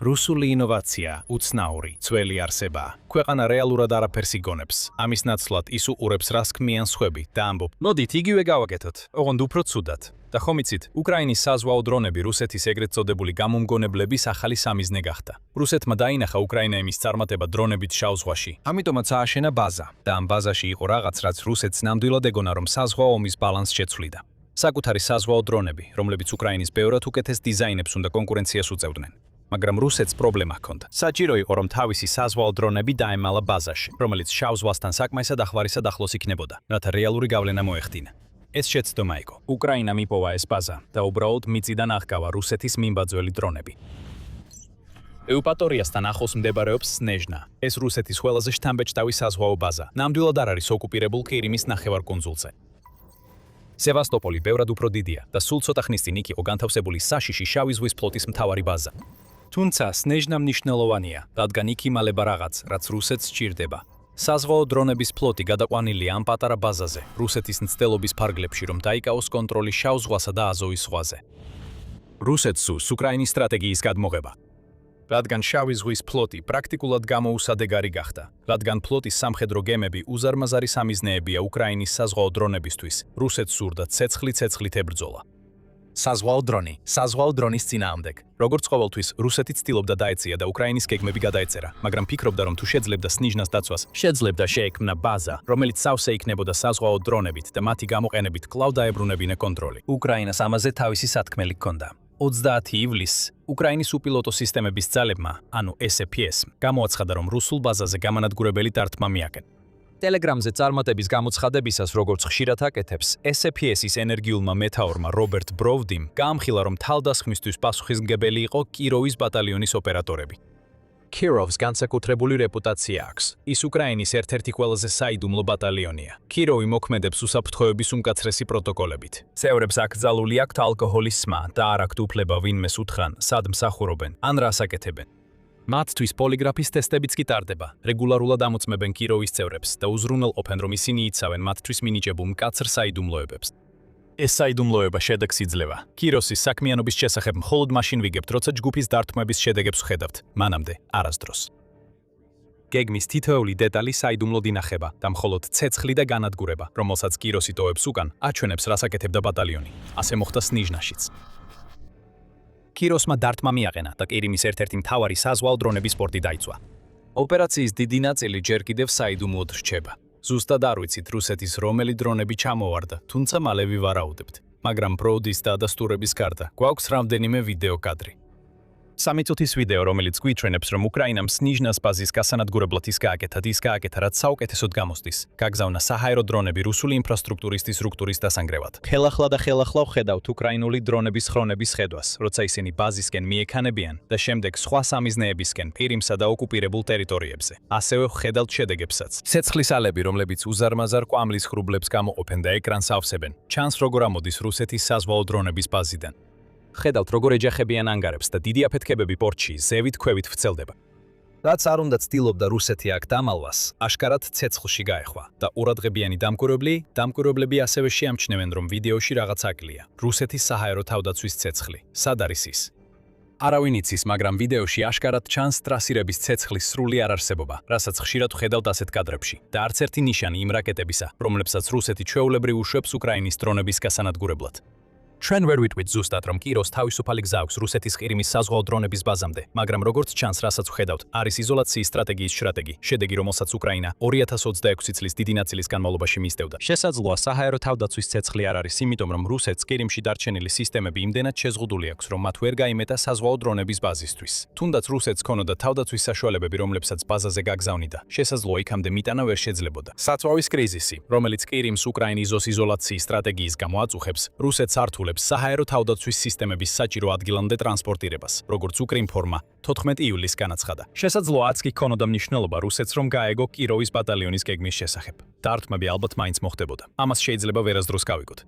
რუსული ინოვაცია, უცნაური, ძველი არსება. ქვეყანა რეალურად არაფერს იგონებს. ამის ნაცვლად ის უყურებს რას ქმნიან სხვები და ამბობს: მოდით იგივე გავაკეთოთ, ოღონდ უფრო ცუდად. და ხომ იცით, უკრაინის საზღვაო დრონები რუსეთის ეგრეთ წოდებული გამომგონებლების ახალი სამიზნე გახდა. რუსეთმა დაინახა უკრაინაების წარმატება დრონებით შავ ზღვაში. ამიტომაც ააშენა ბაზა და ამ ბაზაში იყო რაღაც, რაც რუსეთს ნამდვილად ეგონა, რომ საზღვაო ომის ბალანსს შეცვლიდა. საკუთარი საზღვაო დრონები, რომლებიც უკრაინის ბევრად უკეთეს დიზაინებს უნდა კონკურენციას უწევდნენ. მაგრამ რუსეთს პრობლემა ჰქონდა. საჭირო იყო, რომ თავისი საზღვაო დრონები დაემალა ბაზაში, რომელიც შავ ზღვასთან საკმაისად ახლოსად ახლოს იქნებოდა, რათა რეალური გავლენა მოეხდინა. ეს შეცდომა იყო. უკრაინამ იპოვა ეს ბაზა და უბრალოდ მიწიდან აღგავა რუსეთის მიმბაძველი დრონები. ეუპატორიასთან ახლოს მდებარეობს სნეჟნა. ეს რუსეთის ყველაზე შთამბეჭდავი საზღვაო ბაზა. ნამდვილად არ არის ოკუპირებულ ყირიმის ნახევარკუნძულზე. სევასტოპოლი ბევრად უფრო დიდია და სულ ცოტა ხნის წინ იქ იყო განთავსებული საშიში შავი ზღვის ფლოტის მთავარი ბაზა. თუმცა სნეჟნა მნიშვნელოვანია, რადგან იქ იმალება რაღაც, რაც რუსეთს სჭირდება. საზღვაო დრონების ფლოტი გადაყვანილია ამ პატარა ბაზაზე, რუსეთის მცდელობის ფარგლებში, რომ დაიკავოს კონტროლი შავ ზღვასა და აზოვის ზღვაზე. რუსეთს სურს უკრაინის სტრატეგიის გადმოღება. რადგან შავი ზღვის ფლოტი პრაქტიკულად გამოუსადეგარი გახდა, რადგან ფლოტის სამხედრო გემები უზარმაზარი სამიზნეებია უკრაინის საზღვაო დრონებისთვის, რუსეთს სურდა ცეცხლით ებრძოლა. საზღვაო დრონის წინააღმდეგ. როგორც ყოველთვის, რუსეთი ცდილობდა დაეწია და უკრაინის გეგმები გადაეწერა, მაგრამ ფიქრობდა, რომ თუ შეძლებდა სნიჟნას დაცვას, შეძლებდა შეექმნა ბაზა, რომელიც სავსე იქნებოდა საზღვაო დრონებით და მათი გამოყენებით კვლავ დაებრუნებინა კონტროლი. უკრაინას ამაზე თავისი სათქმელი ჰქონდა. 30 ივლისს უკრაინის უპილოტო სისტემების ძალებმა, ანუ SPS-მ, გამოაცხადა, რომ რუსულ ბაზაზე გამანადგურებელი დარტყმა მიაკეთა. Telegram-ზე წარმატების გამოცხადებისას, როგორც ხშირად აკეთებს, SPS-ის ენერგიულმა მეთაურმა რობერტ ბროვდიმ გაამხილა, რომ თავდასხმისთვის პასუხისმგებელი იყო კიროვის ბატალიონის ოპერატორები. კიროვს განსაკუთრებული რეპუტაცია აქვს. ის უკრაინის ერთ-ერთი ყველაზე საიდუმლო ბატალიონია. კიროვი მოქმედებს უსაფრთხოების უმკაცრესი პროტოკოლებით. წევრებს აკრძალული აქვთ ალკოჰოლის სმა და არ აქვთ უფლება ვინმეს უთხრან, სად მსახურობენ, ან რას აკეთებენ. მათთვის პოლიგრაფის ტესტებიც კი ტარდება. რეგულარულად ამოწმებენ კიროვის წევრებს და უზრუნველყოფენ, რომ ისინი იცავენ მათთვის მინიჭებულ მკაცრ საიდუმლოებებს. ეს საიდუმლოება შედეგს იძლევა. კიროსის საქმიანობის შესახებ მხოლოდ მაშინ ვიგებთ, როცა ჯგუფის დართმების შედეგებს ვხედავთ, მანამდე არასდროს. გეგმის თითოეული დეტალი საიდუმლოდ ინახება და მხოლოდ ცეცხლი და განადგურება, რომელსაც კიროსი ტოვებს უკან, აჩვენებს, რას აკეთებდა ბატალიონი. ასე მოხდა სნიჟნაშიც. კიროსმა დარტყმა მიაყენა და ყირიმის ერთ-ერთი მთავარი საზღვაო დრონების პორტი დაიცვა. ოპერაციის დიდი ნაწილი ჯერ კიდევ საიდუმლოდ რჩება. ზუსტად არ ვიცით რუსეთის რომელი დრონები ჩამოვარდა, თუმცა მალე ვივარაუდებთ. მაგრამ ბროუდის დადასტურების გარდა გვაქვს რამდენიმე ვიდეო კადრი. 3 წუთის ვიდეო, რომელიც გვიჩვენებს, რომ უკრაინამ სნიჟნას ბაზის გასანადგურებლად ის გააკეთა, რაც საუკეთესოდ გამოსდის. გაგზავნა საჰაერო დრონები რუსული ინფრასტრუქტურის დისტრუქტურის დასანგრევად. ხელახლა ვხედავთ უკრაინული დრონების ხრონების ხედვას, როცა ისინი ბაზისკენ მიექანებიან და შემდეგ სხვა სამიზნეებისკენ პირიმსა და ოკუპირებულ ტერიტორიებზე. ასევე ვხედავთ შედეგებსაც. ცეცხლის ალები, რომლებიც უზარმაზარ კვამლის ხრუბლებს გამოყოფენ და ეკრანს ავსებენ, ჩანს როგორ ამოდის რუსეთის საზღვაო დრონების ბაზიდან. ხედავთ, როგორ ეჯახებიან ანგარებს და დიდი აფეთქებები პორტში ზევით ქვევით ვრცელდება. რაც არ უნდა ცდილობდა რუსეთი აქ დამალვას, აშკარად ცეცხლში გაეხვა და ყურადღებიანი დამკვირვებლები ასევე შეამჩნევენ, რომ ვიდეოში რაღაც აკლია. რუსეთის საჰაერო თავდაცვის ცეცხლი. სად არის ის? არავინ იცის, მაგრამ ვიდეოში აშკარად ჩანს ტრასირების ცეცხლის სრული არარსებობა, რასაც ხშირად ვხედავთ ასეთ კადრებში და არც ერთი ნიშანი იმ რაკეტებისა, რომლებსაც რუსეთი ჩვეულებრივ უშვებს უკრაინის დრონების გასანადგურებლად. ჩვენ ვერ ვიტყვით ზუსტად, რომ კიროს თავისუფალი გზა აქვს რუსეთის ყირიმის საზღვაო დრონების ბაზამდე, მაგრამ როგორც ჩანს, რასაც ვხედავთ, არის იზოლაციის სტრატეგიის შრატეგი, შედეგი, რომელსაც უკრაინა 2026 წლის დიდი ნაწილის განმავლობაში მისდევდა. შესაძლოა საჰაერო თავდაცვის ცეცხლი არ არის, იმიტომ რომ რუსეთს ყირიმში დარჩენილი სისტემები იმდენად შეზღუდული აქვს, რომ მათ ვერ გაიმეტა საზღვაო დრონების ბაზისთვის. თუნდაც რუსეთს ქონოდა თავდაცვის საშუალებები, რომლებსაც ბაზაზე გაგზავნიდა, შესაძლოა იქამდე მიტანა ვერ შეძლებოდა. საწვავის კრიზისი, რომელიც ყირიმს უკრაინის იზოლაციის სტრატეგიის გამო აწუხებს, რუსეთს ართულებს საჰაერო თავდაცვის სისტემების საჭირო ადგილამდე ტრანსპორტირებას, როგორც უკრინფორმა 14 ივლისს განაცხადა. შესაძლოა აქ კი ქონოდა მნიშვნელობა რუსეთს, რომ გაეგო კიროვის ბატალიონის გეგმის შესახებ. დარტყმები ალბათ მაინც მოხდებოდა. ამას შეიძლება ვერასდროს გავიგოთ.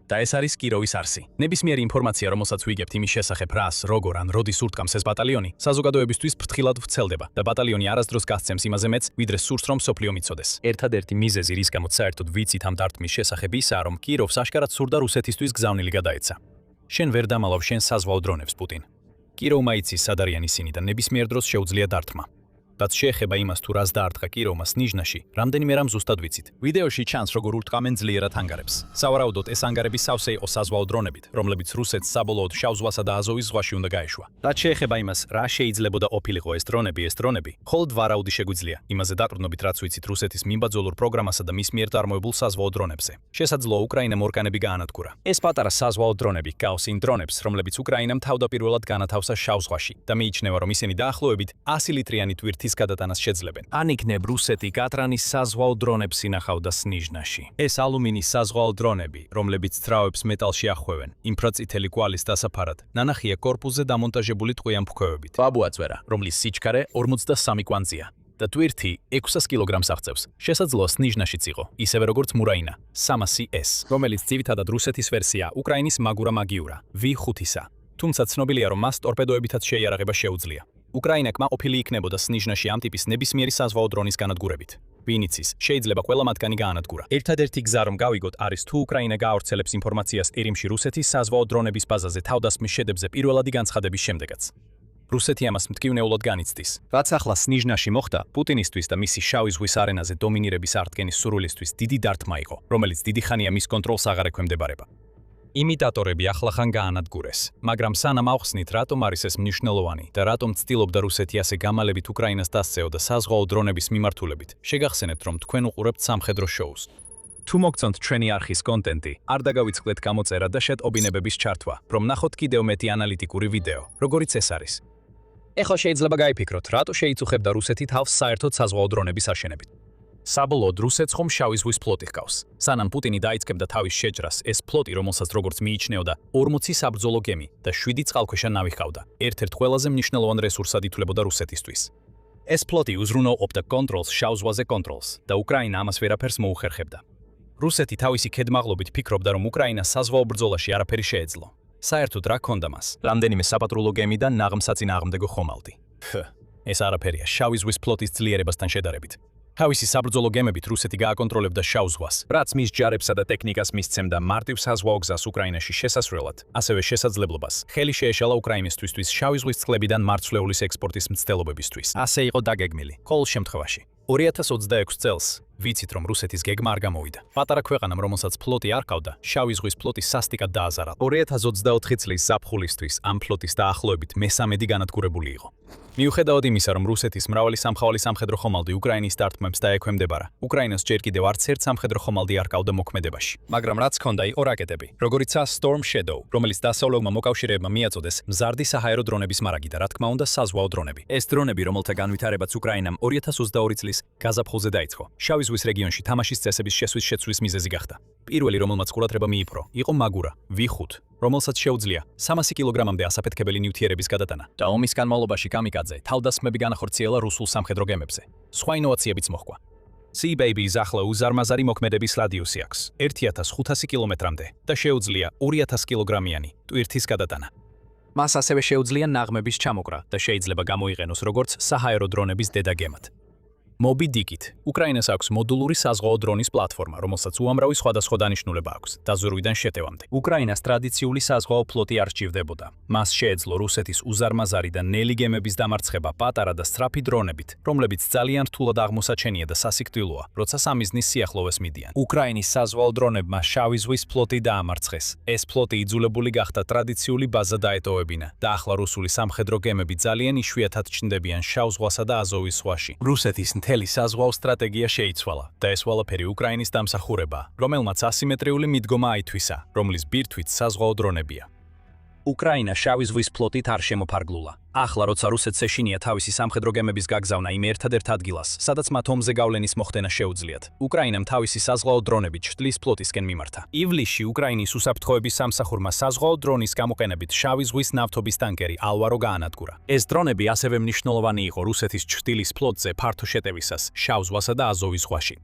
და ეს არის კიროვის არსი. ნებისმიერი ინფორმაცია, რომელსაც ვიგებთ იმის შესახებ, რას, როგორ ან როდის ურტყამს ეს ბატალიონი, საზოგადოებისთვის ფრთხილად ვრცელდება და ბატალიონი არასდროს გასცემს იმაზე მეც, ვიდრე სურს, რომ სოფლიო მიცოდეს. ერთადერთი მიზეზი, რის გამოც საერთოდ ვიცით ამ დარტყმის შესახებ ისაა, რომ კიროვს აშკარად სურდა რუსეთისთვის გზავნილი გადაეცა. შენ ვერ დამალავ შენ საზღვაო დრონებს, პუტინ. კიროვმა იცის სად არიან ისინი და ნებისმიერ დროს შეუძლია დართმა. რაც შეეხება იმას თუ რას დაარტყა კიროვმა სნიჟნაში, რამდენიმე რამ ზუსტად ვიცით. ვიდეოში ჩანს როგორ ურტყამენ ძლიერად ანგარებს. სავარაუდოდ ეს ანგარები სავსე იყო საზღვაო დრონებით, რომლებიც რუსეთს საბოლოოდ შავ ზღვასა და აზოვის ზღვაში უნდა გაეშვა. რაც შეეხება იმას, რა შეიძლებოდა ყოფილიყო ეს დრონები, მხოლოდ ვარაუდი შეგვიძლია. იმაზე დაყრდნობით რაც ვიცით რუსეთის მიმბაძოლურ პროგრამასა და მის მიერ წარმოებულ საზღვაო დრონებზე. შესაძლოა უკრაინამ ორკანები გაანადგურა. ეს პატარა საზღვაო დრონები გავს იმ დრონებს, რომლებიც უკრაინამ თავდაპირველად განათავსა შავ ზღვაში და მიიჩნევა, რომ ისინი დაახლოებით 100 ლიტრიანი ტვირთის გადატანას შეძლებენ. ან იქნებ რუსეთი გატრანის საზღვაო დრონებს ინახავდა სნიჟნაში. ეს ალუმინის საზღვაო დრონები, რომლებიც ძრავებს მეტალში ახვევენ, ინფრაწითელი კვალის დასაფარად, ნანახია კორპუსზე დამონტაჟებული ტყვიან ფქვევებით. ბაბუაწვერა, რომლის სიჩქარე 43 კვანძია და ტვირთი 600 კილოგრამს აღწევს. შესაძლოა სნიჟნაშიც იყო, ისევე როგორც მურაინა, 300S, რომელიც ძირითადად რუსეთის ვერსია უკრაინის მაგურა მაგიურა, V5-ისა. თუმცა ცნობილია, რომ მას ტორპედოებითაც შეიარაღება შეუძლია. უკრაინა კმაყოფილი იქნებოდა სნიჟნაში ამ ტიპის ნებისმიერი საზღვაო დრონის განადგურებით. ვინ იცის, შეიძლება ყველა მათგანი გაანადგურა. ერთადერთი გზა რომ გავიგოთ არის თუ უკრაინა გაავრცელებს ინფორმაციას ერიმში რუსეთის საზღვაო დრონების ბაზაზე თავდასხმის შედეგზე პირველადი განცხადების შემდეგაც. რუსეთი ამას მტკივნეულად განიცდის. რაც ახლა სნიჟნაში მოხდა, პუტინისთვის და მისი შავი ზღვის არენაზე დომინირების არტყენის სურვილისთვის დიდი დართმა იყო, რომელიც დიდი ხანია მის კონტროლს აღარ ექვემდებარება. იმიტატორები ახლახან გაანადგურეს, მაგრამ სანამ ავხსნით, რატომ არის ეს მნიშვნელოვანი და რატომ ცდილობდა რუსეთი ასე გამალებით უკრაინას დასწეოდა საზღვაო დრონების მიმართულებით, შეგახსენებთ, რომ თქვენ უყურებთ სამხედრო შოუს. თუ მოგწონთ ჩვენი არხის კონტენტი, არ დაგავიწყდეთ გამოწერა და შეტყობინებების ჩართვა, რომ ნახოთ კიდევ მეტი ანალიტიკური ვიდეო, როგორიც ეს არის. ეხლა შეიძლება გაიფიქროთ, რატო შეიწუხებდა რუსეთი თავს საერთოდ საზღვაო დრონების აშენებით. საბოლოოდ რუსეთს ხომ შავი ზღვის ფლოტი ჰყავს. სანამ პუტინი დაიწყებდა თავის შეჭრას, ეს ფლოტი, რომელსაც როგორც მიიჩნეოდა, 40 საბრძოლო გემი და 7 წყალქვეშა ნავი ჰყავდა, ერთ-ერთ ყველაზე მნიშვნელოვან რესურსად ითვლებოდა რუსეთისთვის. ეს ფლოტი უზრუნველყოფდა კონტროლს შავ ზღვაზე კონტროლს და უკრაინა ამას ვერაფერს მოუხერხებდა. რუსეთი თავისი ქედმაღლობით ფიქრობდა, რომ უკრაინას საზღვაო ბრძოლაში არაფერი შეეძლო. საერთოდ რა ქონდა მას? რამდენიმე საპატრულო გემი და ნაღმსაწინააღმდეგო ხომალდი. ეს არაფერია შავი ზღვის ფლოტის ძლიერებასთან შედარებით. თავისი საბრძოლო გემებით რუსეთი გააკონტროლებდა შავ ზღვას, რაც მის ჯარებსა და ტექნიკას მისცემდა მარტივ საზღვაო გზას უკრაინაში შესასვლელად, ასევე შესაძლებლობას ხელი შეეშალა უკრაინისთვის შავი ზღვის წყლებიდან მარცვლეულის ექსპორტის მცდელობებისთვის. ასე იყო დაგეგმილი. ყოველ შემთხვევაში 2026 წელს ვიცით, რომ რუსეთის გეგმა არ გამოვიდა. პატარა ქვეყანამ, რომელსაც ფლოტი არ ჰყავდა, შავი ზღვის ფლოტი სასტიკად დააზარა. 2024 წლის ზაფხულისთვის ამ ფლოტის დაახლოებით მესამედი განადგურებული იყო. მიუხედავად იმისა, რომ რუსეთის მრავალი სამხავალი სამხედრო ხომალდი უკრაინის დარტყმებს დაექვემდებარა, უკრაინას ჯერ კიდევ არც ერთ სამხედრო ხომალდი არ ჰყავდა მოქმედებაში. მაგრამ რაც ჰქონდა იყო რაკეტები, როგორიცაა Storm Shadow, რომელიც დასავლელმა მოკავშირეებმა მიაწოდეს მზარდი საჰაერო დრონების მარაგი და რა თქმა უნდა საზღვაო დრონები. ეს დრონები, რომელთა განვითარებაც უკრაინამ 2022 წლის გაზაფხულზე დაიწყო, შავი ზღვის რეგიონში თამაშის წესების შესვლის შეცვლის მიზეზი გახდა. პირველი, რომელმაც ყურადღება მიიპყრო, იყო მაგურა, V5, რომელსაც შეუძლია 300 კილოგრამამდე ასაფეთქებელი ნივთიერების გადატანა. და ომის განმავლობაში კამიკაძე თავდასხმები განახორციელა რუსულ სამხედრო გემებზე. სხვა ინოვაციებიც მოჰყვა. Sea Baby-ს ახლა უზარმაზარი მოქმედების რადიუსი აქვს 1500 კილომეტრამდე და შეუძლია 2000 კილოგრამიანი ტვირთის გადატანა. მას ასევე შეუძლია ნაღმების ჩამოკრა და შეიძლება გამოიყენოს როგორც საჰაერო დრონების დედაგემად. Moby Dick-ით უკრაინას აქვს მოდულური საზღვაო დრონის პლატფორმა, რომელსაც უამრავი სხვადასხვა დანიშნულება აქვს, დაზვერვიდან შეტევამდე. უკრაინას ტრადიციული საზღვაო ფლოტი არ სჭირდებოდა. მას შეეძლო რუსეთის უზარმაზარი და ნელი გემების დამარცხება პატარა და სწრაფი დრონებით, რომლებიც ძალიან რთულად აღმოსაჩენია და სასიკვდილოა, როცა სამიზნის სიახლოვეს მიდიან. უკრაინის საზღვაო დრონებმა შავი ზღვის ფლოტი დაამარცხეს. ეს ფლოტი იძულებული გახდა ტრადიციული ბაზა დაეტოვებინა და ახლა რუსული სამხედრო გემები ძალიან იშვიათად ჩნდებიან შავ ზღვასა და აზოვის ზღვაში. რუსეთის მთელი საზღვაო სტრატეგია შეიცვალა და ეს ყველაფერი უკრაინის დამსახურებაა, რომელმაც ასიმეტრიული მიდგომა აითვისა, რომლის ბირთვით საზღვაო დრონებია. უკრაინა შავი ზღვის ფლოტით არ შემოფარგლულა. ახლა როცა რუსეთს ეშინია თავისი სამხედრო გემების გაგზავნა იმ ერთადერთ ადგილას, სადაც მათ ომზე გავლენის მოხდენა შეუძლიათ, უკრაინამ თავისი საზღვაო დრონებით შტლის ფლოტისკენ მიმართა. ივლისში უკრაინის უსაფრთხოების სამსახურმა საზღვაო დრონის გამოყენებით შავი ზღვის ნავთობის ტანკერი ალვარო გაანადგურა. ეს დრონები ასევე მნიშვნელოვანი იყო რუსეთის ჩრდილის ფლოტზე ფართო შეტევისას შავ ზღვასა და აზოვის ზღვაში.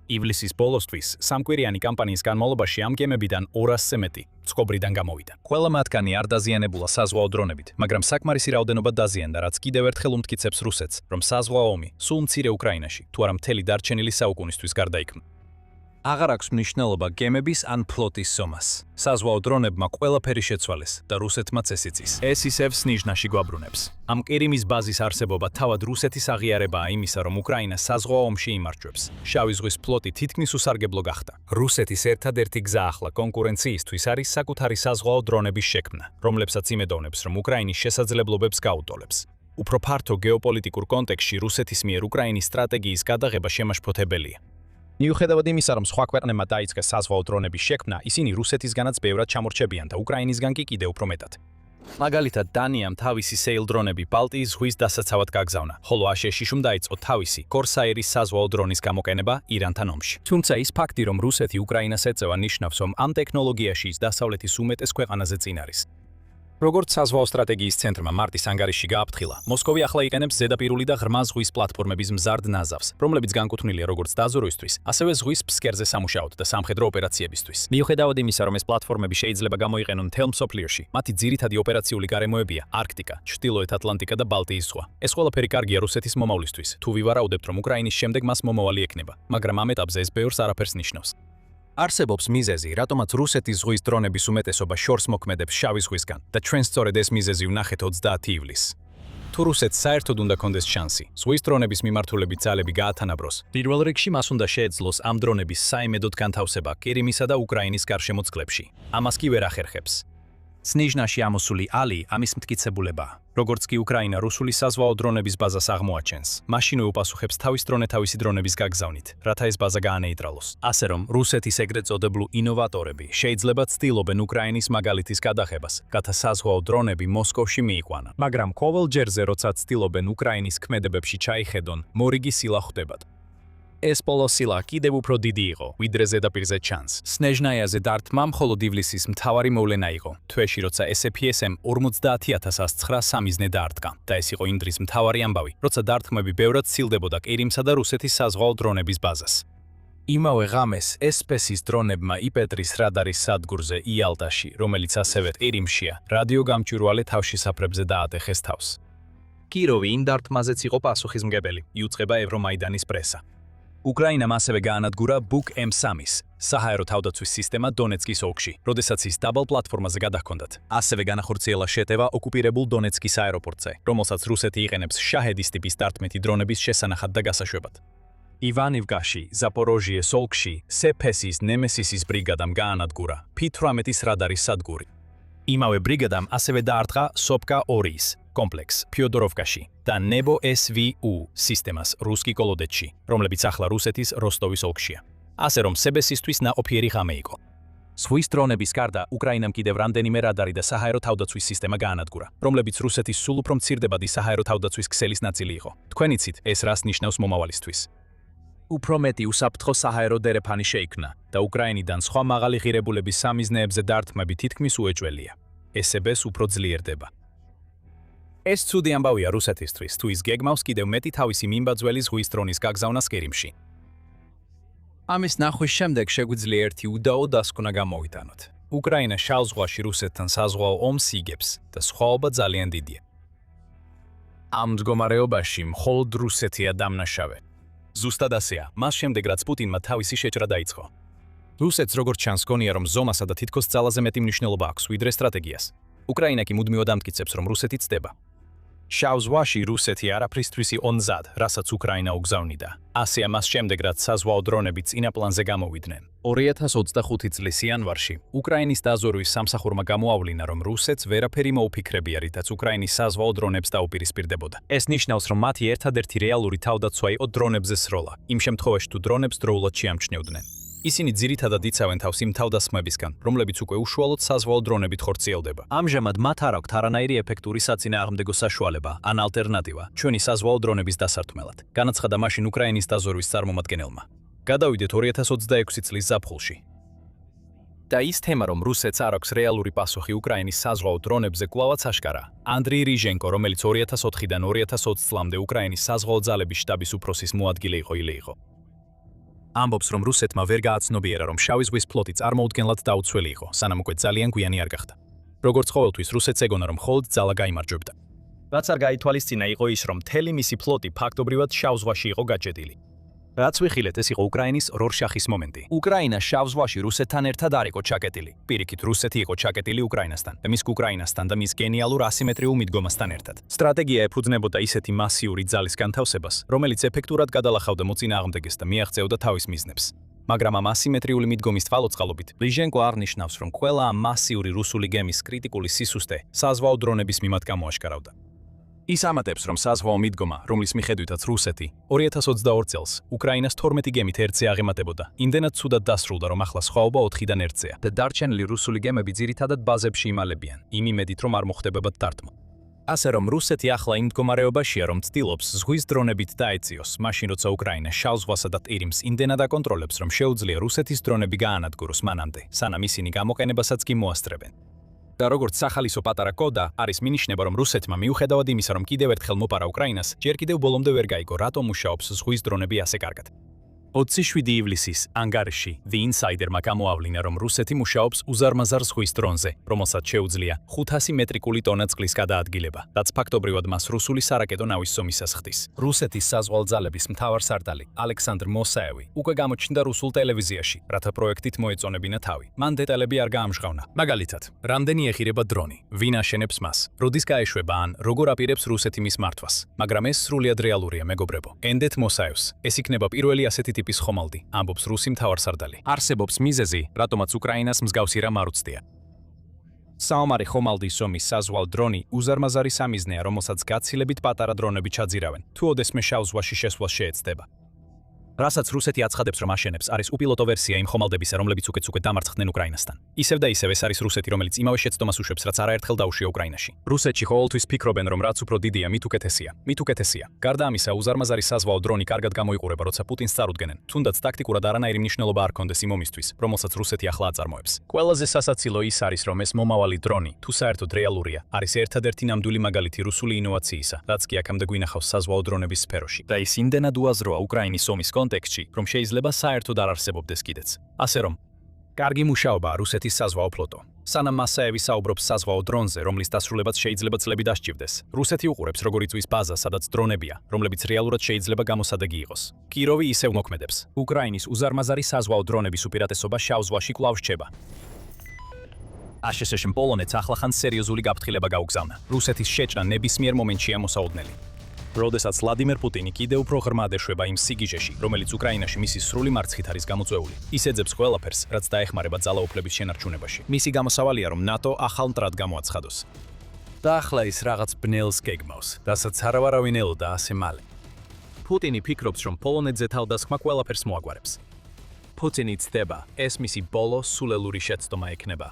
ივლისის ბოლოსთვის სამკვირიანი კამპანიის განმავლობაში ამ გემებიდან 200-ზე მეტი წყობრიდან გამოვიდა. ყველა მათგანი არ დაზიანებულა საზღვაო დრონებით, მაგრამ საკმარისი რაოდენობა დაზიანდა, რაც კიდევ ერთხელ უმტკიცებს რუსეთს, რომ საზღვაო ომი სულ მცირე უკრაინაში, თუ არა მთელი დარჩენილი საუკუნისთვის გარდაიქმნა. აღარ აქვს მნიშვნელობა გემების ან ფლოტის ზომას. საზღვაო დრონებმა ყველაფერი შეცვალეს და რუსეთმა წესი იწის. ეს ისევ სნიჟნაში გვაბრუნებს. ამ ყირიმის ბაზის არსებობა თავად რუსეთის აღიარებაა იმისა, რომ უკრაინა საზღვაო ომში იმარჯვებს. შავი ზღვის ფლოტი თითქმის usარგებლო გახდა. რუსეთის ერთადერთი გზა ახლა კონკურენციისთვის არის საკუთარი საზღვაო დრონების შექმნა, რომლებსაც იმედოვნებს, რომ უკრაინის შესაძლებლობებს გაუტოლებს. უფრო ფართო გეოპოლიტიკურ კონტექსტში რუსეთის მიერ უკრაინის სტრატეგიის გადაღება შემაშფოთებელია. მიუხედავად იმისა, რომ სხვა ქვეყნებმა დაიწყეს საზღვაო დრონების შექმნა, ისინი რუსეთისგანაც ბევრად ჩამორჩებიან და უკრაინისგან კი კიდევ უფრო მეტად. მაგალითად, დანიამ თავისი სეილ დრონები ბალტიის ზღვის დასაცავად გაგზავნა, ხოლო აშშ-ში დაიწყო თავისი კორსაირის საზღვაო დრონის გამოყენება ირანთან ომში. თუმცა ის ფაქტი, რომ რუსეთი უკრაინას ეწევა, ნიშნავს, რომ ამ ტექნოლოგიაში ის დასავლეთის უმეტეს ქვეყანაზე წინ არის. როგორც საზღვაო სტრატეგიის ცენტრმა მარტის ანგარიშში გააფრთხილა, მოსკოვი ახლა იყენებს ზედაპირული და ღრმა ზღვის პლატფორმების მზარდ ნაზავს, რომლებიც განკუთვნილია როგორც დაზორვისთვის, ასევე ზღვის ფსკერზე სამუშაოდ და სამხედრო ოპერაციებისთვის. მიუხედავად იმისა, რომ ეს პლატფორმები შეიძლება გამოიყენონ მთელ მსოფლიოში, მათი ძირითადი ოპერაციული გარემოებია არქტიკა, ჩრდილოეთ ატლანტიკა და ბალტიის ზღვა. ეს ყველაფერი კარგია რუსეთის მომავლისთვის, თუ ვივარაუდებთ, რომ უკრაინის შემდეგ მას მომავალი ექნება, მაგრამ ამ ეტაპზე ეს ბევრს არაფერს ნიშნავს. არსებობს მიზეზი, რატომაც რუსეთის ზღვის დრონების უმეტესობა შორს მოქმედებს შავი ზღვისგან და ჩვენ სწორედ ეს მიზეზი ვნახეთ 30 ივლისს. თუ რუსეთს საერთოდ უნდა კონდეს შანსი, ზღვის დრონების მიმართულებით ძალები გაათანაბროს, პირველ რიგში მას უნდა შეეძლოს ამ დრონების საიმედოდ განთავსება ყირიმისა და უკრაინის გარშემო წყლებში. ამას კი ვერ ახერხებს. სნიჟნაში ამოსული ალი ამის მტკიცებულებაა. როგორც კი უკრაინა რუსული საზღვაო დრონების ბაზას აღმოაჩენს, მაშინვე უპასუხებს თავის თავისი დრონების გაგზავნით, რათა ეს ბაზა გაანეიტრალოს. ასე რომ, რუსეთის ეგრეთ წოდებული ინოვატორები შეიძლება ცდილობენ უკრაინის მაგალითის გადაღებას, რათა საზღვაო დრონები მოსკოვში მიიყვანან. მაგრამ ყოველ ჯერზე, როცა ცდილობენ უკრაინის ქმედებებში ჩაიხედონ, მორიგი სილა ხვდებათ. ეს პოლოსილა კიდევ უფრო დიდი იყო, ვიდრე ზედაპირზე ჩანს. სნეჟნაიაზე დარტმა მხოლოდ ივლისის მთავარი მოვლენა იყო, თვეში როცა SPSM 50000-3 მიზნე დაარტყა და ეს იყო იმ დრის მთავარი ამბავი, როცა დარტყმები ბევრად სცილდებოდა ყირიმსა და რუსეთის საზღვაო დრონების ბაზას. იმავე ღამეს SPS-ის დრონებმა იპეტრის რადარის სადგურზე იალტაში, რომელიც ასევე ყირიმშია, რადიოგამჭვირვალე თავშესაფრებზე დაატეხეს თავს. კიროვი იმ დარტყმაზეც იყო პასუხისმგებელი, იუწყება ევრომაიდანის პრესა. უკრაინამ ასევე გაანადგურა Buk M3-ის საჰაერო თავდაცვის სისტემა დონეცკის ოლქში, როდესაც ის დაბალ პლატფორმაზე გადაჰქონდათ. ასევე განახორციელა შეტევა ოკუპირებულ დონეცკის აეროპორტზე, რომელსაც რუსეთი იყენებს შაჰედის ტიპის დარტყმითი დრონების შესანახად და გასაშვებად. ივანივკაში, ზაპოროჟიეს ოლქში, SPS-ის ნემესისის ბრიგადამ გაანადგურა P-18-ის რადარის სადგური. იმავე ბრიგადამ ასევე დაარტყა Sopka 2-ის კომპლექს ფიოდოროვკაში და Nebo SVU სისტემას რუსკი კოლოდეთში, რომლებიც ახლა რუსეთის როსტოვის ოლქშია. ასე რომ SBS-ისთვის ნაყოფიერი ღამე იყო. ზღვის დრონების გარდა უკრაინამ კიდევ რამდენიმე რადარი და საჰაერო თავდაცვის სისტემა გაანადგურა, რომლებიც რუსეთის სულ უფრო მცირდებადი საჰაერო თავდაცვის ქსელის ნაწილი იყო. თქვენ იცით, ეს რას ნიშნავს მომავალისთვის. უფრო მეტი უსაფრთხო საჰაერო დერეფანი შეიქმნა და უკრაინიდან სხვა მაღალი ღირებულების სამიზნეებზე დარტყმები თითქმის უეჭველია. SBS უფრო ძლიერდება. ეს ცუდი ამბავია რუსეთისთვის, თუ ის გეგმავს კიდევ მეტი თავისი მიმბაძველი ზღვის დრონის გაგზავნას ყირიმში. ამის ნახვის შემდეგ შეგვიძლია ერთი უდაო დასკვნა გამოვიტანოთ. უკრაინა შავ ზღვაში რუსეთთან საზღვაო ომს იგებს და სხვაობა ძალიან დიდია. ამ მდგომარეობაში მხოლოდ რუსეთია დამნაშავე. ზუსტად ასეა, მას შემდეგ რაც პუტინმა თავისი შეჭრა დაიწყო. რუსეთს როგორც ჩანს გონია, რომ ზომასა და თითქოს ძალაზე მეტი მნიშვნელობა აქვს, ვიდრე სტრატეგიას. უკრაინა კი მუდმივად ამტკიცებს, რომ რუსეთი ცდება. შავ ზღვაში რუსეთი არაფრისთვის იყო მზად, რასაც უკრაინა უგზავნიდა. ასეა მას შემდეგ, რაც საზღვაო დრონები წინა პლანზე გამოვიდნენ. 2025 წლის იანვარში უკრაინის დაზორვის სამსახურმა გამოავლინა, რომ რუსეთს ვერაფერი მოუფიქრებია, რითაც უკრაინის საზღვაო დრონებს დაუპირისპირდებოდა. ეს ნიშნავს, რომ მათი ერთადერთი რეალური თავდაცვა იყო დრონებზე სროლა, იმ შემთხვევაში თუ დრონებს დროულად შეამჩნევდნენ. ისინი ძირითადად იცავენ თავს იმ თავდასხმებისგან, რომლებიც უკვე უშუალოდ საზღვაო დრონებით ხორციელდება. ამჟამად მათ არ აქვთ არანაირი ეფექტური საწინააღმდეგო საშუალება ან ალტერნატივა ჩვენი საზღვაო დრონების დასართმელად, განაცხადა მაშინ უკრაინის დაზორვის წარმომადგენელმა. გადავიდეთ 2026 წლის ზაფხულში. და ის თემა, რომ რუსეთს არ აქვს რეალური პასუხი უკრაინის საზღვაო დრონებზე, კვლავაც აშკარა. ანდრიი რიჟენკო, რომელიც 2004-დან 2020 წლამდე უკრაინის საზღვაო ძალების შტაბის უფროსის მოადგილე იყო, ამბობს, რომ რუსეთმა ვერ გააცნობიერა, რომ შავი ზღვის ფლოტი წარმოუდგენლად დაუცველი იყო, სანამ უკვე ძალიან გვიანი არ გახდა. როგორც ყოველთვის, რუსეთს ეგონა, რომ მხოლოდ ძალა გაიმარჯვებდა. რაც არ გაითვალისწინა იყო ის, რომ მთელი მისი ფლოტი ფაქტობრივად შავ ზღვაში იყო გაჭედილი. რაც ვიხილეთ, ეს იყო უკრაინის რორშახის მომენტი. უკრაინა შავ ზღვაში რუსეთთან ერთად არ იყო ჩაკეტილი. პირიქით, რუსეთი იყო ჩაკეტილი უკრაინასთან. და მის უკრაინასთან და მის გენიალურ ასიმეტრიულ მიდგომასთან ერთად. სტრატეგია ეფუძნებოდა ისეთი მასიური ძალის განთავსებას, რომელიც ეფექტურად გადალახავდა მოწინააღმდეგეს და მიაღწევდა თავის მიზნებს. მაგრამ ამ ასიმეტრიული მიდგომის თვალოწყალობით, ლიჟენკო აღნიშნავს, რომ ყველა ამ მასიური რუსული გემის კრიტიკული სისუსტე საზღვაო დრონების მიმართ გამოაშკარავდა. ის ამატებს, რომ საზღვაო მიდგომა, რომლის მიხედვითაც რუსეთი 2022 წელს უკრაინას 12 გემით ერთზე აღემატებოდა, იმდენად ცუდად დასრულდა, რომ ახლა სხვაობა 4-დან 1-ზეა და დარჩენილი რუსული გემები ძირითადად ბაზებში იმალებიან, იმ იმედით, რომ არ მოხდებათ დარტყმა. ასე რომ რუსეთი ახლა იმ მდგომარეობაშია, რომ ცდილობს ზღვის დრონებით დაეციოს, მაშინ როცა უკრაინა შავ ზღვასა და ტირიმს იმდენად აკონტროლებს, რომ შეუძლია რუსეთის დრონები გაანადგუროს მანამდე, სანამ ისინი გამოყენებასაც კი მოასწრებენ. და როგორც სახალისო პატარა კოდა, არის მინიშნება, რომ რუსეთმა მიუხედავად იმისა, რომ კიდევ ერთხელ მოპარა უკრაინას, ჯერ კიდევ ბოლომდე ვერ გაიგო, რატომ მუშაობს ზღვის დრონები ასე კარგად. 27 ივლისის ანგარიში The Insider-მა გამოავლინა, რომ რუსეთი მუშაობს უზარმაზარ ზღვის დრონზე, რომელსაც შეუძლია 500 მეტრიკული ტონა წყლის გადაადგილება, რაც ფაქტობრივად მას რუსული სარაკეტო ნავის ზომისას ხდის. რუსეთის საზღვაო ძალების მთავარსარდალი ალექსანდრ მოსაევი უკვე გამოჩნდა რუსულ ტელევიზიაში, რათა პროექტით მოეწონებინა თავი. მან დეტალები არ გაამჟღავნა. მაგალითად, რამდენი ეხირება დრონი, ვინ აშენებს მას, როდის გაეშვება ან როგორ აპირებს რუსეთი მის მართვას. მაგრამ ეს სრულიად რეალურია, მეგობრებო. ენდეთ მოსაევს, ეს იქნება პირველი ასეთი ტიპის ხომალდი, ამბობს რუსი მთავარსარდალი. არსებობს მიზეზი, რატომაც უკრაინას მსგავსი რამ არ უცდია. საომარი ხომალდის ზომის საზღვაო დრონი უზარმაზარი სამიზნეა, რომელსაც გაცილებით პატარა დრონები ჩაძირავენ, თუ ოდესმე შავ ზღვაში შესვლას შეეცდება. რასაც რუსეთი აცხადებს, რომ აშენებს, არის უპილოტო ვერსია იმ ხომალდებისა, რომლებიც უკეთ-უკეთ დამარცხდნენ უკრაინასთან. ისევ და ისევ ეს არის რუსეთი, რომელიც იმავე შეცდომას უშვებს, რაც არაერთხელ დაუშვია უკრაინაში. რუსეთში ყოველთვის ფიქრობენ, რომ რაც უფრო დიდია, მით უკეთესია. გარდა ამისა, უზარმაზარი საზღვაო დრონი კარგად გამოიყურება, როცა პუტინს წარუდგენენ, თუნდაც ტაქტიკურად არანაირი მნიშვნელობა არ ჰქონდეს იმ ომისთვის, რომელსაც რუსეთი ახლა აწარმოებს. ყველაზე სასაცილო ის არის, რომ ეს მომავალი დრონი, თუ საერთოდ რეალურია, არის ერთადერთი ნამდვილი მაგალითი რუსული ინოვაციისა, რაც კი აქამდე გვინახავს საზღვაო დრონების სფეროში. და ის იმდენად უაზროა უკრაინის ომის კონტექსტში, რომ შეიძლება საერთოდ არ არსებობდეს კიდეც. ასე რომ, კარგი მუშაობა რუსეთის საზღვაო ფლოტო. სანამ მასაევი საუბრობს საზღვაო დრონზე, რომლის დასრულებაც შეიძლება წლები დასჭირდეს, რუსეთი უყურებს, როგორ იწვის ბაზა, სადაც დრონებია, რომლებიც რეალურად შეიძლება გამოსადეგი იყოს. კიროვი ისევ მოქმედებს. უკრაინის უზარმაზარი საზღვაო დრონების უპირატესობა შავ ზღვაში კვლავ რჩება. აშშ-მ პოლონეთს ახლახან სერიოზული გაფრთხილება გაუგზავნა. რუსეთის შეჭრა ნებისმიერ მომენტშია მოსაოდნელი. როდესაც ვლადიმერ პუტინი კიდევ უფრო ღრმად ეშვება იმ სიგიჟეში, რომელიც უკრაინაში მისი სრული მარცხით არის გამოწვეული. ის ეძებს ყველაფერს, რაც დაეხმარება ძალაუფლების შენარჩუნებაში. მისი გამოსავალია, რომ ნატო ახალ მტრად გამოაცხადოს. და ახლა ის რაღაც ბნელს გეგმავს, რასაც არავარავინ ელოდა ასე მალე. პუტინი ფიქრობს, რომ პოლონეთზე თავდასხმა ყველაფერს მოაგვარებს. პუტინი ცდება, ეს მისი ბოლო სულელური შეცდომა ექნება.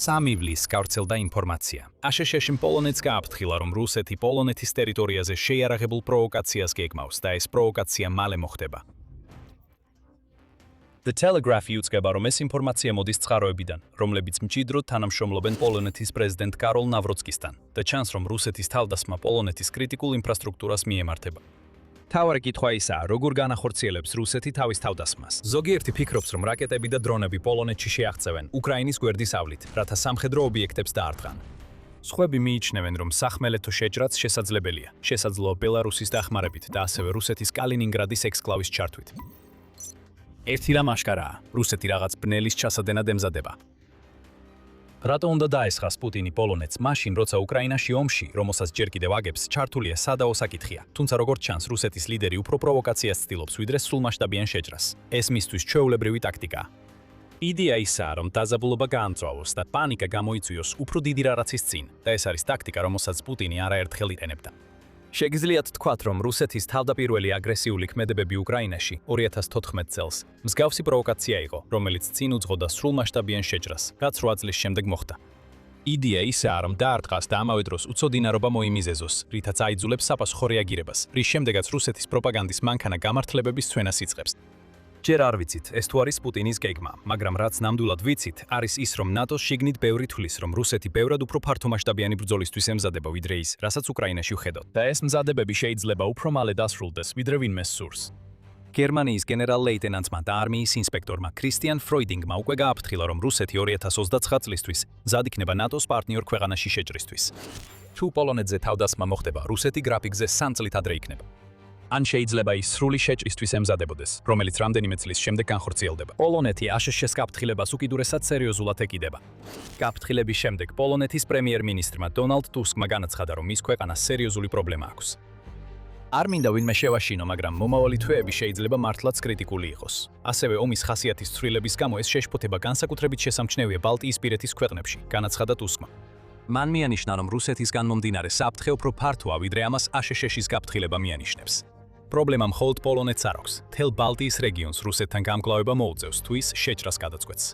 3 ივლისს გავრცელდა ინფორმაცია. აშშ-მ პოლონეთს გააფრთხილა, რომ რუსეთი პოლონეთის ტერიტორიაზე შეიარაღებულ პროვოკაციას გეგმავს და ეს პროვოკაცია მალე მოხდება. The Telegraph იუწება, რომ ეს ინფორმაცია მოდის წყაროებიდან, რომლებიც მჭიდროდ თანამშრომლობენ პოლონეთის პრეზიდენტ კაროლ ნავროცკისთან და ჩანს, რომ რუსეთის თავდასხმა პოლონეთის კრიტიკულ ინფრასტრუქტურას მიემართება. თავარი კითხვა ისაა, როგორ განახორციელებს რუსეთი თავის თავდასხმას. ზოგიერთი ფიქრობს, რომ რაკეტები და დრონები პოლონეთში შეაღწევენ უკრაინის გვერდის ავლით, რათა სამხედრო ობიექტებს დაარტყან. სხვები მიიჩნევენ, რომ სახმელეთო შეჭრაც შესაძლებელია, შესაძლოა ბელარუსის დახმარებით და ასევე რუსეთის კალინინგრადის ექსკლავის ჩართვით. ერთი რამ აშკარაა, რუსეთი რაღაც ბნელის ჩასადენად ემზადება. რატო უნდა დაესხას პუტინი პოლონეთს მაშინ, როცა უკრაინაში ომში, რომელსაც ჯერ კიდევ აგებს, ჩართულია სადაო საკითხია. თუმცა როგორც ჩანს, რუსეთის ლიდერი უფრო პროვოკაციას ცდილობს, ვიდრე სრულმასშტაბიან შეჭრას. ეს მისთვის ჩვეულებრივი ტაქტიკაა. იდეა ისაა, რომ დაძაბულობა გაამწვავოს და პანიკა გამოიწვიოს უფრო დიდი რაღაცის წინ, და ეს არის ტაქტიკა, რომელსაც პუტინი არაერთხელ იყენებდა. შეგიძლიათ თქვათ, რომ რუსეთის თავდაპირველი აგრესიული ქმედებები უკრაინაში 2014 წელს მსგავსი პროვოკაცია იყო, რომელიც წინ უძღოდა სრულმასშტაბიან შეჭრას, რაც 8 წლის შემდეგ მოხდა. იდეა ისაა, რომ დაარტყას და ამავე დროს უცოდინარობა მოიმიზეზოს, რითაც აიძულებს საპასუხო რეაგირებას, რის შემდეგაც რუსეთის პროპაგანდის მანქანა გამართლებების ცვენას იწყებს. ჯერ არ ვიცით, ეს თუ არის პუტინის გეგმა, მაგრამ რაც ნამდვილად ვიცით, არის ის, რომ ნატოს შიგნით ბევრი თვლის, რომ რუსეთი ბევრად უფრო ფართომასშტაბიანი ბრძოლისთვის ემზადება, ვიდრე ის, რასაც უკრაინაში ვხედავთ. და ეს მზადებები შეიძლება უფრო მალე დასრულდეს, ვიდრე ვინმე სურს. გერმანიის გენერალ-ლეიტენანტმა და არმიის ინსპექტორმა კრისტიან ფროიდინგმა უკვე გააფრთხილა, რომ რუსეთი 2029 წლისთვის მზად იქნება ნატოს პარტნიორ ქვეყანაში შეჭრისთვის. თუ პოლონეთზე თავდასხმა მოხდება, რუსეთი გრაფიკზე 3 წლით ადრე იქნება. ან შეიძლება ის სრული შეჭრისთვის ემზადებოდეს, რომელიც რამდენიმე წლის შემდეგ განხორციელდება. პოლონეთი აშშ-ს გაფრთხილებას უკიდურესად სერიოზულად ეკიდება. გაფრთხილების შემდეგ პოლონეთის პრემიერ-მინისტრმა დონალდ ტუსკმა განაცხადა, რომ მის ქვეყანას სერიოზული პრობლემა აქვს. არ მინდა ვინმე შევაშინო, მაგრამ მომავალი თვეები შეიძლება მართლაც კრიტიკული იყოს. ასევე ომის ხასიათის ცვლილების გამო ეს შეშფოთება განსაკუთრებით შესამჩნევია ბალტიისპირეთის ქვეყნებში, განაცხადა ტუსკმა. მან მიანიშნა, რომ რუსეთისგან მომდინარე საფრთხე უფრო ფართოა, ვიდრე ამას აშშ-ის გაფრთხილება მიანიშნებს. პრობლემა მხოლოდ პოლონეთს არ აქვს, მთელ ბალტიის რეგიონს რუსეთთან გამკლავება მოუწევს თუ ის შეჭრას გადაწყვეტს.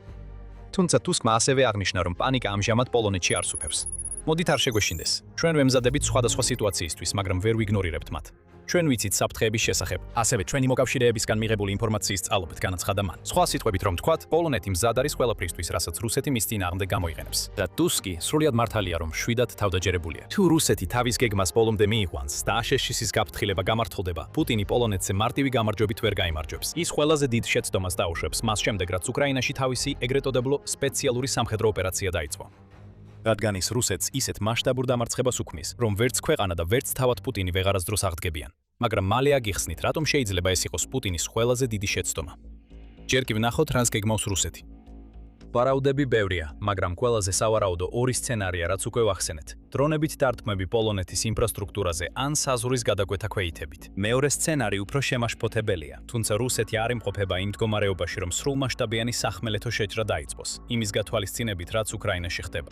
თუმცა ტუსკმა ასევე აღნიშნა, რომ პანიკა ამჟამად პოლონეთში არ სუფევს. მოდით არ შეგვეშინდეს. ჩვენ ვემზადებით სხვადასხვა სიტუაციისთვის, მაგრამ ვერ ვიგნორირებთ მათ. ჩვენ ვიცით საფრთხეების შესახებ, ასევე ჩვენი მოკავშირეებისგან მიღებული ინფორმაციის წყალობით განაცხადა მან. სხვა სიტყვებით რომ ვთქვათ, პოლონეთი მზად არის ყველაფრისთვის, რასაც რუსეთი მის წინააღმდეგ გამოიყენებს. და ტუსკი სრულიად მართალია, რომ შვიდად თავდაჯერებულია. თუ რუსეთი თავის გეგმას ბოლომდე მიიყვანს და აშშ-ის გაფრთხილება გამართლდება, პუტინი პოლონეთზე მარტივი გამარჯვებით ვერ გაიმარჯვებს. ის ყველაზე დიდ შეცდომას დაუშვებს მას შემდეგ, რაც უკრაინაში თავისი ეგრეთ წოდებულ სპეციალური სამხედრო ოპერაცია დაიწყო. რადგან ის რუსეთს ისეთ მასშტაბურ დამარცხებას უქმნის, რომ ვერც ქვეყანა და ვერც თავად პუტინი ვეღარასდროს აღდგებიან. მაგრამ მალე აგიხსნით, რატომ შეიძლება ეს იყოს პუტინის ყველაზე დიდი შეცდომა. ჯერ კი ვნახოთ, რანს გეგმავს რუსეთი. ვარაუდები ბევრია, მაგრამ ყველაზე სავარაუდო ორი სცენარია, რაც უკვე ვახსენეთ. დრონებით დარტყმები პოლონეთის ინფრასტრუქტურაზე ან საზღვრის გადაკვეთა ქვეითებით. მეორე სცენარი უფრო შემაშფოთებელია, თუმცა რუსეთი არ იმყოფება იმ მდგომარეობაში, რომ სრულმასშტაბიანი სახმელეთო შეჭრა დაიწყოს, იმის გათვალისწინებით, რაც უკრაინაში ხდება.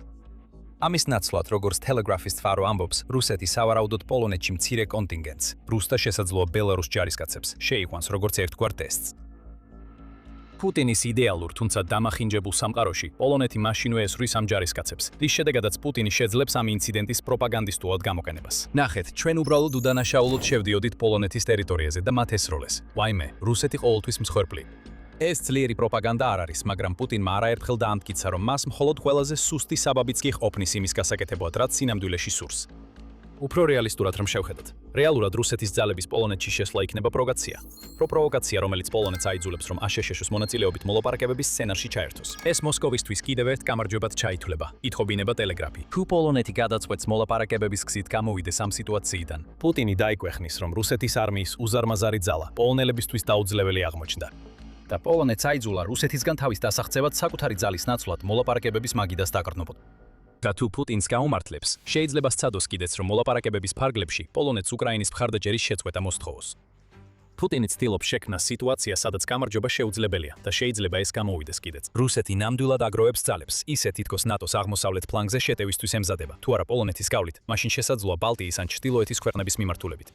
ამის ნაცვლად, როგორც Telegraph-ის თვარო ამბობს, რუსეთი სავარაუდოდ პოლონეთში მცირე კონტინგენტს, რუს და შესაძლოა ბელარუს ჯარისკაცებს, შეიყვანს როგორც ერთგვარ ტესტს. პუტინის იდეალურ, თუმცა დამახინჯებულ სამყაროში, პოლონეთი მაშინვე ესვრის ამ ჯარისკაცებს. რის შედეგადაც პუტინი შეძლებს ამ ინციდენტის პროპაგანდისტულად გამოყენებას. ნახეთ, ჩვენ უბრალოდ უდანაშაულოდ შევდიოდით პოლონეთის ტერიტორიაზე და მათ ესროლეს. ვაიმე, რუსეთი ყოველთვის მსხვერპლი. ეს ძლიერი პროპაგანდა არ არის, მაგრამ პუტინმა არაერთხელ დაამტკიცა, რომ მას მხოლოდ ყველაზე სუსტი საბაბიც კი ყოფნის იმის გასაკეთებლად, რაც სინამდვილეში სურს. უფრო რეალისტურად რომ შევხედოთ, რეალურად რუსეთის ძალების პოლონეთში შესვლა იქნება პროვოკაცია, რომელიც პოლონეთს აიძულებს, რომ აშშ-ის მონაწილეობით მოლაპარაკებების სცენარში ჩაერთოს. ეს მოსკოვისთვის კიდევ ერთ გამარჯვებად ჩაითვლება, ითხოვინება ტელეგრაფი. თუ პოლონეთი გადაწყვეტს მოლაპარაკებების გზით გამოვიდეს ამ სიტუაციიდან, პუტინი დაიკვეხნის, რომ რუსეთის არმიის უზარმაზარი ძალა პოლონელებისთვის დაუძლეველი აღმოჩნდა. და პოლონეთს აიძულა რუსეთისგან თავის დასაღწევად საკუთარი ძალის ნაცვლად მოლაპარაკებების მაგიდას დაკრნობა. და თუ პუტინს გაუმართლებს, შეიძლება სცადოს კიდეც, რომ მოლაპარაკებების ფარგლებში პოლონეთს უკრაინის მხარდაჭერის შეწყვეტა მოსთხოვოს. პუტინი ცდილობს შექმნას სიტუაცია, სადაც გამარჯვება შეუძლებელია და შეიძლება ეს გამოვიდეს კიდეც. რუსეთი ნამდვილად აგროვებს ძალებს, ისე თითქოს ნატოს აღმოსავლეთ ფლანგზე შეტევისთვის ემზადება. თუ არა პოლონეთის გავლით, მაშინ შესაძლოა ბალტიის ან ჩრდილოეთის ქვეყნების მიმართულებით.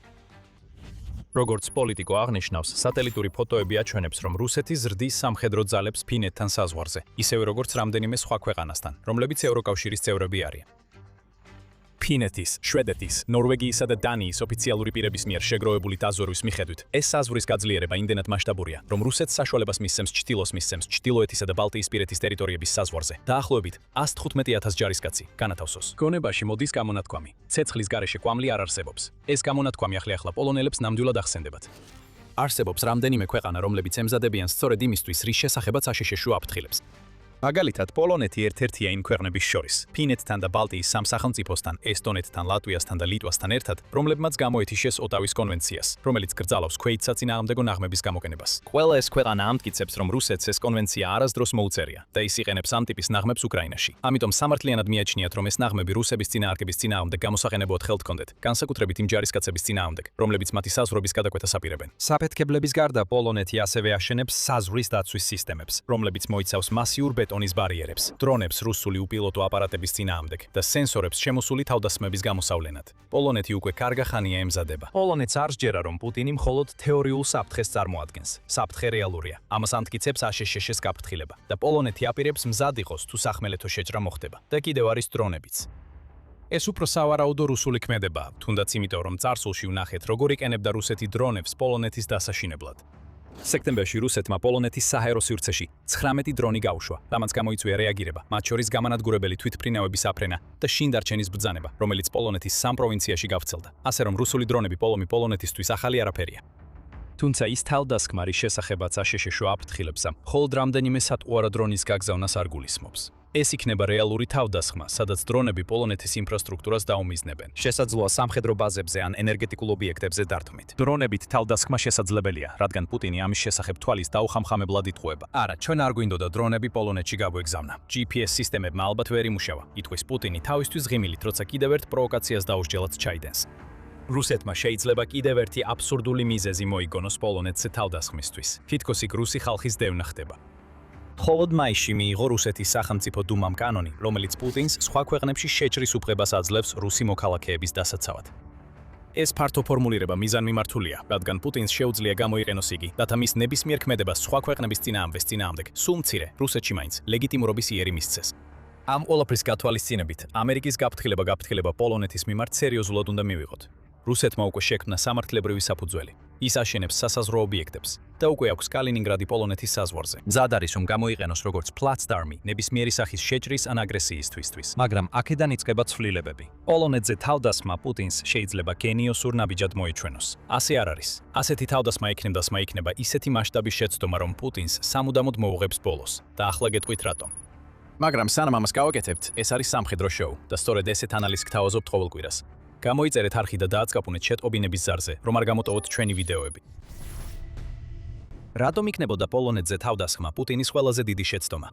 როგორც პოლიტიკო აღნიშნავს, სატელიტური ფოტოები აჩვენებს, რომ რუსეთი ზრდის სამხედრო ძალებს ფინეთთან საზღვარზე, ისევე როგორც რამდენიმე სხვა ქვეყანასთან, რომლებიც ევროკავშირის წევრები არიან. ფინეთის, შვედეთის, ნორვეგიისა და დანიის ოფიციალური პირების მიერ შეგროვებული დაზვერვის მიხედვით, ეს საზღვრის გაძლიერება იმდენად მასშტაბურია, რომ რუსეთს საშუალებას მისცემს ჩრდილოეთისა და ბალტიისპირეთის ტერიტორიების საზღვარზე. დაახლოებით 115,000 ჯარისკაცი განათავსოს. გონებაში მოდის გამონათქვამი. ცეცხლის გარეშე კვამლი არ არსებობს. ეს გამონათქვამი ახლა პოლონელებს ნამდვილად ახსენდებათ. არსებობს რამდენიმე ქვეყანა, რომლებიც ემზადებიან სწორედ იმისთვის, რის შესახებაც აშშ-ს აფრთხილებს. მაგალითად, პოლონეთი ერთ-ერთია იმ ქვეყნების შორის, ფინეთთან და ბალტიის სამ სახელმწიფოსთან, ესტონეთთან, ლატვიასთან და ლიტვასთან ერთად, რომლებმაც გამოეთიშეს ოტავის კონვენციას, რომელიც გრძალავს ქვეით საწინააღმდეგო ნაღმების გამოყენებას. ყველა ეს ქვეყანა ამტკიცებს, რომ რუსეთს ეს კონვენცია არასდროს მოუწერია და ის იყენებს ამ ტიპის ნაღმებს უკრაინაში. ამიტომ სამართლიანად მიაჩნიათ, რომ ეს ნაღმები რუსების წინააღმდეგ გამოსაყენებლად ხელთ კონდეთ, განსაკუთრებით იმ ჯარისკაცების წინააღმდეგ, რომლებიც მათი საზღვრების გადაკვეთას აპირებენ. საფეთქებლების გარდა პოლონეთი ასევე აშენებს საზღვრის დაცვის სისტემებს, რომლებიც მოიცავს მასიურ ბეტონის ბარიერებს, დრონებს რუსული უპილოტო აპარატების წინააღმდეგ და სენსორებს შემოსული თავდასხმების გამოსავლენად. პოლონეთი უკვე კარგა ხანია ემზადება. პოლონეთს არ სჯერა, რომ პუტინი მხოლოდ თეორიულ საფრთხეს წარმოადგენს. საფრთხე რეალურია. ამას ამტკიცებს აშშ-ის გაფრთხილება და პოლონეთი აპირებს მზად იყოს, თუ სახმელეთო შეჭრა მოხდება. და კიდევ არის დრონებიც. ეს უფრო სავარაუდო რუსული ქმედებაა, თუნდაც იმიტომ, რომ წარსულში ვნახეთ, როგორ იყენებდა რუსეთი დრონებს პოლონეთის დასაშინებლად. სექტემბერში რუსეთმა პოლონეთის საჰაერო სივრცეში 19 დრონი გაუშვა, რამაც გამოიწვია რეაგირება, მათ შორის გამანადგურებელი თვითმფრინავების აფრენა და შინდარჩენის ბრძანება, რომელიც პოლონეთის სამ პროვინციაში გავრცელდა. ასე რომ რუსული დრონები პოლონეთისთვის ახალი არაფერია. თუმცა ის თავდასხმა, რის შესახებაც აშშ-ს აფრთხილებს, მხოლოდ რამდენიმე სატყუარა დრონის გაგზავნას არ გულისხმობს. ეს იქნება რეალური თავდასხმა, სადაც დრონები პოლონეთის ინფრასტრუქტურას დაუმიზნებენ. შესაძლოა სამხედრო ბაზებზე ან ენერგეტიკულ ობიექტებზე დართვით. დრონებით თავდასხმა შესაძლებელია, რადგან პუტინი ამის შესახებ თვალის დაუხამხამებლად იტყუება. არა, ჩვენ არ გვინდოდა დრონები პოლონეთში გაგვეგზავნა. GPS სისტემებმა ალბათ ვერ იმუშავა. იტყვის პუტინი თავისთვის ღიმილით, როცა კიდევ ერთ პროვოკაციას დაუსჯელად ჩაიდენს. რუსეთმა შეიძლება კიდევ ერთი აბსურდული მიზეზი მოიგონოს პოლონეთზე თავდასხმისთვის. თითქოს იქ რუსი ხალხის დევნა ხდება. მხოლოდ მაისში მიიღო რუსეთის სახელმწიფო დუმამ კანონი, რომელიც პუტინს სხვა ქვეყნებში შეჭრის უფლებას აძლევს რუსი მოქალაქეების დასაცავად. ეს ფართო ფორმულირება მიზანმიმართულია, რადგან პუტინს შეუძლია გამოიყენოს იგი, რათა მის ნებისმიერ ქმედებას სხვა ქვეყნების წინააღმდეგ სულ მცირე რუსეთში მაინც ლეგიტიმურობის იერი მისცეს. ამ ყველაფრის გათვალისწინებით, ამერიკის გაფრთხილება პოლონეთის მიმართ სერიოზულად უნდა მივიღოთ. რუსეთმა უკვე შექმნა სამართლებრივი საფუძველი. ის აშენებს სასაზღვრო ობიექტებს და უკვე აქვს კალინინგრადი პოლონეთის საზღვარზე. მზად არის, რომ გამოიყენოს როგორც პლაცდარმი ნებისმიერი სახის შეჭრის ან აგრესიისთვის. მაგრამ აქედან იწყება ცვლილებები. პოლონეთზე თავდასხმა პუტინს შეიძლება გენიოსურ ნაბიჯად მოიჩვენოს. ასე არ არის. ასეთი თავდასხმა იქნება ისეთი მასშტაბის შეცდომა, რომ პუტინს სამუდამოდ მოუღებს ბოლოს. და ახლა გეტყვით რატომ. მაგრამ სანამ ამას გავაკეთებთ, ეს არის სამხედრო შოუ და სწორედ ესეთ ანალიზს გთავაზობთ ყოველ კვირას. გამოიწერეთ არხი და დააწყაპუნეთ შეტყობინების ზარზე, რომ არ გამოტოვოთ ჩვენი ვიდეოები. რატომ იქნებოდა პოლონეთზე თავდასხმა პუტინის ყველაზე დიდი შეცდომა?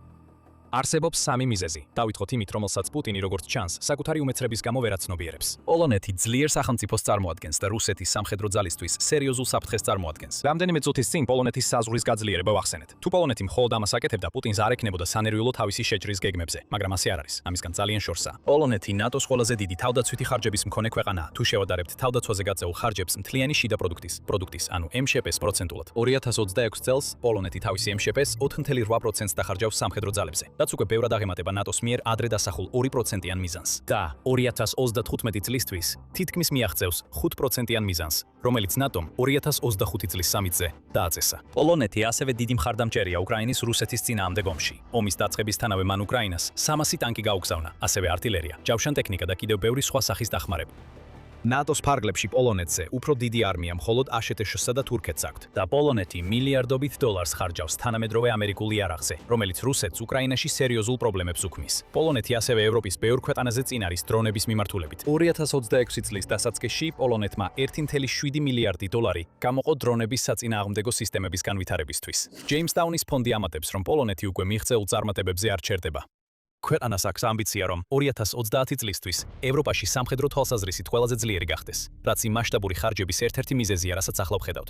არსებობს სამი მიზეზი. დავითხოვთ იმით, რომელსაც პუტინი როგორც ჩანს, საკუთარი უმეცრების გამო ვერ აცნობიერებს. პოლონეთი ძლიერ სახელმწიფოს წარმოადგენს და რუსეთის სამხედრო ძალისთვის სერიოზულ საფრთხეს წარმოადგენს. რამდენიმე წუთის წინ პოლონეთის საზღვრის გაძლიერება ვახსენეთ. თუ პოლონეთი მხოლოდ ამას აკეთებდა, პუტინს არ ექნებოდა სანერვიულო თავისი შეჭრის გეგმებზე, მაგრამ ასე არ არის. ამისგან ძალიან შორსაა. პოლონეთი ნატოს ყველაზე დიდი თავდაცვითი ხარჯების მქონე ქვეყანაა. თუ შევადარებთ თავდაცვაზე გაწეულ ხარჯებს მთლიანი შიდა პროდუქტის, ანუ MŠP-ს პროცენტულად. 2026 წელს პოლონეთი თავისი MŠP-ს 4.8%-ს დახარჯავს სამხედრო ძალებზე. რაც უკვე ბევრად აღემატება ნატოს მიერ ადრე დასახულ 2%-იან მიზანს. და 2035 წლისთვის თითქმის მიაღწევს 5%-იან მიზანს, რომელიც ნატომ 2025 წლის სამიტზე დააწესა. პოლონეთი ასევე დიდი მხარდამჭერია უკრაინის რუსეთის წინააღმდეგ ომში. ომის დაწყებისთანავე მან უკრაინას 300 ტანკი გაუგზავნა, ასევე артиლერია, ჯავშან ტექნიკა და კიდევ ბევრი სხვა სახის დახმარება. ნატოს ფარგლებში პოლონეთზე უფრო დიდი არმია მხოლოდ აშტშ-სა და თურქეთს აქვთ და პოლონეთი მილიარდობით დოლარს ხარჯავს თანამედროვე ამერიკულ იარაღზე, რომელიც რუსეთს უკრაინაში სერიოზულ პრობლემებს უქმნის. პოლონეთი ასევე ევროპის ბევრ ქვეყანაზე წინ არის დრონების მიმართულებით. 2026 წლის დასაწყისში პოლონეთმა 1.7 მილიარდი დოლარი გამოყო დრონების საწინააღმდეგო სისტემების განვითარებისთვის. ჯეიმსტაუნის ფონდი ამატებს, რომ პოლონეთი უკვე მიღწეულ წარმატებებზე არ ჩერდება. ქვეყანას აქვს ამბიცია, რომ 2030 წლისთვის ევროპაში სამხედრო თვალსაზრისით ყველაზე ძლიერი გახდეს, რაც იმ მასშტაბური ხარჯების ერთ-ერთი მიზეზია, რასაც ახლა ვხედავთ.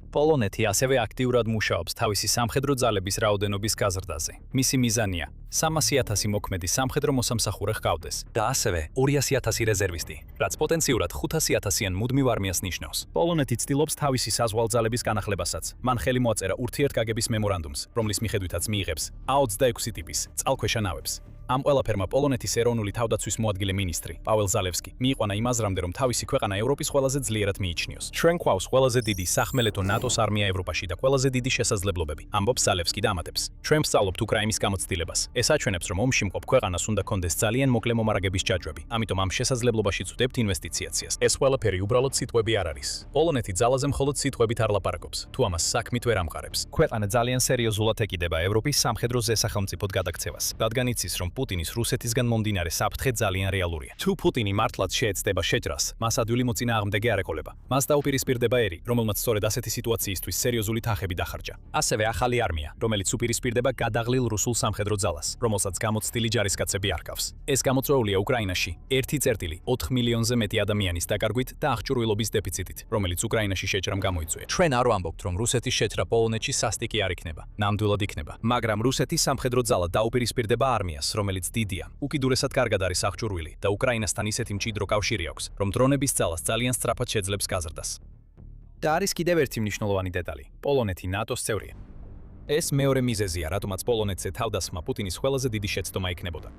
პოლონეთი ასევე აქტიურად მუშაობს თავისი სამხედრო ძალების რაოდენობის გაზრდაზე. მისი მიზანია 300,000 მოქმედი სამხედრო მოსამსახურე ჰყავდეს და ასევე 200,000 რეზერვისტი, რაც პოტენციურად 500,000-იან მუდმივ არმიას ნიშნავს. პოლონეთი ცდილობს თავისი საზღვაო ძალების განახლებასაც. მან ხელი მოაწერა ურთიერთგაგების მემორანდუმს, რომლის მიხედვითაც მიიღებს A26 ტიპის წყალქვეშა ნავებს. ამ ყველაფერმა პოლონეთის ეროვნული თავდაცვის მოადგილე მინისტრი პაველ ზალევსკი მიიყვანა იმ აზრამდე, რომ თავისი ქვეყანა ევროპის ყველაზე ძლიერად მიიჩნიოს. ჩვენ გვყავს ყველაზე დიდი სახმელეთო ნატოს არმია ევროპაში და ყველაზე დიდი შესაძლებლობები, ამბობს ზალევსკი და ამატებს. ჩვენ ვსწავლობთ უკრაინის გამოცდილებას. ეს აჩვენებს, რომ ომში მყოფ ქვეყანას უნდა კონდეს ძალიან მოკლე მომარაგების ჯაჭვები, ამიტომ ამ შესაძლებლობაში ვწვდებთ ინვესტიციაციას. ეს ყველაფერი უბრალოდ სიტყვები არ არის. პოლონეთი ძალაზე მხოლოდ სიტყვებით არ ლაპარაკობს, თუ ამას საქმით ვერ ამყარებს. ქვეყანა ძალიან სერიოზულად ეკიდება ევროპის სამხედრო ზესახელმწიფოდ გადაქცევას, რადგან იცის, რომ პუტინის რუსეთისგან მომდინარე საფრთხე ძალიან რეალურია. თუ პუტინი მართლაც შეეცდება შეჭრას, მას ადვილი მოწინააღმდეგე არ ეყოლება. მას დაუპირისპირდება ერი, რომელმაც სწორედ ასეთი სიტუაციისთვის სერიოზული თანხები დახარჯა. ასევე ახალი არმია, რომელიც უპირისპირდება გადაღლილ რუსულ სამხედრო ძალას, რომელსაც გამოცდილი ჯარისკაცები არ ჰყავს. ეს გამოწვეულია უკრაინაში 1.4 მილიონზე მეტი ადამიანის დაკარგვით და აღჭურვილობის დეფიციტით, რომელიც უკრაინაში შეჭრამ გამოიწვია. ჩვენ არ ვამბობთ, რომ რუსეთის შეჭრა პოლონეთში სასტიკი არ იქნება, ნამდვილად იქნება, მაგრამ რუსეთის სამხედრო ძალა დაუპირისპირდება არმიას, რომელიც დიდია, უკიდურესად კარგად არის აღჭურვილი და უკრაინასთან ისეთი მჭიდრო კავშირი აქვს, რომ დრონების ძალას ძალიან სწრაფად შეძლებს გაზრდას. და არის კიდევ ერთი მნიშვნელოვანი დეტალი. პოლონეთი ნატოს წევრია. ეს მეორე მიზეზია, რატომაც პოლონეთზე თავდასხმა პუტინის ყველაზე დიდი შეცდომა იქნებოდა.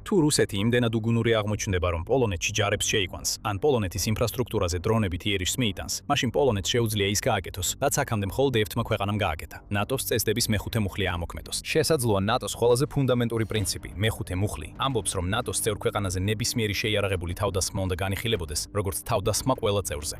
თუ რუსეთი იმდენად უგუნური აღმოჩნდება, რომ პოლონეთში ჯარებს შეიყვანს, ან პოლონეთის ინფრასტრუქტურაზე დრონებით იერიშს მიიტანს, მაშინ პოლონეთს შეუძლია ის გააკეთოს, რაც აქამდე მხოლოდ ერთმა ქვეყანამ გააკეთა. ნატოს წესდების მეხუთე მუხლი ამოქმედოს. შესაძლოა ნატოს ყველაზე ფუნდამენტური პრინციპი, მეხუთე მუხლი, ამბობს, რომ ნატოს წევრ ქვეყანაზე ნებისმიერი შეიარაღებული თავდასხმა უნდა განიხილებოდეს, როგორც თავდასხმა ყველა წევრზე.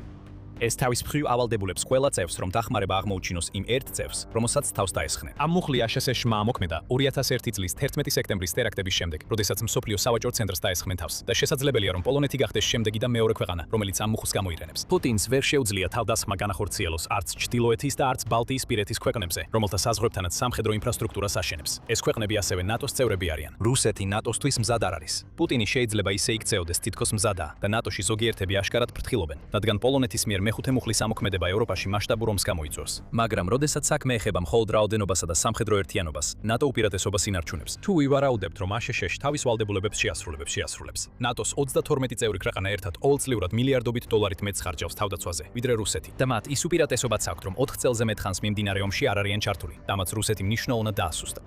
ეს თავის მხრივ ავალდებულებს ყველა წევს, რომ დახმარება აღმოუჩინოს იმ ერთ წევს, რომელსაც თავს დაესხნენ. ამ მუხლი აშშ-მა მოქმედა 2001 წლის 11 სექტემბრის ტერაქტების შემდეგ, როდესაც მსოფლიო სავაჭრო ცენტრს დაესხნენ თავს და შესაძლებელია, რომ პოლონეთი გახდეს შემდეგი და მეორე ქვეყანა, რომელიც ამ მუხლს გამოიყენებს. პუტინს ვერ შეუძლია თავდასხმა განახორციელოს არც ჩრდილოეთის და არც ბალტიისპირეთის ქვეყნებზე, რომელთა საზღვრებთანაც სამხედრო ინფრასტრუქტურას აშენებს. ეს ქვეყნები ასევე ნატოს წევრები არიან. რუსეთი ნატოსთვის მზად არ არის. პუტინი შეიძლება ისე იქცეოდეს თითქოს მზადაა და ნატოში ზოგიერთები აშკარად ფრთხილობენ, რადგან პოლონეთის მიერ მეხუთე მუხლის ამოქმედება ევროპაში მასშტაბურ ომს გამოიწვევს. მაგრამ როდესაც საქმე ეხება მხოლოდ რაოდენობასა და სამხედრო ერთიანობას, ნატო უპირატესობას ინარჩუნებს. თუ ვივარაუდებთ, რომ აშშ თავის ვალდებულებებს შეასრულებს. ნატოს 32 წევრი ქვეყანა ერთად ყოველწლიურად მილიარდობით დოლარით მეტს ხარჯავს თავდაცვაზე, ვიდრე რუსეთი. და მათ ის უპირატესობაც აქვთ, რომ 4 წელზე მეტ ხანს მიმდინარე ომში არ არიან ჩართული, დამაც რუსეთი მნიშვნელოვნად დაასუსტა.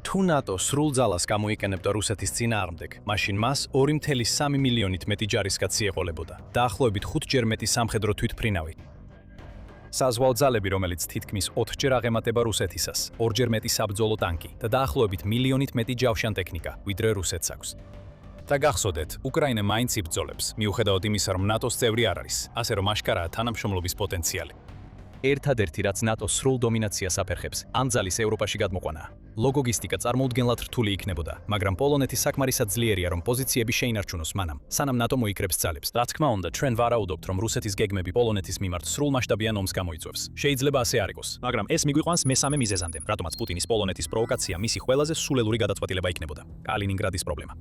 თუ ნატო სრულ ძალას გამოიყენებდა რუსეთის წინააღმდეგ, მაშინ მას 2.3 მილიონით მეტი ჯარისკაცი ეყოლებოდა, დაახლოებით 5-ჯერ მეტი სამხედრო თვითმფრინავი. საზღვაო ძალები, რომელიც თითქმის 4-ჯერ აღემატება რუსეთისას, 2-ჯერ მეტი საბრძოლო ტანკი და დაახლოებით მილიონით მეტი ჯავშან ტექნიკა, ვიდრე რუსეთს აქვს. და გახსოვდეთ, უკრაინა მაინც იბრძოლებს, მიუხედავად იმისა, რომ ნატოს წევრი არ არის, ასე რომ აშკარაა თანამშრომლობის პოტენციალი. ერთადერთი, რაც ნატოს სრულ დომინაციას აფერხებს, ამ ძალის ევროპაში გადმოყვანაა. ლოგისტიკა წარმოუდგენლად რთული იქნებოდა, მაგრამ პოლონეთი საკმარისად ძლიერია, რომ პოზიციები შეინარჩუნოს მანამ, სანამ ნატო მოიკრებს ძალებს. რა თქმა უნდა, ჩვენ ვარაუდობთ, რომ რუსეთის გეგმები პოლონეთის მიმართ სრულმასშტაბიან ომს გამოიწვევს. შეიძლება ასე არ იყოს, მაგრამ ეს მიგვიყვანს მესამე მიზეზამდე, რატომაც პუტინის პოლონეთის პროვოკაცია მისი ყველაზე სულელური გადაწყვეტილება იქნებოდა. კალინინგრადის პრობლემა.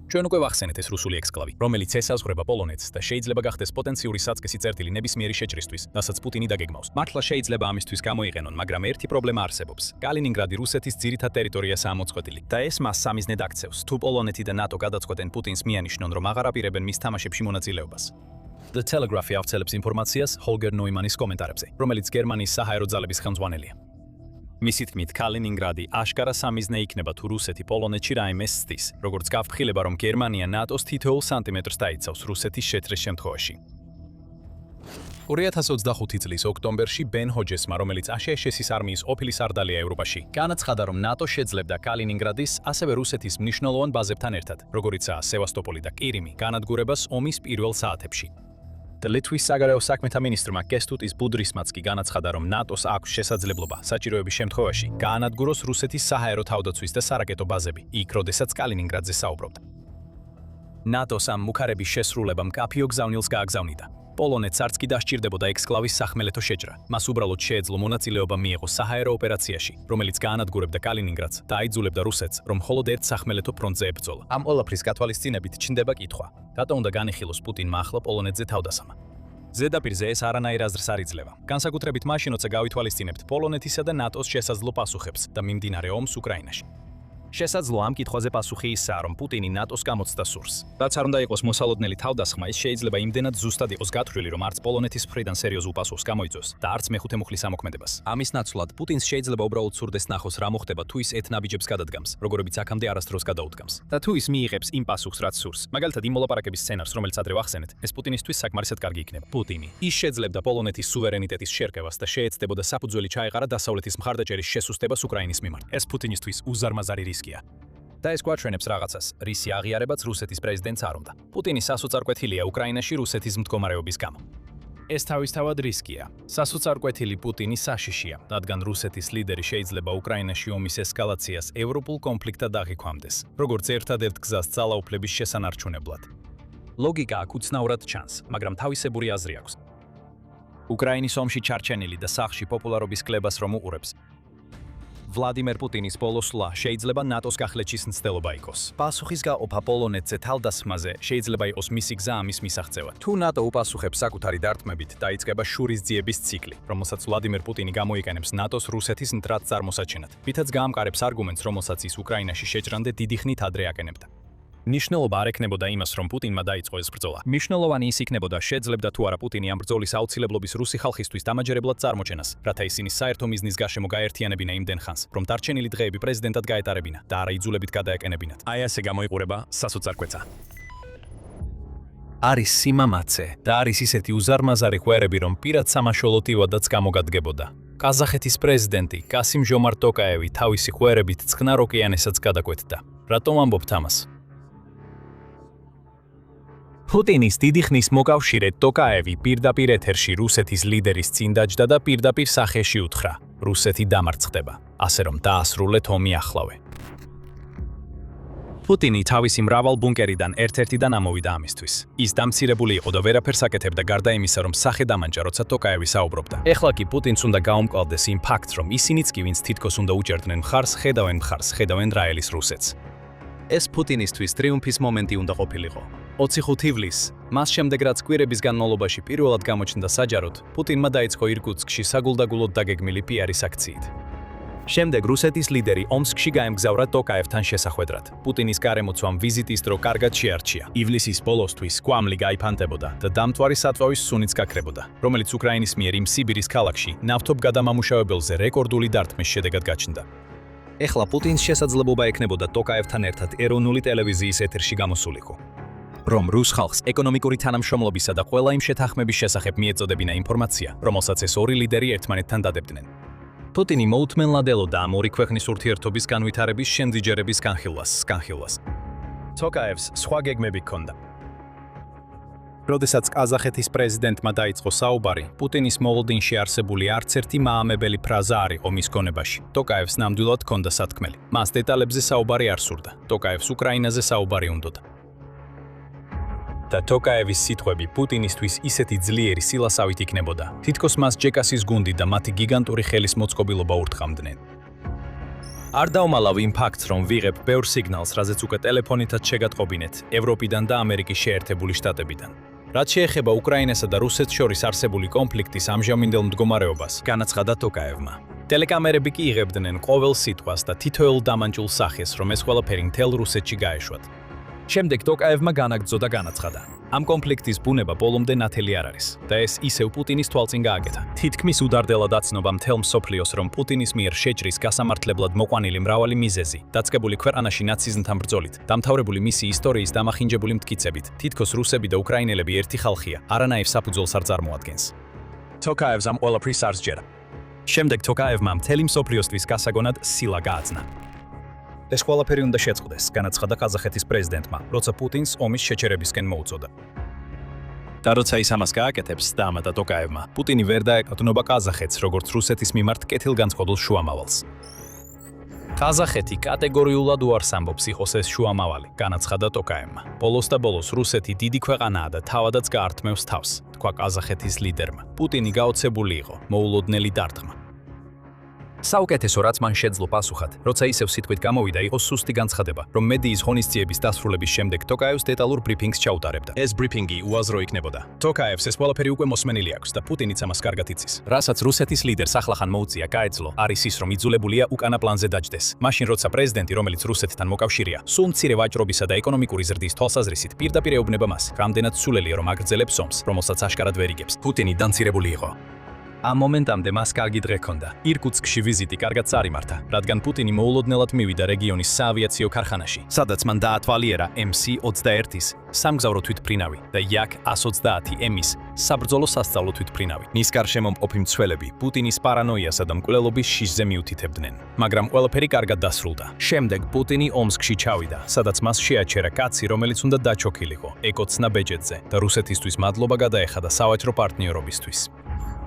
ჩვენ უკვე ვახსენეთ ეს რუსული ექსკლავი, რომელიც ესაზღვრება პოლონეთს და შეიძლება გახდეს პოტენციური საწყისი წერტილი ნებისმიერი შეჭრისთვის, რასაც პუტინი დაგეგმავს. მართლა შეიძლება ამისთვის გამოიყენონ, მაგრამ ერთი პრობლემა არსებობს. კალინინგრადი რუსეთის ძირითად ტერიტორიასაა მოწყვეტილი და ეს მას სამიზნედ აქცევს. თუ პოლონეთი და ნატო გადაწყვეტენ პუტინს მიანიშნონ, რომ აღარ აპირებენ მის თამაშებში მონაწილეობას. The Telegraph ავცელებს ინფორმაციას ჰოლგერ ნოიმანის კომენტარებზე, რომელიც გერმანიის საჰაერო ძალების ხელმძღვანელია. მისი თქმით, კალინინგრადი აშკარა სამიზნე იქნება თუ რუსეთი პოლონეთში რაიმე სცდის, როგორც გავფრთხილება, რომ გერმანია ნატოს თითოეულ სანტიმეტრს დაიცავს რუსეთის შეჭრის შემთხვევაში. 2025 წლის ოქტომბერში ბენ ჰოჯესმა, რომელიც აშშ-ის არმიის ყოფილი სარდალია ევროპაში, განაცხადა, რომ ნატო შეძლებდა კალინინგრადის, ასევე რუსეთის მნიშვნელოვან ბაზებთან ერთად, როგორიცაა სევასტოპოლი და კირიმი, განადგურებას ომის პირველ საათებში. და ლიტვის საგარეო საქმეთა მინისტრმა კესტუტის ბუდრისმაც კი განაცხადა, რომ ნატოს აქვს შესაძლებლობა საჭიროების შემთხვევაში გაანადგუროს რუსეთის საჰაერო თავდაცვის და სარაკეტო ბაზები, იქ როდესაც კალინინგრადზე საუბრობდა. ნატოს ამ მუქარების შესრულებამ კაფიო გზავნილს გააგზავნიდა. პოლონეთს არც კი დასჭირდებოდა ექსკლავის სახმელეთო შეჭრა. მას უბრალოდ შეეძლო მონაწილეობა მიიღო საჰაერო ოპერაციაში, რომელიც გაანადგურებდა კალინინგრადს და აიძულებდა რუსეთს, რომ მხოლოდ ერთ სახმელეთო ფრონტზე ებრძოლა. ამ ყველაფრის გათვალისწინებით ჩნდება კითხვა: რატო უნდა განიხილოს პუტინმა ახლა პოლონეთზე თავდასხმა? ზედაპირზე ეს არანაირ აზრს არ იძლევა. განსაკუთრებით მაშინ, როცა გავითვალისწინებთ პოლონეთისა და ნატოს შესაძლო პასუხებს და მიმდინარე ომს უკრაინაში. შესაძლოა ამ კითხვაზე პასუხი ისაა, რომ პუტინი ნატოს გამოცდა სურს. რაც არ უნდა იყოს მოსალოდნელი თავდასხმა, ის შეიძლება იმდენად ზუსტად იყოს გათვლილი, რომ არც პოლონეთის მხრიდან სერიოზულ პასუხს გამოიწვევს და არც მეხუთე მუხლის ამოქმედებას. ამის ნაცვლად, პუტინს შეიძლება უბრალოდ სურდეს ნახოს რა მოხდება, თუ ის ეთნაბიჯებს გადადგამს, როგორებიც აქამდე არასდროს გადაუდგამს. და თუ ის მიიღებს იმ პასუხს, რაც სურს, მაგალითად იმ მოლაპარაკების სცენარს, რომელიც ადრე ვახსენეთ, ეს პუტინისთვის საკმარისად კარგი იქნება. პუტინი ის შეძლებდა პოლონეთის სუვერენიტეტის შერკევას და შეეცდებოდა საფუძველი ჩაეყარა დასავლეთის მხარდაჭერის შესუსტებას უკრაინის მიმართ. ეს პუტინისთვის უზარმაზარი რისკია. და ეს გვაჩვენებს რაღაცას, რისი აღიარებაც რუსეთის პრეზიდენტს არ უნდა. პუტინი სასოწარკვეთილია უკრაინაში რუსეთის მდგომარეობის გამო. ეს თავისთავად რისკია. სასოწარკვეთილი პუტინი საშიშია, რადგან რუსეთის ლიდერი შეიძლება უკრაინაში ომის ესკალაციას ევროპულ კონფლიქტად აღიქვამდეს, როგორც ერთადერთ გზას ძალაუფლების შესანარჩუნებლად. ლოგიკა აქ უცნაურად ჩანს, მაგრამ თავისებური აზრი აქვს. უკრაინის ომში ჩარჩენილი და სახლში პოპულარობის კლებას რომ უყურებს, ვლადიმერ პუტინის ბოლოსვლა შეიძლება ნატოს გახლეჩის მცდელობა იყოს. პასუხისგაყოფა პოლონეთზე თავდასხმაზე შეიძლება იყოს მისი გზა ამის მისაღწევად. თუ ნატო უპასუხებს საკუთარი დარტყმებით, დაიწყება შურისძიების ციკლი, რომელსაც ვლადიმერ პუტინი გამოიყენებს ნატოს რუსეთის მტრად წარმოსაჩენად. ვითაც გაამყარებს არგუმენტს, რომელსაც ის უკრაინაში შეჭრამდე დიდი ხნით ადრე აკენებდა. ნიშნულობა არ ექნებოდა იმას, რომ პუტინმა დაიწყო ეს ბრძოლა. მნიშვნელოვანი ის იქნებოდა, შეძლებდა თუ არა პუტინი ამ ბრძოლის აუცილებლობის რუსი ხალხისთვის დამაჯერებლად წარმოჩენას, რათა ისინი საერთო მიზნის გარშემო გაერთიანებინა იმდენ ხანს, რომ დარჩენილი დღეები პრეზიდენტად გაეტარებინა და არა იძულებით გადაეკენებინათ. აი ასე გამოიყურება სასოწარკვეცა. არის სიმამაცე და არის ისეთი უზარმაზარი ხვერები, რომ პირად სამაშველოთივადაც გამოგადგებოდა. ყაზახეთის პრეზიდენტი კასიმ ჟომარტ ტოკაევი თავისი ხვერებით წყნარ ოკეანესაც გადაკვეთდა. რატომ ამბობთ ამას? პუტინის დიდი ხნის მოკავშირე ტოკაევი პირდაპირ ეთერში რუსეთის ლიდერის წინ დაჯდა და პირდაპირ სახეში უთხრა: რუსეთი დამარცხდება, ასე რომ დაასრულეთ ომი ახლავე. პუტინი თავისი მრავალ ბუნკერიდან ერთ-ერთიდან ამოვიდა ამისთვის. ის დამცირებული იყო და ვერაფერს აკეთებდა გარდა იმისა, რომ სახე დამანჯა, როცა ტოკაევი საუბრობდა. ეხლა კი პუტინს უნდა გაუმკლავდეს იმ ფაქტს, რომ ისინიც კი ვინც თითქოს უნდა უჭერდნენ მხარს, ხედავენ რაელის რუსეთს. ეს პუტინისთვის ტრიუმფის მომენტი უნდა ყოფილიყო. 25 ივლისს, მას შემდეგ რაც კვირების განმავლობაში პირველად გამოჩნდა საჯაროდ, პუტინმა დაიწყო ირკუტსკში საგულდაგულოდ დაგეგმილი პიარის აქციით. შემდეგ რუსეთის ლიდერი ომსკში გაემგზავრა ტოკაევთან შესახვედრად. პუტინის გარემოცვამ ვიზიტის დრო კარგად შეარჩია. ივლისის ბოლოსთვის კვამლი გაიფანტებოდა და დამთვარი საწვავის სუნიც გაქრებოდა, რომელიც უკრაინის მიერ იმ სიბირის ქალაქში ნავთობგადამამუშავებელზე რეკორდული დარტყმის შედეგად გაჩნდა. ეხლა პუტინს შესაძლებლობა ექნებოდა ტოკაევთან ერთად ეროვნული ტელევიზიის ეთერში გამოსულიყო. რომ რუს ხალხს ეკონომიკური თანამშრომლობისა და ყველა იმ შეთანხმების შესახებ მიეწოდებინა ინფორმაცია, რომელსაც ეს ორი ლიდერი ერთმანეთთან დადებდნენ. პუტინი მოუთმენლად ელოდა ამ ორი ქვეყნის ურთიერთობის განვითარების შემძიჯერების განხილვას. ტოკაევს სხვა გეგმები ჰქონდა. როდესაც ყაზახეთის პრეზიდენტმა დაიწყო საუბარი, პუტინის მოლოდინში არსებული არც ერთი მაამებელი ფრაზა არ იყო მის გონებაში. ტოკაევს ნამდვილად ჰქონდა სათქმელი. მას დეტალებზე საუბარი არ სურდა. ტოკაევს უკრაინაზე საუბარი უნდოდა. და ტოკაევის სიტყვები პუტინისთვის ისეთი ძლიერი სილასავით იქნებოდა, თითქოს მას ჯეკასის გუნდი და მათი გიგანტური ხელის მოწყობილობა ურტყამდნენ. არ დავმალავ იმ ფაქტს, რომ ვიღებ ბევრ სიგნალს, რაზეც უკვე ტელეფონითაც შეგატყობინეთ ევროპიდან და ამერიკის შეერთებული შტატებიდან. რაც შეეხება უკრაინასა და რუსეთს შორის არსებული კონფლიქტის ამჟამინდელ მდგომარეობას, განაცხადა ტოკაევმა. ტელეკამერები კი იღებდნენ ყოველ სიტყვას და თითოეულ დამანჯულ სახეს, რომ ეს ყველაფერი მთელ რუსეთში გაეშვათ. შემდეგ ტოკაევმა განაგრძო და განაცხადა: ამ კონფლიქტის ბუნება ბოლომდე ნათელი არ არის და ეს ისევ პუტინის თვალწინ გააკეთა. თითქმის უდარდელად აცნობა მთელ მსოფლიოს, რომ პუტინის მიერ შეჭრის გასამართლებლად მოყვანილი მრავალი მიზეზი, დაწყებული ქვეყანაში ნაციზმთან ბრძოლით, დამთავრებული მისი ისტორიის დამახინჯებული მტკიცებით, თითქოს რუსები და უკრაინელები ერთი ხალხია, არანაირ საფუძველს არ წარმოადგენს. ტოკაევს ამ ყველაფრის არ სჯერა. შემდეგ ტოკაევმა მთელი მსოფლიოსთვის გასაგონად სილა გააძნა. ეს ყველაფერი უნდა შეწყდეს, განაცხადა ყაზახეთის პრეზიდენტმა, როცა პუტინს ომის შეჩერებისკენ მოუწოდა. და როცა ის ამას გააკეთებს, დაამატა ტოკაევმა, პუტინი ვერ დაეკუთვნობა ყაზახეთს, როგორც რუსეთის მიმართ კეთილგანწყობილ შუამავალს. ყაზახეთი კატეგორიულად უარს ამბობს იყოს ეს შუამავალი, განაცხადა ტოკაევმა. ბოლოს და ბოლოს რუსეთი დიდი ქვეყანაა და თავადაც გაართმევს თავს, თქვა ყაზახეთის ლიდერმა. პუტინი გაოცებული იყო, მოულოდნელი დარტყმა. საუკეთესო რაც მან შეძლო პასუხად, როცა ისევ სიტყვით გამოვიდა, იყო სუსტი განცხადება, რომ მედიის ღონისძიების დასრულების შემდეგ ტოკაევს დეტალურ ბრიფინგს ჩაუტარებდა. ეს ბრიფინგი უაზრო იქნებოდა. ტოკაევს ეს ყველაფერი უკვე მოსმენილი აქვს და პუტინიც ამას კარგად იცის. რასაც რუსეთის ლიდერს ახლახან მოუწია გაეძლო, არის ის, რომ იძულებულია უკანა პლანზე დაჯდეს. მაშინ როცა პრეზიდენტი, რომელიც რუსეთთან მოკავშირეა, სულ მცირე ვაჭრობისა და ეკონომიკური ზრდის თვალსაზრისით პირდაპირ ეუბნება მას, რამდენად სულელია რომ აგრძელებს ომს, რომელსაც აშკარად ვერ იგებს. პუტინი დამცირებული იყო. ამ მომენტამდე მას კარგი დღე ჰქონდა. ირკუტსკში ვიზიტი კარგად წარიმართა, რადგან პუტინი მოულოდნელად მივიდა რეგიონის საავიაციო ქარხანაში, სადაც მან დაათვალიერა MC-21-ის სამგზავრო თვითმფრინავი და Yak-130-ის საბრძოლო სასწავლო თვითმფრინავი. მის გარშემო მყოფი მცველები პუტინის პარანოიასა და მკვლელობის შიშზე მიუთითებდნენ, მაგრამ ყველაფერი კარგად დასრულდა. შემდეგ პუტინი ომსკში ჩავიდა, სადაც მას შეაჩერა კაცი, რომელიც უნდა დაჩოქილიყო ეკოცნა ბეჯეტზე და რუსეთისთვის მადლობა გადაეხადა სავაჭრო პარტნიორობისთვის.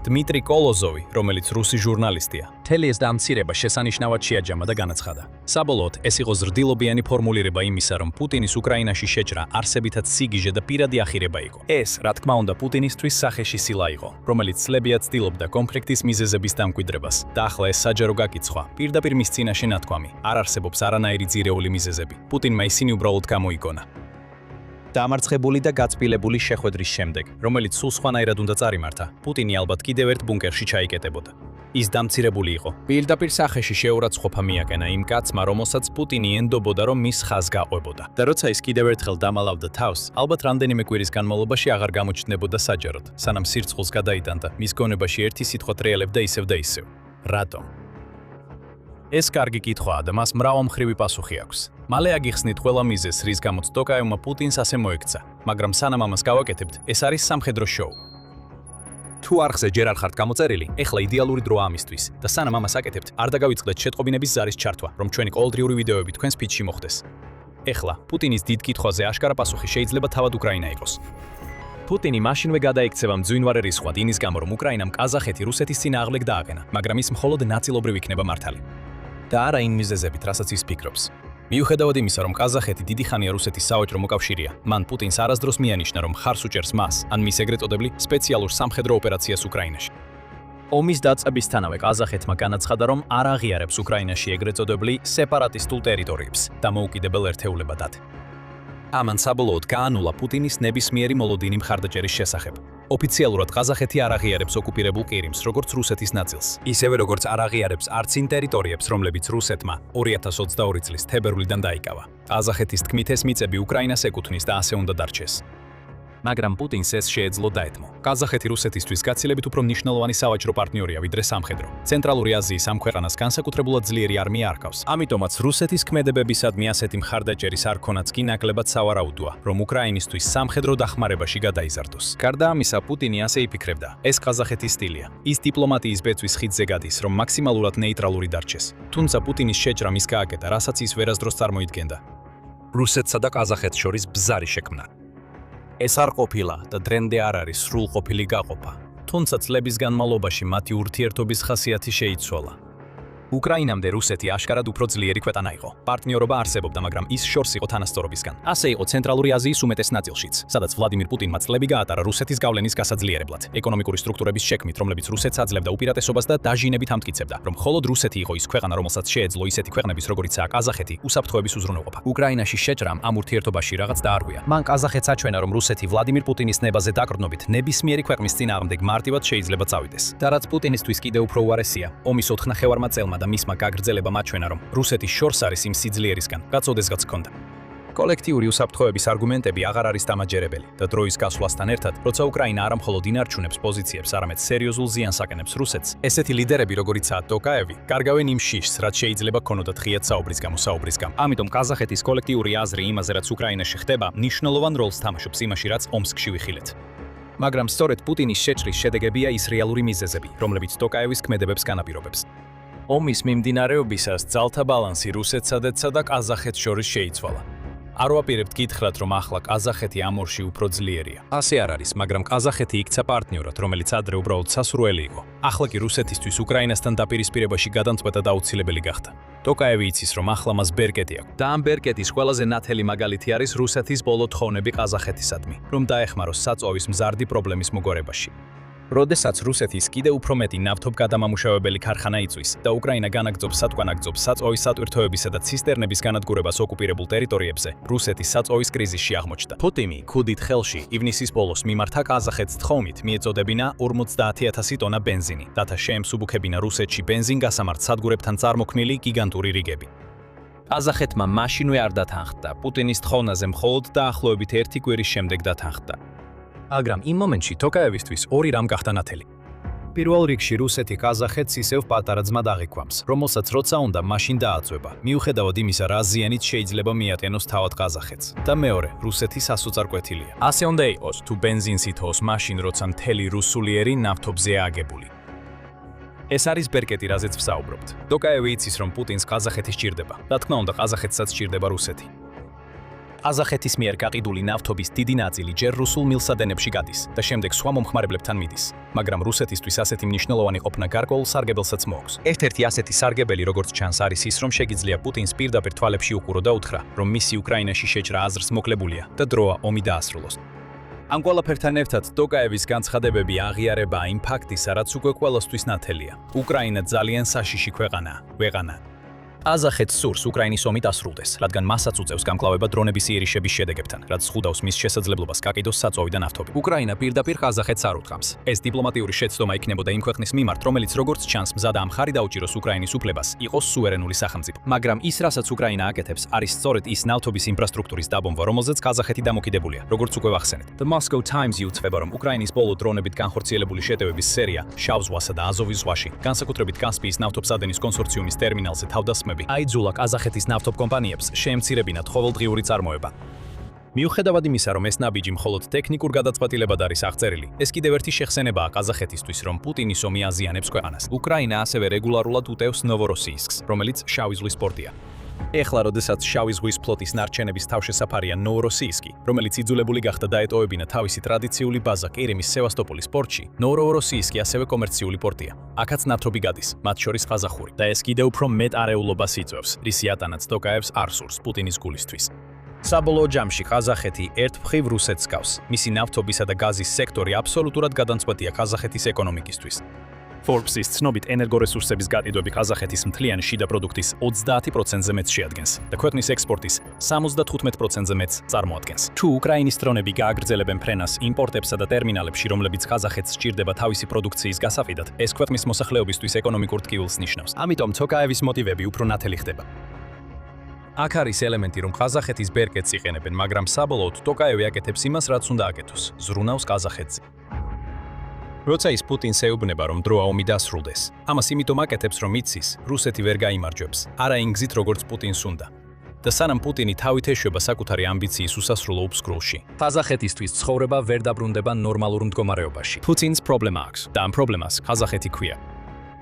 დმიტრი კოლოზოვი, რომელიც რუსი ჟურნალისტია, მთელი ეს დამცირება შესანიშნავად შეაჯამა და განაცხადა. საბოლოოდ, ეს იყო ზრდილობიანი ფორმულირება იმისა, რომ პუტინის უკრაინაში შეჭრა არსებითად სიგიჟე და პირადი ახირება იყო. ეს, რა თქმა უნდა, პუტინისთვის სახეში სილა იყო, რომელიც სლებიად ცდილობდა კონფლიქტის მიზეზების დამკვიდრებას. და ახლა ეს საჯარო გაკიცხვა, პირდაპირ მის წინაშე ნათქვამი, არ არსებობს არანაირი ძირეული მიზეზები. პუტინმა ისინი უბრალოდ გამოიგონა. დამარცხებული და გაწბილებული შეხვედრის შემდეგ, რომელიც სულ სხვანაირად უნდა წარიმართა, პუტინი ალბათ კიდევ ერთ ბუნკერში ჩაიკეტებოდა. ის დამცირებული იყო. პირდაპირ სახეში შეურაცხყოფა მიაკენა იმ კაცმა, რომელსაც პუტინი ენდობოდა, რომ მის ხაზს გაყვებოდა. და როცა ის კიდევ ერთხელ დამალავდა თავს, ალბათ რამდენიმე კვირის განმავლობაში აღარ გამოჩნდებოდა საჯაროდ, სანამ სირცხულს გადაიტანდა, მის გონებაში ერთი სიტყვა ტრიალებდა ისევ და ისევ. რატომ? ეს კარგი კითხვაა და მას მრავალმხრივი პასუხი აქვს. მალე აგიხსნით ყველა მიზეზს, რის გამოც ტოკაევმა პუტინს ასე მოექცა, მაგრამ სანამ ამას გავაკეთებთ, ეს არის სამხედრო შოუ. თუ არხზე ჯერ არ ხართ გამოწერილი, ეხლა იდეალური დროა ამისთვის და სანამ ამას აკეთებთ, არ დაგავიწყდეთ შეტყობინების ზარის ჩართვა, რომ ჩვენი ყოველდღიური ვიდეოები თქვენს ფიდში მოხვდეს. ეხლა, პუტინის დიდ კითხვაზე აშკარა პასუხი შეიძლება თავად უკრაინა იყოს. პუტინი მაშინვე გადაიქცევა მძვინვარე რისხვად იმის გამო, რომ უკრაინამ ყაზახეთი რუსეთის წინააღმდეგ დააყენა, მაგრამ ის მხოლოდ ნაწილობრივ იქნება მართალი. და არა იმ მიზეზებით, რასაც ის ფიქრობს. მიუხედავად იმისა, რომ ყაზახეთი დიდი ხანია რუსეთის საოჯრო მოკავშირეა, მან პუტინს არასდროს მიანიშნა, რომ ხარს უჭერს მას, ან მის ეგრეთ წოდებული სპეციალურ სამხედრო ოპერაციას უკრაინაში. ომის დაწყებისთანავე ყაზახეთმა განაცხადა, რომ არ აღიარებს უკრაინაში ეგრეთ წოდებული სეპარატისტულ ტერიტორიებს და მოუკიდებელ ერთეულებადად. ამან საბოლოოდ გაანულა პუტინის ნებისმიერი მოლოდინი მხარდაჭერის შესახებ. ოფიციალურად ყაზახეთი არ აღიარებს ოკუპირებულ ყირიმს, როგორც რუსეთის ნაწილს. ისევე როგორც არ აღიარებს არც იმ ტერიტორიებს, რომლებიც რუსეთმა 2022 წლის თებერვლიდან დაიკავა. ყაზახეთის თქმით ეს მიწები უკრაინას ეკუთვნის და ასე უნდა დარჩეს. მაგრამ პუტინს ეს შეეძლო დაეთმო. ყაზახეთი რუსეთისთვის გაცილებით უფრო მნიშვნელოვანი სავაჭრო პარტნიორია, ვიდრე სამხედრო. ცენტრალური აზიის ამ ქვეყანას განსაკუთრებულად ძლიერი არმია არ ჰყავს. ამიტომაც რუსეთის ქმედებებისადმი ასეთი მხარდაჭერის არ ქონაც კი ნაკლებად სავარაუდოა, რომ უკრაინისთვის სამხედრო დახმარებაში გადაიზარდოს. გარდა ამისა, პუტინი ასე იფიქრებდა: ეს ყაზახეთის სტილია. ის დიპლომატიის ბეწვის ხიდზე გადის, რომ მაქსიმალურად ნეიტრალური დარჩეს. თუმცა პუტინის შეჭრა მის გააკეთა, რასაც ის ვერასდროს წარმოიდგენდა. რუსეთსა და ყაზახეთს შორის ბზარი შექმნა. ეს არ ყოფილა და დრენდე არ არის სრულყოფილი გაყოფა. თუმცა წლების განმავლობაში მათი ურთიერთობის ხასიათი შეიცვალა. უკრაინამდე რუსეთი აშკარად უფრო ძლიერი ქვეყანა იყო. პარტნიორობა არსებობდა, მაგრამ ის შორს იყო თანასწორობისგან. ასე იყო ცენტრალური აზიის უმეტეს ნაწილშიც, სადაც ვლადიმირ პუტინმა წლები გაატარა რუსეთის გავლენის გასაძლიერებლად, ეკონომიკური სტრუქტურების შექმნით, რომლებიც რუსეთს აძლევდა უპირატესობას და დაჟინებით ამტკიცებდა, რომ მხოლოდ რუსეთი იყო ის ქვეყანა, რომელსაც შეეძლო ისეთი ქვეყნების, როგორიცაა ყაზახეთი, უსაფრთხოების უზრუნველყოფა. უკრაინაში შეჭრამ ამ ურთიერთობაში რაღაც დაარღვია. მან ყაზახეთს აჩვენა, რომ რუსეთი ვლადიმირ პუტინის ნებაზე დაკრდნობით ნებისმიერი ქვეყნის წინააღმდეგ მარტივად შეიძლება წავიდეს. და რაც პუტინისთვის კიდევ უფრო უარესია, ომის 4 ნახევარმა წელმა და მისმა გაგრძელებამ აჩვენა, რომ რუსეთის შორს არის იმ სიძლიერისგან, რაც ოდესღაც ჰქონდა. კოლექტიური უსაფრთხოების არგუმენტები აღარ არის დამაჯერებელი და დროის გასვლასთან ერთად, როცა უკრაინა არა მხოლოდ ინარჩუნებს პოზიციებს, არამედ სერიოზულ ზიანს აკენებს რუსეთს, ესეთი ლიდერები, როგორიცაა ტოკაევი, კარგავენ იმ შიშს, რაც შეიძლება ქონოდათ ღიად საუბრის გამო. ამიტომ ყაზახეთის კოლექტიური აზრი იმაზე, რაც უკრაინაში ხდება, მნიშვნელოვან როლს თამაშობს იმაში, რაც ომსკში ვიხილეთ. მაგრამ სწორედ პუტინის შეჭრის შედეგებია ის რეალური მიზეზები, რომლებიც ტოკაევის ქმედებებს განაპირობებს. ომის მიმდინარეობისას ძალთა ბალანსი რუსეთსა და ყაზახეთს შორის შეიცვალა. არ ვაპირებთ გითხრათ, რომ ახლა ყაზახეთი ამ ორში უფრო ძლიერია. ასე არ არის, მაგრამ ყაზახეთი იქცა პარტნიორად, რომელიც ადრე უბრალოდ სასურველი იყო. ახლა კი რუსეთისთვის უკრაინასთან დაპირისპირებაში გადამწყვეტად აუცილებელი გახდა. ტოკაევი იცის, რომ ახლა მას ბერკეტი აქვს. და ამ ბერკეტის ყველაზე ნათელი მაგალითი არის რუსეთის ბოლო თხოვნები ყაზახეთისადმი, რომ დაეხმაროს საწვავის მზარდი პრობლემის მოგვარებაში. როდესაც რუსეთის კიდევ უფრო მეტი ნავთობგადამამუშავებელი ქარხანა იწვის და უკრაინა განაგრძობს სათვალაგზობს საწვავის სატვირთოებისა და ცისტერნების განადგურებას ოკუპირებულ ტერიტორიებზე, რუსეთის საწვავის კრიზისში აღმოჩნდა. პუტინი ქუდით ხელში ივნისის ბოლოს მიმართა ყაზახეთს თხოვნით მიეწოდებინა 50,000 ტონა ბენზინი, რათა შეემსუბუქებინა რუსეთში ბენზინგასამართ სადგურებთან წარმოქმნილი გიგანტური რიგები. ყაზახეთმა მაშინვე არ დათანხმდა, პუტინის თხოვნაზე მხოლოდ დაახლოებით 1 კვირის შემდეგ დათანხმდა. მაგრამ იმ მომენტში ტოკაევისთვის ორი რამ გახდა ნათელი. პირველ რიგში რუსეთი ყაზახეთს ისევ პატარა ძმად აღიქვამს, რომელსაც როცა უნდა მაშინ დააწვება, მიუხედავად იმისა, რა ზიანით შეიძლება მიატენოს თავად ყაზახეთს. და მეორე, რუსეთის ასოწარკვეთილია. ასე უნდა იყოს, თუ ბენზინს ითხოვს მაშინ, როცა მთელი რუსულიერი ნავთობზეა აგებული. ეს არის ბერკეტი, რაზეც ვსაუბრობთ. ტოკაევი იცის, რომ პუტინს ყაზახეთი სჭირდება. რა თქმა უნდა, ყაზახეთსაც სჭირდება რუსეთი. ყაზახეთის მიერ გაყიდული ნავთობის დიდი ნაწილი ჯერ რუსულ მილსადენებში გადის და შემდეგ სხვა მომხმარებლებთან მიდის, მაგრამ რუსეთისთვის ასეთი მნიშვნელოვანი ყოფნა გარკვეულ სარგებელსაც მოაქვს. ერთ-ერთი ასეთი სარგებელი, როგორც ჩანს, არის ის, რომ შეგიძლია პუტინს პირდაპირ თვალებში უყურო და უთხრა, რომ მისი უკრაინაში შეჭრა აზრს მოკლებულია და დროა ომი დაასრულოს. ამ ყველაფერთან ერთად ტოკაევის განცხადებები აღიარება იმ ფაქტისა, რაც უკვე ყველასთვის ნათელია. უკრაინა ძალიან საშიში ქვეყანაა. ყაზახეთს სურს უკრაინის ომი დასრულდეს, რადგან მასაც უწევს გამკლავება დრონების იერიშების შედეგებთან, რაც ზღუდავს მის შესაძლებლობას გაკიდოს საწვავი და ნავთობი. უკრაინა პირდაპირ ყაზახეთს არ უთხრამს. ეს დიპლომატიური შეცდომა იქნებოდა იმ ქვეყნის მიმართ, რომელიც როგორც ჩანს მზადა ამ ხარი დაუჭიროს უკრაინის უფლებას, იყოს სუვერენული სახელმწიფო. მაგრამ ის, რასაც უკრაინა აკეთებს, არის სწორედ ის ნავთობის ინფრასტრუქტურის დაბომბვა, რომელზეც ყაზახეთი დამოკიდებულია, როგორც უკვე ვახსენეთ. The Moscow Times იუწება, რომ უკრაინის ბოლო დრონებით განხორციელებული შეტევების სერია შავ ზღვასა და აზოვის ზღვაში, განსაკუთრებით კასპიის ნავთობსადენის კონსორციუმის ტერმინალზე თავდასხმები აიძულა ყაზახეთის ნავთობ კომპანიებს შეემცირებინათ ყოველდღიური წარმოება. მიუხედავად იმისა, რომ ეს ნაბიჯი მხოლოდ ტექნიკურ გადაწყვეტილებად არის აღწერილი, ეს კიდევ ერთი შეხსენებაა ყაზახეთისთვის, რომ პუტინის ომი აზიანებს ქვეყანას. უკრაინა ასევე რეგულარულად უტევს ნოვოროსიისკს, რომელიც შავი ზღვის პორტია. ეხლა, როდესაც შავი ზღვის ფლოტის ნარჩენების თავშესაფარია ნოვოროსიისკი, რომელიც იძულებული გახდა დაეტოვებინა თავისი ტრადიციული ბაზა კირიმის სევასტოპოლის პორტში, ნოვოროსიისკი ასევე კომერციული პორტია. აქაც ნავთობი გადის, მათ შორის ყაზახური. და ეს კიდევ უფრო მეტ არეულობას იწვევს, რის იატანაც ტოკაევს არ სურს პუტინის გულისთვის. საბოლოო ჯამში ყაზახეთი ერთმხრივ რუსეთს გავს. მისი ნავთობისა და გაზის სექტორი აბსოლუტურად გადამწყვეტია ყაზახეთის ეკონომიკისთვის. Forbes-ის ცნობით ენერგორესურსების გატიდვები ყაზახეთის მთლიანი შიდა პროდუქტის 30%-ზე მეტს შეადგენს და ქვეყნის ექსპორტის 75%-ზე მეტს წარმოადგენს. თუ უკრაინის დრონები გააგრძელებენ ფრენას იმპორტებსა და ტერმინალებში, რომლებიც ყაზახეთს სჭირდება თავისი პროდუქციის გასაყიდად, ეს ქვეყნის მოსახლეობისთვის ეკონომიკურ ტკივილს ნიშნავს. ამიტომ თოკაევის მოტივები უფრო ნათელი ხდება. აქ არის ელემენტი, რომ ყაზახეთის ბერკეტს იყენებენ, მაგრამ საბოლოოდ ტოკაევი აკეთებს იმას, რაც უნდა აკეთოს, ზრუნავს ყაზახეთზე. როცა ის პუტინს ეუბნება, რომ დროა ომი დასრულდეს, ამას იმიტომ აკეთებს, რომ იცის, რუსეთი ვერ გაიმარჯვებს, არა იმ გზით, როგორც პუტინს უნდა. და სანამ პუტინი თავით ეშვება საკუთარი ამბიციის უსასრულო უფსკრულში, ყაზახეთისთვის ცხოვრება ვერ დაბრუნდება ნორმალურ მდგომარეობაში. პუტინს პრობლემა აქვს და ამ პრობლემას ყაზახეთი ქვია.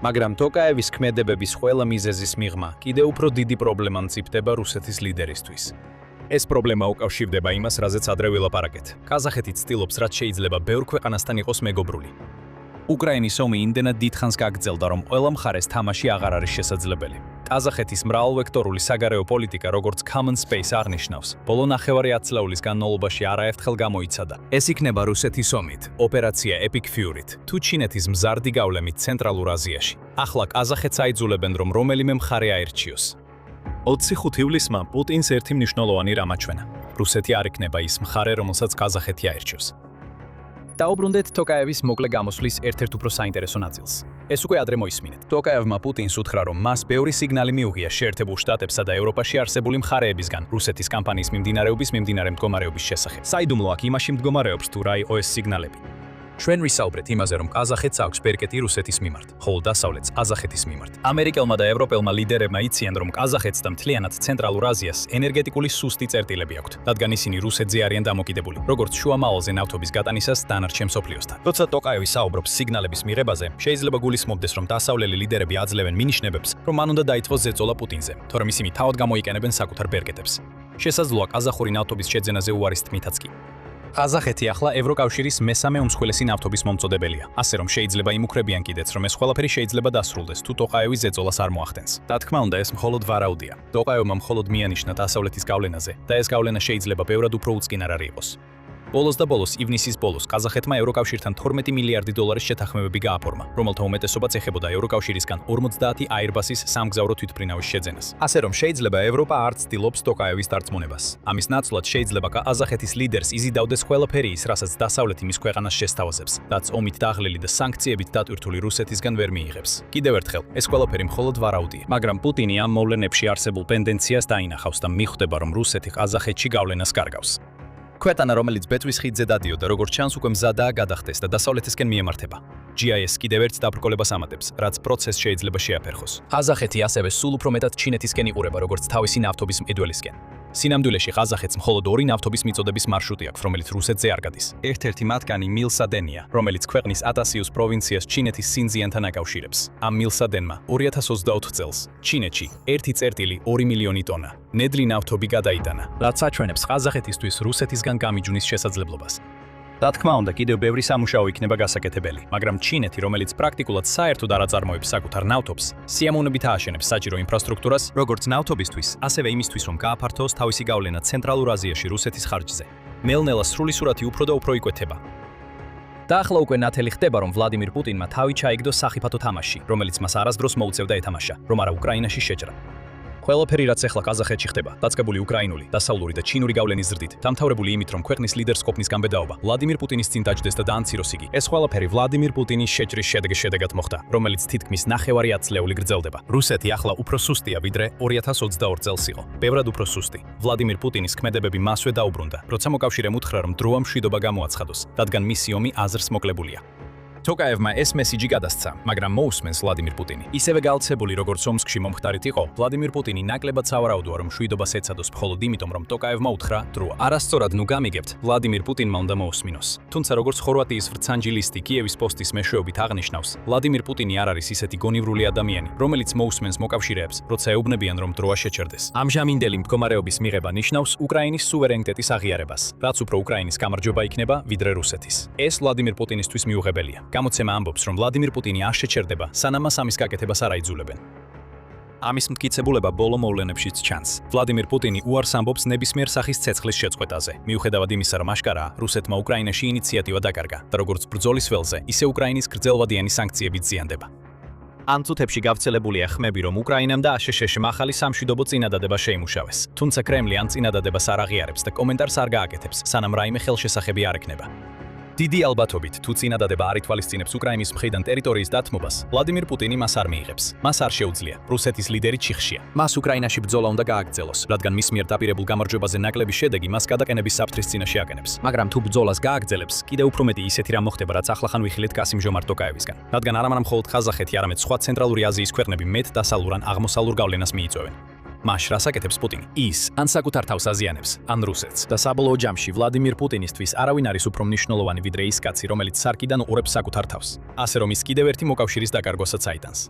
მაგრამ ტოკაევის ქმედებების ყველა მიზეზის მიღმა კიდევ უფრო დიდი პრობლემა მწიფდება რუსეთის ლიდერისთვის. ეს პრობლემა უკავშირდება იმას, რაზეც ადრე ვილაპარაკეთ. ყაზახეთი ცდილობს, რაც შეიძლება ბევრ ქვეყანასთან იყოს მეგობრული. უკრაინის ომი იმდენად დიდხანს გაგრძელდა, რომ ყველა მხარეს თამაში აღარ არის შესაძლებელი. ყაზახეთის მრავალვექტორული საგარეო პოლიტიკა, როგორც common space აღნიშნავს, ბოლო ნახევარი ათწლეულის განმავლობაში არაერთხელ გამოიცადა. ეს იქნება რუსეთის ომით, ოპერაცია Epic Fury-ით, თუ ჩინეთის მზარდი გავლენით ცენტრალურ აზიაში. ახლა ყაზახეთს აიძულებენ, რომ რომელიმე მხარე აერჩიოს. 25 ივლისმა პუტინს ერთი მნიშვნელოვანი რამ აჩვენა. რუსეთი არ იქნება ის მხარე, რომელსაც ყაზახეთი აერჩიოს. დაუბრუნდეთ ტოკაევის მოკლე გამოსვლის ერთ-ერთ უფრო საინტერესო ნაწილს. ეს უკვე ადრე მოისმინეთ. ტოკაევმა პუტინს უთხრა, რომ მას ბევრი სიგნალი მიუღია შეერთებულ შტატებსა და ევროპაში არსებული მხარეებისგან რუსეთის კამპანიის მიმდინარე მდგომარეობის შესახებ. საიდუმლო აქ იმაში მდგომარეობს, თუ რა იყო ეს სიგნალები. ჩვენ ვისაუბრეთ იმაზე, რომ ყაზახეთს აქვს ბერკეტი რუსეთის მიმართ, ხოლო დასავლეთს ყაზახეთის მიმართ. ამერიკელმა და ევროპელმა ლიდერებმა იციან, რომ ყაზახეთს და მთლიანად ცენტრალურ აზიას ენერგეტიკული სუსტი წერტილები აქვთ, რადგან ისინი რუსეთზე არიან დამოკიდებული, როგორც შუამავალზე ნავთობის გატანისას დანარჩენ მსოფლიოსთან. როცა ტოკაევი საუბრობს სიგნალების მიღებაზე, შეიძლება გულისხმობდეს, რომ დასავლელი ლიდერები აძლევენ მინიშნებებს, რომ მან უნდა დაიწყოს ზეწოლა პუტინზე, თორემ ისინი თავად გამოიყენებენ საკუთარ ბერკეტებს. შესაძლოა ყაზახური ნავთობის შეძენაზე უარის თქმითაც კი. ყაზახეთი ახლა ევროკავშირის მესამე უმსხვილესი ნავთობის მომწოდებელია, ასე რომ შეიძლება იმუქრებიან კიდეც, რომ ეს ყველაფერი შეიძლება დასრულდეს, თუ ტოკაევი ზეწოლას არ მოახდენს. რა თქმა უნდა, ეს მხოლოდ ვარაუდია. ტოკაევმა მხოლოდ მიანიშნა დასავლეთის გავლენაზე და ეს გავლენა შეიძლება ბევრად უფრო უწყინარარი იყოს. ბოლოს და ბოლოს, ივნისის ბოლოს, ყაზახეთმა ევროკავშირთან 12 მილიარდი დოლარის შეთანხმებები გააფორმა, რომელთა უმეტესობაც ეხებოდა ევროკავშირისგან 50 Airbus-ის სამგზავრო თვითმფრინავის შეძენას. ასე რომ შეიძლება ევროპა არ ცდილობს ტოკაევის დარწმუნებას. ამის ნაცვლად შეიძლება ყაზახეთის ლიდერს იზიდავდეს ყველაფერი ის, რასაც დასავლეთი მის ქვეყანას შესთავაზებს, რაც ომით დაღლილი და სანქციებით დატვირთული რუსეთისგან ვერ მიიღებს. კიდევ ერთხელ, ეს ყველაფერი მხოლოდ ვარაუდია. მაგრამ პუტინი ამ მოვლენებში არსებულ ტენდენციას დაინახავს და მიხვდება, რომ რუსეთი ყაზახეთში გავლენას კარგავს. ქვეყანა, რომელიც ბეწვის ხიდზე დადიოდა, როგორც ჩანს, უკვე მზადაა გადახდეს და დასავლეთისკენ მიემართება. GIS კიდევ ერთ დაბრკოლებას ამატებს, რაც პროცესს შეიძლება შეაფერხოს. ყაზახეთი ასევე სულ უფრო მეტად ჩინეთისკენ იყურება, როგორც თავისი ნავთობის მყიდველისკენ. სინამდვილეში ყაზახეთს მხოლოდ ორი ნავთობის მიწოდების მარშრუტი აქვს, რომელიც რუსეთზე არ გადის. ერთ-ერთი მათგანი მილსადენია, რომელიც ქვეყნის ატასიუს პროვინციას ჩინეთის სინძიანთან აკავშირებს. ამ მილსადენმა 2024 წელს ჩინეთში 1,2 მილიონი ტონა ნედლი ნავთობი გადაიტანა, რაც აჩვენებს ყაზახეთისთვის რუსეთისგან გამიჯვნის შესაძლებლობას. რა თქმა უნდა, კიდევ ბევრი სამუშაო იქნება გასაკეთებელი, მაგრამ ჩინეთი, რომელიც პრაქტიკულად საერთოდ არ აწარმოებს საკუთარ ნავთობს, სიამოვნებით ააშენებს საჭირო ინფრასტრუქტურას, როგორც ნავთობისთვის, ასევე იმისთვის, რომ გააფართოოს თავისი გავლენა ცენტრალურ აზიაში რუსეთის ხარჯზე. ნელ-ნელა სრული სურათი უფრო და უფრო იკვეთება. და ახლა უკვე ნათელი ხდება, რომ ვლადიმირ პუტინმა თავი ჩაიგდო სახიფათო თამაშში, რომელიც მას არასდროს მოუწევდა ეთამაშა, რომ არა უკრაინაში შეჭრა. ყველაფერი, რაც ახლა ყაზახეთში ხდება, დაწყებული უკრაინული, დასავლური და ჩინური გავლენის ზრდით, დამთავრებული იმით, რომ ქვეყნის ლიდერს ყოფნის გამბედაობა ვლადიმირ პუტინის წინ დაჯდეს და დაანციროს იგი. ეს ყველაფერი ვლადიმირ პუტინის შეჭრის შედეგად მოხდა, რომელიც თითქმის ნახევარი ათწლეული გრძელდება. რუსეთი ახლა უფრო სუსტია, ვიდრე 2022 წელს იყო. ბევრად უფრო სუსტი. ვლადიმირ პუტინის ქმედებები მასვე დაუბრუნდა, როცა მოკავშირემ უთხრა, რომ დროა მშვიდობა გამოაცხადოს, რადგან მისი ომი აზრს მოკლებულია. თოკაევმა ეს მესიჯი გადასცა, მაგრამ მოусმენს ვლადიმირ პუტინი. ისევე გაალცებული როგორც ომსკში მომხდარით იყო, ვლადიმირ პუტინი ნაკლებად სავარაუდოა, რომ მშვიდობას ეცადოს მხოლოდ იმიტომ, რომ თოკაევმა უთხრა დროა. არასწორად ნუ გამიგებთ, ვლადიმირ პუტინმა უნდა მოусმინოს. თუმცა როგორც ხორვატიის ვრცანჯილისტი კიევის პოსტის მეშვეობით აღნიშნავს, ვლადიმირ პუტინი არ არის ისეთი გონივრული ადამიანი, რომელიც მოусმენს მოკავშირეებს, როცა ეუბნებიან, რომ დროა შეჩერდეს. ამჟამინდელი მდგომარეობის მიღება ნიშნავს უკრაინის სუვერენიტეტის აღიარებას, რაც უფრო უკრაინის გამარჯვება იქნება, ვიდრე რუსეთის. ეს ვლადიმირ პუტინისთვის მიუღებელია. გამოცემა ამბობს, რომ ვლადიმირ პუტინი არ შეჩერდება, სანამ მას ამის გაკეთებას არ აიძულებენ. ამის მტკიცებულება ბოლო მოვლენებშიც ჩანს. ვლადიმირ პუტინი უარს ამბობს ნებისმიერ სახის ცეცხლის შეწყვეტაზე, მიუხედავად იმისა, რომ აშკარაა, რუსეთმა უკრაინაში ინიციატივა დაკარგა და როგორც ბრძოლის ველზე, ისე უკრაინის გრძელვადიანი სანქციებით ზიანდება. ამ წუთებში გავრცელებულია ხმები, რომ უკრაინამ და აშშ-მ ახალი სამშვიდობო წინადადება შეიმუშავეს. თუმცა კრემლი ამ წინადადებას არ აღიარებს და კომენტარს არ გააკეთებს, სანამ რაიმე ხელშესახები არ ექნება. დიდი ალბათობით, თუ წინადადება არ ითვალისწინებს უკრაინის მხრიდან ტერიტორიის დათმობას, ვლადიმირ პუტინი მას არ მიიღებს. მას არ შეუძლია. რუსეთის ლიდერი ჩიხშია. მას უკრაინაში ბრძოლა უნდა გააგრძელოს, რადგან მის მიერ დაპირებულ გამარჯვებაზე ნაკლები შედეგი მას გადაყენების საფრთხის წინაშე აკენებს. მაგრამ თუ ბრძოლას გააგრძელებს, კიდევ უფრო მეტი ისეთი რამ მოხდება, რაც ახლახან ვიხილეთ კასიმ-ჟომართ ტოკაევისგან. რადგან არა მხოლოდ ხაზახეთი, არამედ სხვა ცენტრალური აზიის ქვეყნები მეტ დასავლურ ან აღმოსავლურ გავლენას მიიწვევენ. მაშ რას აკეთებს პუტინი? ის ან საკუთარ თავს აზიანებს, ან რუსეთს. და საბოლოო ჯამში ვლადიმირ პუტინისთვის არავინ არის უფრო მნიშვნელოვანი ვიდრე ის კაცი, რომელიც სარკიდან უყურებს საკუთარ თავს. ასე რომ ის კიდევ ერთი მოკავშირის დაკარგვასაც აიტანს.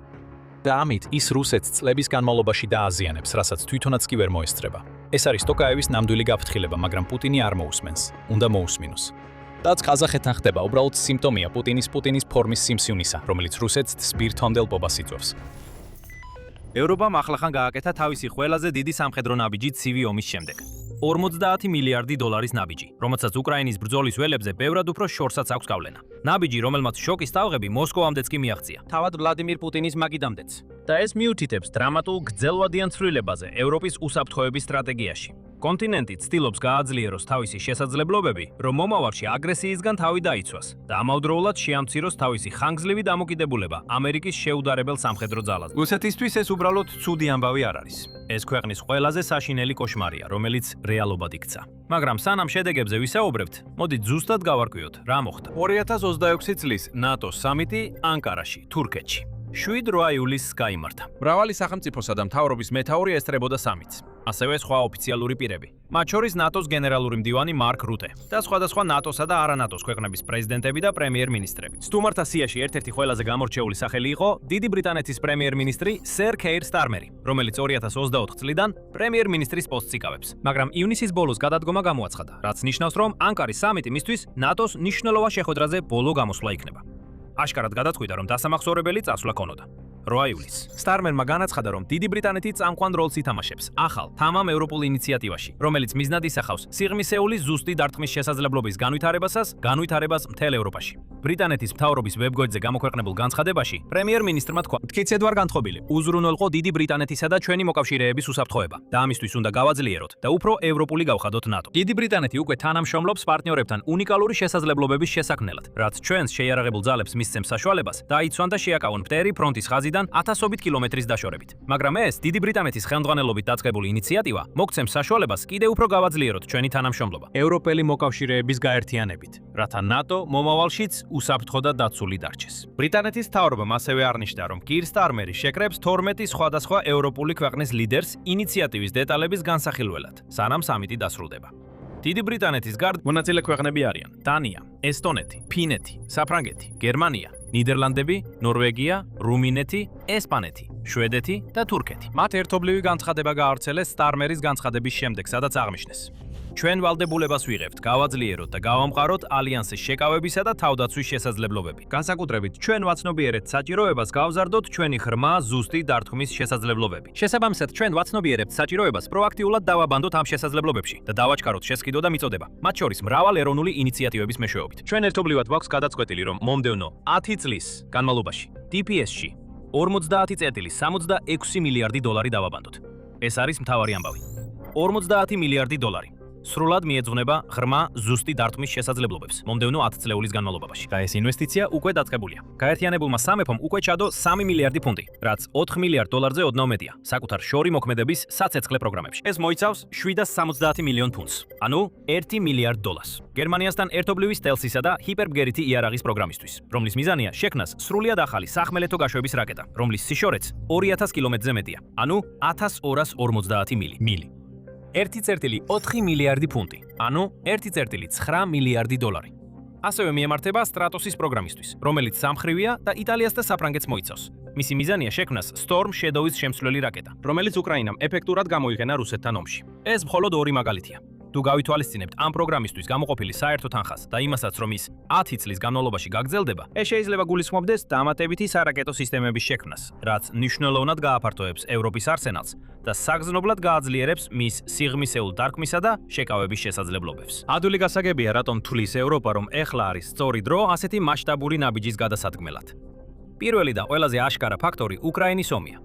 და ამით ის რუსეთს წლების განმავლობაში დააზიანებს, რასაც თვითონაც კი ვერ მოესწრება. ეს არის ტოკაევის ნამდვილი გაფრთხილება, მაგრამ პუტინი არ მოусმენს. უნდა მოусმინოს. რაც ყაზახეთთან ხდება, უბრალოდ სიმპტომია პუტინის ფორმის სიმსივნისა, რომელიც რუსეთს სპირთამდელპობას იწვევს. ევროპამ ახლახან გააკეთა თავისი ყველაზე დიდი სამხედრო ნაბიჯი ცივი ომის შემდეგ. 50 მილიარდი დოლარის ნაბიჯი, რომელსაც უკრაინის ბრძოლის ველებზე ბევრად უფრო შორსაც აქვს გავლენა. ნაბიჯი, რომელმაც შოკის ტალღები მოსკოვამდეც კი მიაღწია. თავად ვლადიმირ პუტინის მაგიდამდეც. და ეს მიუთითებს დრამატულ გრძელვადიან ცვლილებაზე ევროპის უსაფრთხოების სტრატეგიაში. კონტინენტი ცდილობს გააძლიეროს თავისი შესაძლებლობები, რომ მომავალში აგრესიისგან თავი დაიცვას და ამავდროულად შეამციროს თავისი ხანგრძლივი დამოკიდებულება ამერიკის შეუდარებელ სამხედრო ძალაზე. რუსეთისთვის ეს უბრალოდ ცუდი ამბავი არ არის. ეს ქვეყნის ყველაზე საშინელი კოშმარია, რომელიც რეალობად იქცა. მაგრამ სანამ შედეგებზე ვისაუბრებთ, მოდით ზუსტად გავარკვიოთ, რა მოხდა. 2026 წლის ნატოს სამიტი ანკარაში, თურქეთში. 7 ივლისს გაიმართა. მრავალი სახელმწიფოსა და მთავრობის მეთაური ესწრებოდა სამიტს. ასევე სხვა ოფიციალური პირები. მათ შორის ნატოს გენერალური მდივანი მარკ რუტე და სხვადასხვა ნატოსა და არანატოს ქვეყნების პრეზიდენტები და პრემიერ-მინისტრები. სტუმართა სიაში ერთ-ერთი ყველაზე გამორჩეული სახელი იყო დიდი ბრიტანეთის პრემიერ-მინისტრი სერ ქეირ სტარმერი, რომელიც 2024 წლიდან პრემიერ-მინისტრის პოსტს იკავებს. მაგრამ ივნისის ბოლოს გადადგომა გამოაცხადა, რაც ნიშნავს, რომ ანკარის სამიტი მისთვის ნატოს მნიშვნელოვან შეხვედრაზე ბოლო გამოსვლა იქნება. აშკარად გადაწყვიტა, რომ დასამახსოვრებელი წასვლა ქონოდა. 8 ივლისს სტარმერმა განაცხადა, რომ დიდი ბრიტანეთი წამყვან როლს ითამაშებს ახალ თამამ ევროპულ ინიციატივაში, რომელიც მიზნად ისახავს სიღრმისეული ზუსტი დარტყმის შესაძლებლობის განვითარებას მთელ ევროპაში. ბრიტანეთის მთავრობის ვებგვერდზე გამოქვეყნებულ განცხადებაში პრემიერ-მინისტრმა თქვა: "მტკიცედ ვარ განთხოვილი. უზრუნველყო დიდი ბრიტანეთისა და ჩვენი მოკავშირეების უსაფრთხოება და ამისთვის უნდა გავაძლიეროთ და უფრო ევროპული გავხადოთ ნატო." დიდი ბრიტანეთი უკვე თანამშრომლობს პარტნიორებთან უნიკალური შესაძლებლობების შესაქმნელად, რაც ჩვენს შეიარაღებულ ძალებს მისცემს საშუალებას დაიცვან და შეაკავონ მტერი ფრონტის ხაზიდან ათასობით კილომეტრის დაშორებით. მაგრამ ეს დიდი ბრიტანეთის ხელმძღვანელობით დაწყებული ინიციატივა მოგცემს საშუალებას კიდევ უფრო გავაძლიეროთ ჩვენი თანამშრომლობა ევროპელი მოკავშირეების გაერთიანებით, რათა ნატო მომავალშიც უსაფრთხო და დაცული დარჩეს. ბრიტანეთის მთავრობამ ასევე აღნიშნა, რომ კირ სტარმერი შეკრებს 12 სხვადასხვა ევროპული ქვეყნის ლიდერს ინიციატივის დეტალების განსახილველად, სანამ სამიტი დასრულდება. დიდი ბრიტანეთის გარდა მონაწილე ქვეყნები არიან: დანია, ესტონეთი, ფინეთი, საფრანგეთი, გერმანია, ნიდერლანდები, ნორვეგია, რუმინეთი, ესპანეთი, შვედეთი და თურქეთი. მათ ერთობლივი განცხადება გაავრცელეს სტარმერის განცხადების შემდეგ, სადაც აღნიშნეს: ჩვენ ვალდებულებას ვიღებთ გავაძლიეროთ და გავამყაროთ ალიანსის შეკავებისა და თავდაცვის შესაძლებლობები. განსაკუთრებით ჩვენ ვაცნობიერებთ საჭიროებას გავზარდოთ ჩვენი ღრმა ზუსტი დარტყმის შესაძლებლობები. შესაბამისად, ჩვენ ვაცნობიერებთ საჭიროებას პროაქტიულად დავაბანდოთ ამ შესაძლებლობებში და დავაჩქაროთ შესყიდვა და მიწოდება, მათ შორის მრავალ ეროვნული ინიციატივების მეშვეობით. ჩვენ ერთობლივად გვაქვს გადაწყვეტილი, რომ მომდევნო 10 წლის განმავლობაში DPS-ში 50 წერტილი 66 მილიარდი დოლარი დავაბანდოთ. ეს არის მთავარი ამბავი. 50 მილიარდი დოლარი. სრულად მიეძღვნება ღრმა ზუსტი დარტყმის შესაძლებლობებს მომდევნო 10 წლეულის განმავლობაში. და ეს ინვესტიცია უკვე დაწყებულია. გაერთიანებულმა სამეფომ უკვე ჩადო 3 მილიარდი ფუნტი, რაც 4 მილიარდ დოლარზე ოდნავ მეტია, საკუთარ შორი მოქმედების საცეცხლე პროგრამებში. ეს მოიცავს 770 მილიონ ფუნტს, ანუ 1 მილიარდ დოლარს. გერმანიასთან ერთობლივი სტელსისა და ჰიპერბგერითი იარაღის პროგრამისთვის, რომლის მიზანია შექმნას სრულიად ახალი სახმელეთო გაშვების რაკეტა, რომლის სიშორეც 2000 კილომეტრზე მეტია, ანუ 1250 მილი. 1,4 მილიარდი ფუნტი, ანუ 1,9 მილიარდი დოლარი. ასევე მიემართება სტრატოსის პროგრამისთვის, რომელიც სამხრივია და იტალიას და საფრანგეთს მოიცავს. მისი მიზანია შექმნას Storm Shadow-ის შემცვლელი რაკეტა, რომელიც უკრაინამ ეფექტურად გამოიყენა რუსეთთან ომში. ეს მხოლოდ ორი მაგალითია. თუ გავითვალისწინებთ ამ პროგრამისთვის გამოყოფილი საერთო თანხას და იმასაც, რომ ის 10 წლის განმავლობაში გაგრძელდება, ეს შეიძლება გულისხმობდეს დამატებითი სარაკეტო სისტემების შექმნას, რაც მნიშვნელოვნად გააფართოებს ევროპის არსენალს და საგრძნობლად გააძლიერებს მის სიღრმისეულ დარტყმისა და შეკავების შესაძლებლობებს. ადვილი გასაგებია, რატომ თვლის ევროპა, რომ ეხლა არის სწორი დრო ასეთი მასშტაბური ნაბიჯის გადასადგმელად. პირველი და ყველაზე აშკარა ფაქტორი უკრაინის ომია.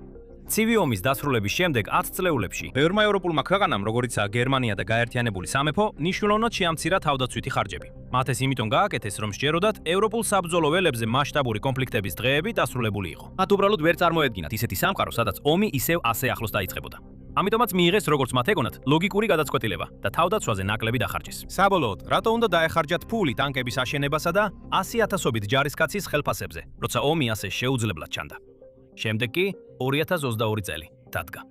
ცივი ომის დასრულების შემდეგ 10 წლეულებში ბევრმა ევროპულმა ქვეყანამ, როგორიცაა გერმანია და გაერთიანებული სამეფო, მნიშვნელოვნად შეამცირა თავდაცვითი ხარჯები. მათ ეს იმიტომ გააკეთეს, რომ სჯეროდათ ევროპულ საბრძოლო ველებზე მასშტაბური კონფლიქტების დღეები დასრულებული იყო. მათ უბრალოდ ვერ წარმოედგინათ ისეთი სამყარო, სადაც ომი ისევ ასე ახლოს დაიწყებოდა. ამიტომაც მიიღეს, როგორც მათ ეგონათ, ლოგიკური გადაწყვეტილება და თავდაცვაზე ნაკლები დახარჯეს. საბოლოოდ, რატო უნდა დაეხარჯათ ფული ტანკების აშენებასა და 100,000-ობით ჯარისკაცის ხელფასებზე, როცა ომი ასე შეუძლებლად ჩანდა. შემდეგ კი 2022 წელი დადგა.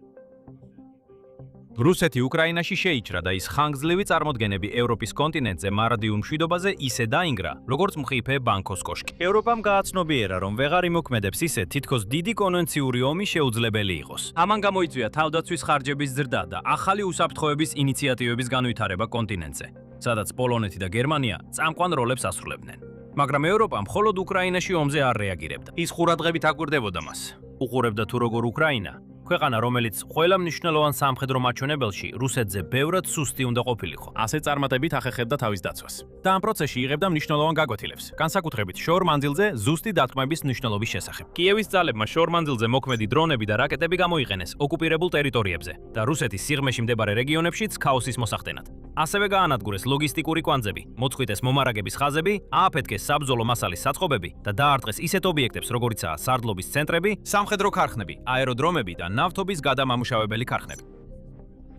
რუსეთი უკრაინაში შეიჭრა და ის ხანგრძლივი წარმოდგენები ევროპის კონტინენტზე მარადიულ მშვიდობაზე ისე დაინგრა, როგორც მხიფე ბანკოს კოშკი. ევროპამ გააცნობიერა, რომ ვეღარ იმოქმედებს ისე, თითქოს დიდი კონვენციური ომი შეუძლებელი იყოს. ამან გამოიწვია თავდაცვის ხარჯების ზრდა და ახალი უსაფრთხოების ინიციატივების განვითარება კონტინენტზე, სადაც პოლონეთი და გერმანია წამყვან როლებს ასრულებდნენ. მაგრამ ევროპა მხოლოდ უკრაინაში ომზე არ რეაგირებდა. ის ყურადღებით აკვირდებოდა მას. უყურებდა თუ როგორ უკრაინა, ქვეყანა, რომელიც ყველა მნიშვნელოვან სამხედრო მაჩვენებელში რუსეთზე ბევრად სუსტი უნდა ყოფილიყო, ასე წარმატებით ახერხებდა თავის დაცვას. და ამ პროცესში იღებდა მნიშვნელოვან გაკვეთილებს, განსაკუთრებით შორ მანძილზე ზუსტი დათმობის მნიშვნელობის შესახებ. კიევის ძალებმა შორ მანძილზე მოქმედი დრონები და რაკეტები გამოიყენეს ოკუპირებულ ტერიტორიებზე და რუსეთის სიღრმეში მდებარე რეგიონებშიც ქაოსის მოსახდენად. ასევე გაანადგურეს ლოგისტიკური კვანძები, მოწყვიტეს მომარაგების ხაზები, ააფეთქეს საბრძოლო მასალის საწყობები და დაარტყეს ისეთ ობიექტებს, როგორიცაა სარდლობის ცენტრები, სამხედრო ქარხნები, აეროდრომები და ნავთობის გადამამუშავებელი ქარხნები.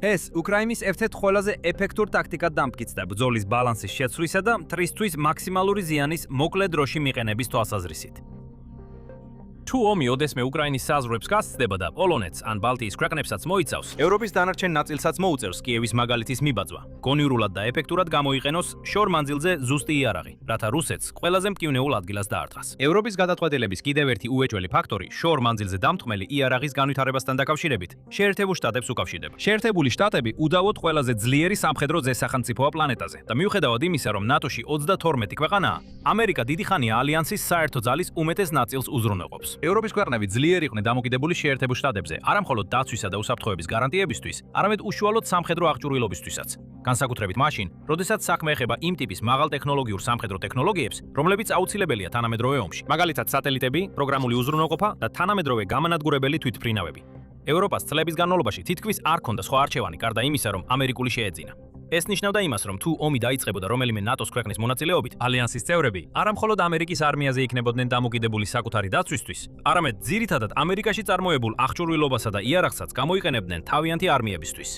ეს უკრაინის ერთ-ერთ ყველაზე ეფექტურ ტაქტიკად დამტკიცდა ბრძოლის ბალანსის შეცვლისა და მტრისთვის მაქსიმალური ზიანის მოკლე დროში მიყენების თვალსაზრისით. თუ ომი ოდესმე უკრაინის საზღვრებს გასცდება და პოლონეთს ან ბალტიის ქვეყნებსაც მოიცავს, ევროპის დანარჩენ ნაწილსაც მოუწევს კიევის მაგალითის მიბაძვა, გონივრულად და ეფექტურად გამოიყენოს შორ მანძილზე ზუსტი იარაღი, რათა რუსეთს ყველაზე მტკივნეულ ადგილას დაარტყას. ევროპის გადაწყვეტილების კიდევ ერთი უეჭველი ფაქტორი შორ მანძილზე დამთქმელი იარაღის განვითარებასთან დაკავშირებით შეერთებულ შტატებს უკავშირდება. შეერთებული შტატები უდავოდ ყველაზე ძლიერი სამხედრო ძესახელმწიფოა პლანეტაზე და მიუხედავად იმისა, რომ ნატოში 32 ქვეყანაა, ამერიკა დიდი ხანია ალიანსის საერთო ძალის უმეტეს ნაწილს უზრუნველყოფს. ევროპის ქვეყნები ძლიერ იყვნენ დამოკიდებული შეერთებულ შტატებზე, არა მხოლოდ დაცვისა და უსაფრთხოების გარანტიებისთვის, არამედ უშუალოდ სამხედრო აღჭურვილობისთვისაც. განსაკუთრებით მაშინ, როდესაც საქმე ეხება იმ ტიპის მაღალტექნოლოგიურ სამხედრო ტექნოლოგიებს, რომლებიც აუცილებელია თანამედროვე ომში. მაგალითად, სატელიტები, პროგრამული უზრუნველყოფა და თანამედროვე გამანადგურებელი თვითმფრინავები. ევროპას წლების განმავლობაში თითქმის არ ჰქონდა სხვა არჩევანი, გარდა იმისა, რომ ამერიკული შეეძინა. ეს ნიშნავდა იმას, რომ თუ ომი დაიწყებოდა რომელიმე ნატოს ქვეყნის მონაწილეობით, ალიანსის წევრები არა მხოლოდ ამერიკის არმიაზე იქნებოდნენ დამოკიდებული საკუთარი დაცვისთვის, არამედ ძირითადად ამერიკაში წარმოებულ აღჭურვილობასა და იარაღსაც გამოიყენებდნენ თავიანთი არმიებისთვის.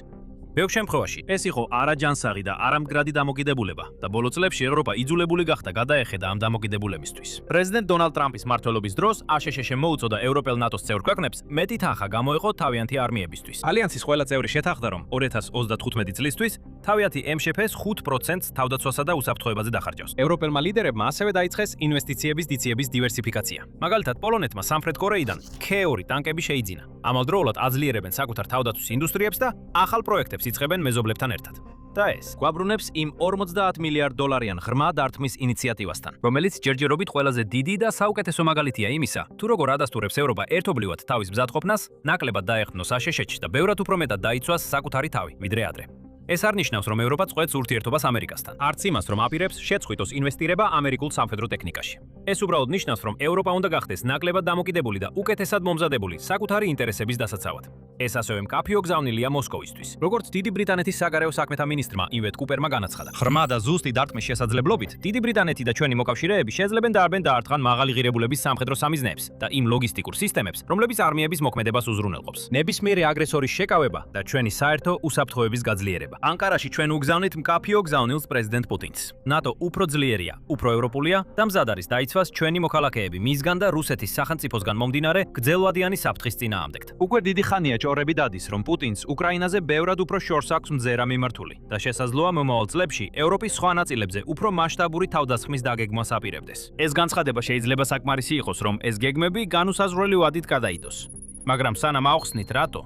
ბევრ შემთხვევაში ეს იყო არაჯანსაღი და არამდგრადი დამოკიდებულება და ბოლო წლებში ევროპა იძულებული გახდა გადაეხედა ამ დამოკიდებულებისთვის. პრეზიდენტ დონალდ ტრამპის მმართველობის დროს აშშ მოუწოდა ევროპელ ნატოს წევრ ქვეყნებს მეტი თანხა გამოეყო თავიანთი არმიებისთვის. ალიანსის ყველა წევრი შეთანხმდა, რომ 2035 წლისთვის თავიანთი MFP-ს 5%-ს თავდაცვასა და უსაფრთხოებაზე დახარჯავს. ევროპელმა ლიდერებმა ასევე დაიწყეს ინვესტიციების დიციების დივერსიფიკაცია. მაგალითად, პოლონეთმა სამხრეთ კორეიდან K2 ტანკები შეიძინა. ამავდროულად აძლიერებენ საკუთარ თავდაცვის ინდუსტრიებს და ახალ პროექტებს იწყებენ მეზობლებთან ერთად. და ეს გვაბრუნებს იმ 50 მილიარდ დოლარიან ღრმა დარტყმის ინიციატივასთან, რომელიც ჯერჯერობით ყველაზე დიდი და საუკეთესო მაგალითია იმისა, თუ როგორ ადასტურებს ევროპა ერთობლივად თავის მზადყოფნას, ნაკლებად დაეხმნოს აშშ-ში და ბევრად უფრო მეტად დაიცვას საკუთარი თავი, ვიდრე ადრე. ეს არ ნიშნავს, რომ ევროპა წყვეტს ურთიერთობას ამერიკასთან. არც იმას, რომ აპირებს შეწყვიტოს ინვესტირება ამერიკულ სამხედრო ტექნიკაში. ეს უბრალოდ ნიშნავს, რომ ევროპა უნდა გახდეს ნაკლებად დამოკიდებული და უკეთესად მომზადებული საკუთარი ინტერესების დასაცავად. ეს ასევე მკაფიო გზავნილია მოსკოვისთვის. როგორც დიდი ბრიტანეთის საგარეო საქმეთა მინისტრმა ივეტ კუპერმა განაცხადა, ღრმა და ზუსტი დარტყმის შესაძლებლობით დიდი ბრიტანეთი და ჩვენი მოკავშირეები შეძლებენ დაარბენ დაარტყან მაღალი ღირებულების სამხედრო სამიზნეებს და იმ ლოგისტიკურ სისტემებს, რომლებიც არმიების მოქმედებას უზრუნველყოფს. ნებისმიერი აგრესორის შეკავება და ჩვენი საერთო უსაფრთხოების გაძლიერება. ანკარაში ჩვენ უგზავნით მკაფიო გზავნილს პრეზიდენტ პუტინს. ნატო უფრო ძლიერია, უფრო ევროპულია და მზად არის დაიცვას ჩვენი მოქალაქეები მისგან და რუსეთის სახელმწიფოსგან მომდინარე გრძელვადიანი საფრთხის წინააღმდეგ. უკვე დიდი ხანია ჭორები დადის, რომ პუტინს უკრაინაზე ბევრად უფრო შორს აქვს მძერა მიმართული და შესაძლოა მომავალ წლებში ევროპის სხვა ნაწილებზე უფრო მასშტაბური თავდასხმის დაგეგმვას აპირებდეს. ეს განცხადება შეიძლება საკმარისი იყოს, რომ ეს გეგმები განუსაზღვრელი ვადით გადაიდოს. მაგრამ სანამ ავხსნით რატო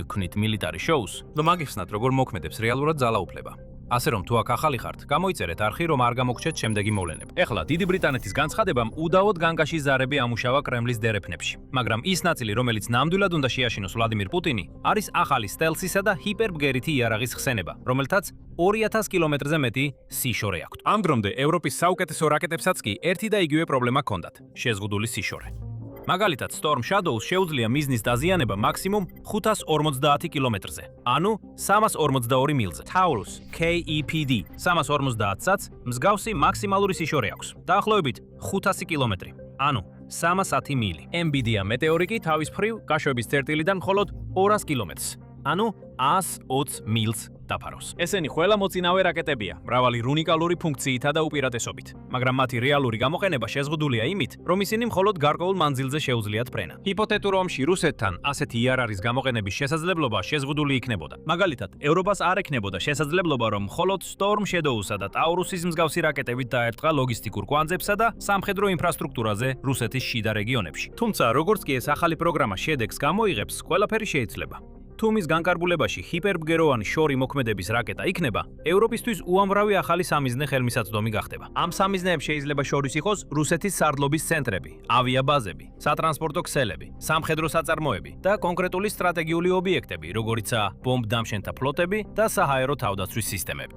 ვქნით მილიტარი შოუს, მაგიხსნათ როგორ მოქმედებს რეალურად ძალაუფლება. ასე რომ თუ აქ ახალი ხართ, გამოიწერეთ არხი, რომ არ გამოგჩეთ შემდეგი მოვლენები. ეხლა დიდი ბრიტანეთის განცხადებამ უდავოდ განგაში ზარები ამუშავა კრემლის დერეფნებში. მაგრამ ის ნაწილი, რომელიც ნამდვილად უნდა შეაშინოს ვლადიმირ პუტინი, არის ახალი სტელსისა და ჰიპერბგერითი იარაღის ხსენება, რომელთაც 2000 კილომეტრზე მეტი სიშორე აქვთ. ამ დრომდე ევროპის საუკეთესო რაკეტებსაც კი ერთი და იგივე პრობლემა ჰქონდათ: შეზღუდული სიშორე. მაგალითად, Storm Shadow-ს შეუძლია მიზნის დაზიანება მაქსიმუმ 550 კილომეტრზე, ანუ 342 მილზე. Taurus KEPD 350-საც მსგავსი მაქსიმალური სიშორე აქვს, დაახლოებით 500 კილომეტრი, ანუ 310 მილი. MBD-ა მეტეორი კი თავის მხრივ გაშვების წერტილიდან მხოლოდ 200 კილომეტრს, ანუ 120 მილს დაფარავს. ესენი ყველა მოწინავე რაკეტებია, მრავალი უნიკალური ფუნქციითა და უპირატესობით, მაგრამ მათი რეალური გამოყენება შეზღუდულია იმით, რომ ისინი მხოლოდ გარკვეულ მანძილზე შეუძლიათ ფრენა. ჰიპოთეტურ ომში რუსეთთან ასეთი იარაღის გამოყენების შესაძლებლობა შეზღუდული იქნებოდა. მაგალითად, ევროპას არ ექნებოდა შესაძლებლობა, რომ მხოლოდ Storm Shadow-სა და Taurus-ის მსგავსი რაკეტებით დაერტყა ლოგისტიკურ კვანძებსა და სამხედრო ინფრასტრუქტურაზე რუსეთის შიდა რეგიონებში. თუმცა, როგორც კი ეს ახალი პროგრამა შედეგს გამოიღებს, ყველაფერი შეიძლება. თუ მის განკარგულებაში ჰიპერბგეროვანი შორი მოქმედების რაკეტა იქნება, ევროპისთვის უამრავი ახალი სამიზნე ხელმისაწვდომი გახდება. ამ სამიზნეებს შეიძლება შორის იყოს რუსეთის სარდლობის ცენტრები, ავიაბაზები, სატრანსპორტო ქსელები, სამხედრო საწარმოები და კონკრეტული სტრატეგიული ობიექტები, როგორიცაა ბომბდამშენთა ფლოტები და საჰაერო თავდაცვის სისტემები.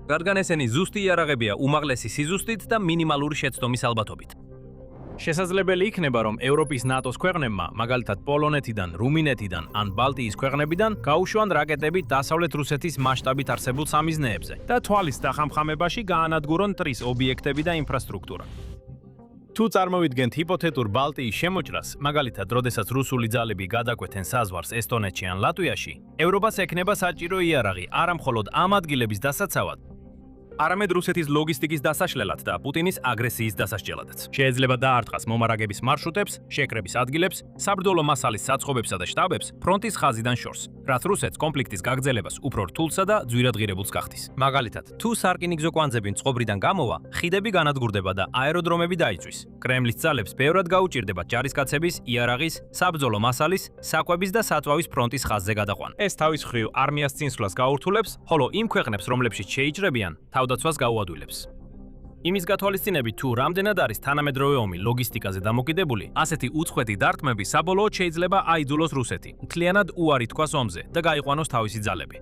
რადგან ესენი ზუსტი იარაღებია უმაღლესი სიზუსტით და მინიმალური შეცდომის ალბათობით. შესაძლებელი იქნება, რომ ევროპის ნატოს ქვეყნებმა, მაგალითად პოლონეთიდან, რუმინეთიდან ან ბალტიის ქვეყნებიდან გაუშვან რაკეტები დასავლეთ რუსეთის მასშტაბით არსებულ სამიზნეებზე და თვალის დახამხამებაში გაანადგურონ ტრის ობიექტები და ინფრასტრუქტურა. თუ წარმოვიდგენთ ჰიპოთეტურ ბალტიის შემოჭრას, მაგალითად, როდესაც რუსული ძალები გადაკვეთენ საზღვარს ესტონეთში ან ლატვიაში, ევროპას ექნება საჭირო იარაღი არა მხოლოდ ამ ადგილების დასაცავად, არამედ რუსეთის ლოგისტიკის დასაშლელად და პუტინის აგრესიის დასასჯელადაც. შეიძლება დაარტყას მომარაგების მარშრუტებს, შეკრების ადგილებს, საბრძოლო მასალის საწყობებსა და შტაბებს ფრონტის ხაზიდან შორს, რაც რუსეთს კონფლიქტის გაგრძელებას უფრო რთულსა და ძვირადღირებულს გახდის. მაგალითად, თუ სარკინიგზო კვანძები წყობრიდან გამოვა, ხიდები განადგურდება და აეროდრომები დაიწვის. კრემლის ძალებს ბევრად გაუჭირდებათ ჯარისკაცების, იარაღის, საბრძოლო მასალის, საკვების და საწვავის ფრონტის ხაზზე გადაყვანა. ეს თავის მხრივ არმიას წინსვლას გაურთულებს, ხოლო იმ ქვეყნებს, რომლებშიც შეიჭრებიან, თავდაცვას გაუადვილებს. იმის გათვალისწინებით, თუ რამდენად არის თანამედროვე ომი ლოგისტიკაზე დამოკიდებული, ასეთი უწყვეტი დარტყმები საბოლოოდ შეიძლება აიძულოს რუსეთი, მთლიანად უარი თქვას ომზე და გაიყვანოს თავისი ძალები.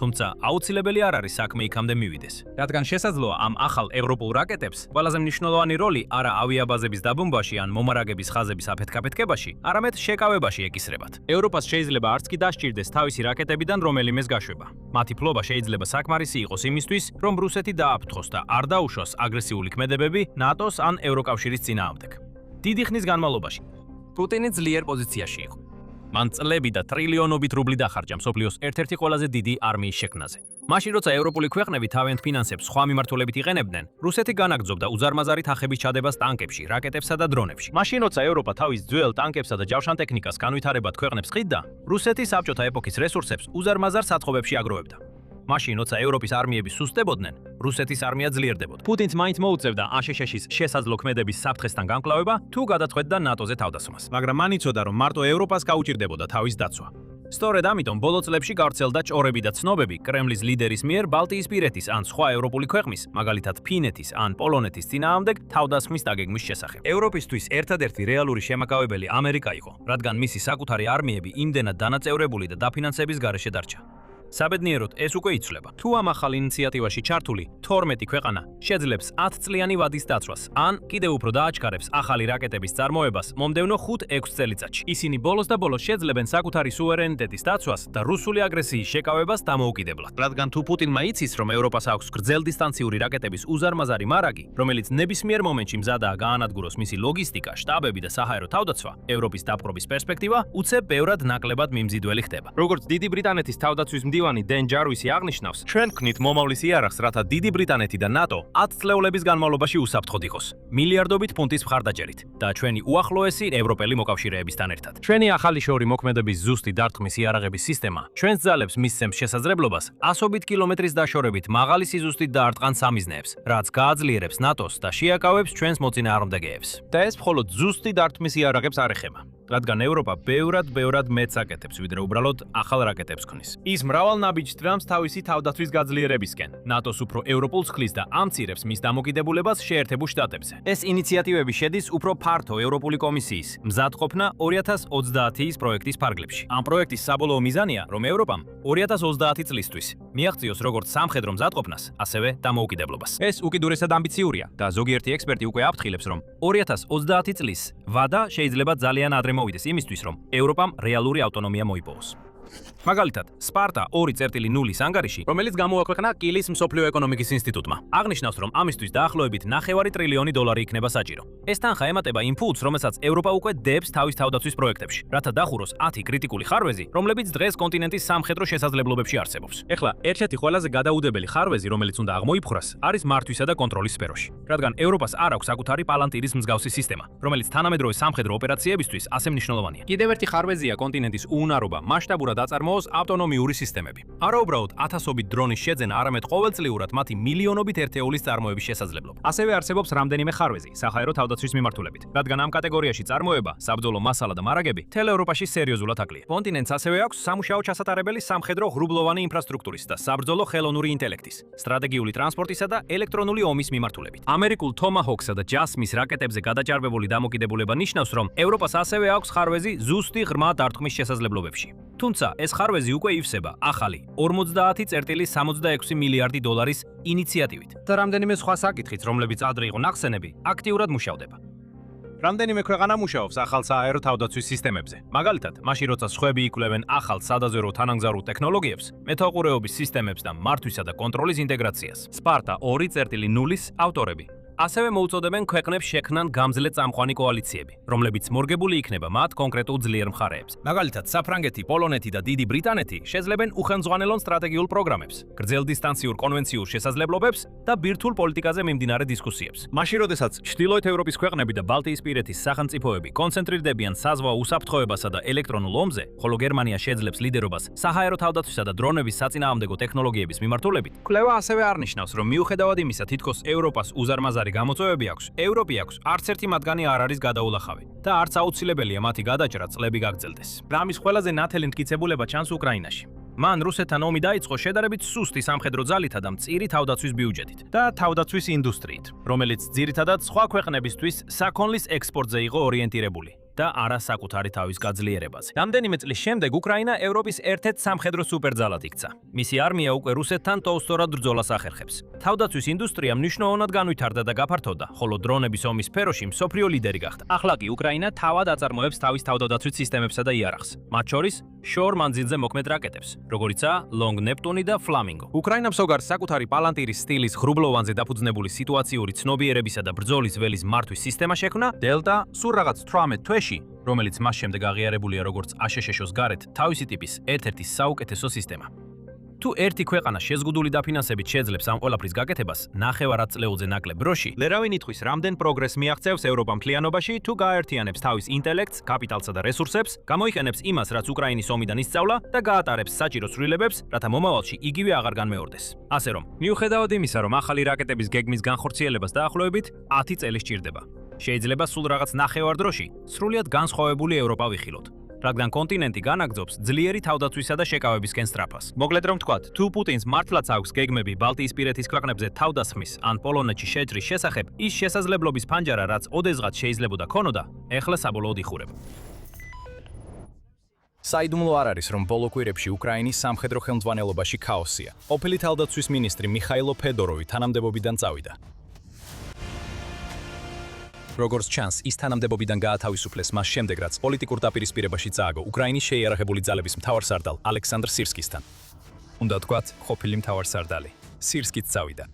თუმცა აუცილებელი არ არის საქმე იქამდე მივიდეს. რადგან შესაძლოა ამ ახალ ევროპულ რაკეტებს ყველაზე მნიშვნელოვანი როლი არა ავიაბაზების დაბომბვაში ან მომარაგების ხაზების აფეთქაფეთქებაში, არამედ შეკავებაში ეკისრებათ. ევროპას შეიძლება არც კი დასჭირდეს თავისი რაკეტებიდან რომელიმეს გაშვება. მათი ფლობა შეიძლება საკმარისი იყოს იმისთვის, რომ რუსეთი დააფრთხოს და არ დაუშვას აგრესიული ქმედებები ნატოს ან ევროკავშირის წინააღმდეგ. დიდი ხნის განმავლობაში პუტინი ძლიერ პოზიციაში იყო. მან წლები და ტრილიონობით რუბლი დახარჯა მსოფლიოს ერთ-ერთი ყველაზე დიდი არმიის შექმნაზე. მაშინ როცა ევროპული ქვეყნები თავიანთ ფინანსებს სხვა მიმართულებით იყენებდნენ, რუსეთი განაგრძობდა უზარმაზარი თანხების ჩადებას ტანკებში, რაკეტებსა და დრონებში. მაშინ როცა ევროპა თავის ძველ ტანკებსა და ჯავშანტექნიკას განვითარებად ქვეყნებს ყიდდა, რუსეთი საბჭოთა ეპოქის რესურსებს უზარმაზარ საწყობებში აგროვებდა. მაშინ როცა ევროპის არმიები სუსტებოდნენ, რუსეთის არმია ძლიერდებოდა. პუტინს მაინც მოუწევდა აშშ-ის შესაძლო ქმედების საფრთხესთან განკლავება, თუ გადაწყვეტდა ნატოზე თავდასხმას. მაგრამ მან იცოდა, რომ მარტო ევროპას გაუჭირდებოდა თავის დაცვა. სწორედ ამიტომ ბოლო წლებში გავრცელდა ჭორები და ცნობები კრემლის ლიდერის მიერ ბალტიისპირეთის ან სხვა ევროპული ქვეყნის, მაგალითად ფინეთის ან პოლონეთის წინააღმდეგ თავდასხმის დაგეგმვის შესახებ. ევროპისთვის ერთადერთი რეალური შემაკავებელი ამერიკა იყო, რადგან მისი საკუთარი არმიები იმდენად დანაწევრებული და დაფინანსების გარეშე დარჩა. საბედნიეროდ ეს უკვე იცვლება. თუ ამ ახალ ინიციატივაში ჩართული 12 ქვეყანა შეძლებს 10 წლიანი ვადის დაცვას, ან კიდევ უფრო დააჩქარებს ახალი რაკეტების წარმოებას მომდევნო 5-6 წელიწადში. ისინი ბოლოს და ბოლოს შეძლებენ საკუთარი სუვერენიტეტის დაცვას და რუსული აგრესიის შეკავებას დამოუკიდებლად. რადგან თუ პუტინმა იცის, რომ ევროპას აქვს გრძელდისტანციური რაკეტების უზარმაზარი მარაგი, რომელიც ნებისმიერ მომენტში მზადაა გაანადგუროს მისი ლოგისტიკა, შტაბები და საჰაერო თავდაცვა, ევროპის დაპყრობის პერსპექტივა უცებ ბევრად ნაკლებად მიმზიდველი ხდება. როგორც დიდი ბრიტანეთის თავდაცვის მდივანი დენ ჯარვისი აღნიშნავს, ჩვენ ვქნით მომავლის იარაღს, რათა დიდი ბრიტანეთი და ნატო 10 წლეულების განმავლობაში უსაფრთხოდ იყოს, მილიარდობით ფუნტის მხარდაჭერით და ჩვენი უახლოესი ევროპელი მოკავშირეებისთან ერთად. ჩვენი ახალი შორი მოქმედების ზუსტი დარტყმის იარაღების სისტემა ჩვენს ძალებს მისცემს შესაძლებლობას ასობით კილომეტრის დაშორებით მაღალი სიზუსტით დაარტყან სამიზნეებს, რაც გააძლიერებს ნატოს და შეაკავებს ჩვენს მოწინააღმდეგეებს. და ეს მხოლოდ ზუსტი დარტყმის იარაღებს არ ეხება. რადგან ევროპა ბევრად მეტს აკეთებს, ვიდრე უბრალოდ ახალ რაკეტებს ქმნის. ის მრავალ ნაბიჯს თვამს თავისი თავდაცვის გაძლიერებისკენ. ნატოს უფრო ევროპულს ხლის და ამცირებს მის დამოკიდებულებას შეერთებულ შტატებზე. ეს ინიციატივები შედის უფრო ფართო ევროპული კომისიის მზადყოფნა 2030-ის პროექტის ფარგლებში. ამ პროექტის საბოლოო მიზანია, რომ ევროპამ 2030 წლისთვის მიაღწიოს როგორც სამხედრო მზადყოფნას, ასევე დამოუკიდებლობას. ეს უკიდურესად ამბიციურია და ზოგიერთი ექსპერტი უკვე აფრთხილებს, რომ 2030 წლის ვადა შეიძლება ძალიან ადრე მოვიდეს იმისთვის, რომ ევროპამ რეალური ავტონომია მოიპოვოს. მაგალითად, სპარტა 2.0-ის ანგარიში, რომელიც გამოაქვეყნა კილის მსოფლიო ეკონომიკის ინსტიტუტმა, აღნიშნავს, რომ ამისთვის დაახლოებით 9 ტრილიონი დოლარი იქნება საჭირო. ეს თანხა ემატება იმ ფულს, რომელსაც ევროპა უკვე დებს თავის თავდაცვის პროექტებში, რათა დახუროს 10 კრიტიკული ხარვეზი, რომლებიც დღეს კონტინენტის სამხედრო შესაძლებლობებში არსებობს. ეხლა ერთ-ერთი ყველაზე გადაუდებელი ხარვეზი, რომელიც უნდა აღმოიფხვრას, არის მართვისა და კონტროლის სფეროში. რადგან ევროპას არ აქვს საკუთარი პალანტირის მსგავსი სისტემა, რომელიც თანამედროვე სამხედრო ოპერაციებისთვის ასე მნიშვნელოვანია. კიდევ ერთი ხარვეზია კონტინენტის უუნარობა, მასშტაბურად აწარმოოს ავტონომიური სისტემები. არაუბრალოდ ათასობით დრონის შეძენა, არამედ ყოველწლიურად მათი მილიონობით ერთეულის წარმოების შესაძლებლობა. ასევე არსებობს რამდენიმე ხარვეზი საჰაერო თავდაცვის მიმართულებით, რადგან ამ კატეგორიაში წარმოება, საბრძოლო მასალა და მარაგები თელ ევროპაში სერიოზულად აკლია. კონტინენტს ასევე აქვს სამუშაო ჩასატარებელი სამხედრო ღრუბლოვანი ინფრასტრუქტურის და საბრძოლო ხელოვნური ინტელექტის, სტრატეგიული ტრანსპორტისა და ელექტრონული ომის მიმართულებით. ამერიკულ თომაჰოქსა და ჯასმის რაკეტებზე გადაჭარბებული დამოკიდებულება ნიშნავს, რომ ევროპას ასევე აქვს ხარვეზი ზუსტი ღრმა დარტყმის შესაძლებლობებში. თუმცა ეს ხარვეზი უკვე ივსება ახალი 50.66 მილიარდი დოლარის ინიციატივით და რამდენიმე სხვა საკითხით, რომლებიც ადრე იყო ნახსენები, აქტიურად მუშავდება. რამდენიმე ქვეყანა მუშაობს ახალ სააერო თავდაცვის სისტემებზე. მაგალითად, მაშინ როცა სხვები იკვლევენ ახალ სადაზვერვო თანამგზავრულ ტექნოლოგიებს, მეთვალყურეობის სისტემებს და მართვისა და კონტროლის ინტეგრაციას. სპარტა 2.0-ის ავტორები ასევე მოუწოდებენ ქვეყნებს შექმნან გამძლე წამყვანი კოალიციები, რომლებიც მორგებული იქნება მათ კონკრეტულ ძლიერ მხარეებს. მაგალითად, საფრანგეთი, პოლონეთი და დიდი ბრიტანეთი შეძლებენ უხელმძღვანელონ სტრატეგიულ პროგრამებს, გრძელდისტანციურ კონვენციურ შესაძლებლობებს და ბირთვულ პოლიტიკაზე მიმდინარე დისკუსიებს. მაშინ, როდესაც ჩრდილოეთ ევროპის ქვეყნები და ბალტიისპირეთის სახელმწიფოები კონცენტრირდებიან საზღვაო უსაფრთხოებასა და ელექტრონულ ომზე, ხოლო გერმანია შეძლებს ლიდერობას საჰაერო თავდაცვისა და დრონების საწინააღმდეგო ტექნოლოგიების მიმართულებით, კვლევა ასევე არნიშნავს, რომ მიუხედავად იმისა, თითქოს ევროპას უზარმაზარი გამოწვევები აქვს, ევროპი აქვს, არც ერთი მათგანი არ არის გადაულახავი და არც აუცილებელია მათი გადაჭრა წლები გაგრძელდეს. რამის ყველაზე ნათელი მტკიცებულება ჩანს უკრაინაში. მან რუსეთთან ომი დაიწყო შედარებით სუსტი სამხედრო ძალითა და მწირი თავდაცვის ბიუჯეტით და თავდაცვის ინდუსტრიით, რომელიც ძირითადად სხვა ქვეყნებისთვის საქონლის ექსპორტზე იყო ორიენტირებული და არა საკუთარი თავის გაძლიერებაზე. რამდენიმე წლის შემდეგ უკრაინა ევროპის ერთ-ერთ სამხედრო სუპერძალად იქცა. მისი არმია უკვე რუსეთთან ტოვსტორად ბრძოლას ახერხებს. თავდაცვის ინდუსტრია მნიშვნელოვნად განვითარდა და გაფართოვდა, ხოლო დრონების ომის სფეროში მსოფლიო ლიდერი გახდა. ახლა კი უკრაინა თავად აწარმოებს თავის თავდაცვის სისტემებსა და იარაღს, მათ შორის შორ მანძილზე მოქმედ რაკეტებს, როგორიცაა Long Neptune და Flamingo. უკრაინამ სოგარს საკუთარი პალანტირის სტილის ღრუბლოვანზე დაფუძნებული სიტუაციური ცნობიერებისა და ბრძოლის ველის მართვის სისტემა შექმნა Delta სულ რაღაც 18 თვეში, რომელიც მას შემდეგ აღიარებულია როგორც აშშ-ს გარეთ თავისი ტიპის ერთ-ერთი საუკეთესო სისტემა. თუ ერთი ქვეყანა შეზღუდული დაფინანსებით შეძლებს ამ ყველაფრის გაკეთებას, ნახევარადწლეულზე ნაკლებ დროში, ლერავინ ითქვის, რამდენ პროგრესს მიაღწევს ევროპა მთლიანობაში, თუ გააერთიანებს თავის ინტელექტს, კაპიტალსა და რესურსებს, გამოიყენებს იმას, რაც უკრაინის ომიდან ისწავლა და გაატარებს საჭირო ცვლილებებს, რათა მომავალში იგივე აღარ განმეორდეს. ასე რომ, მიუხედავად იმისა, რომ ახალი რაკეტების გეგმის განხორციელებას დაახლოებით 10 წელი სჭირდება, შეიძლება სულ რაღაც ნახევარ დროში სრულიად განსხვავებული ევროპა ვიხილოთ. რადგან კონტინენტი განაგრძობს ძლიერი თავდაცვისა და შეკავებისკენ სწრაფას. მოკლედ რომ ვთქვათ, თუ პუტინს მართლაც აქვს გეგმები ბალტიისპირეთის ქვეყნებზე თავდასხმის ან პოლონეთში შეჭრის შესახებ, ის შესაძლებლობის ფანჯარა, რაც ოდესღაც შეიძლებოდა ქონოდა, ეხლა საბოლოოდ იხურება. საიდუმლო არ არის, რომ ბოლო კვირებში უკრაინის სამხედრო ხელმძღვანელობაში ქაოსია. ყოფილი თავდაცვის მინისტრი მიხაილო ფედოროვი თანამდებობიდან წავიდა. როგორც ჩანს, ის თანამდებობიდან გაათავისუფლეს მას შემდეგ, რაც პოლიტიკურ დაპირისპირებაში წააგო უკრაინის შეიარაღებული ძალების მთავარსარდალ ალექსანდრ სირსკისთან. უნდა თქვათ, ყოფილი მთავარსარდალი სირსკიც წავიდა.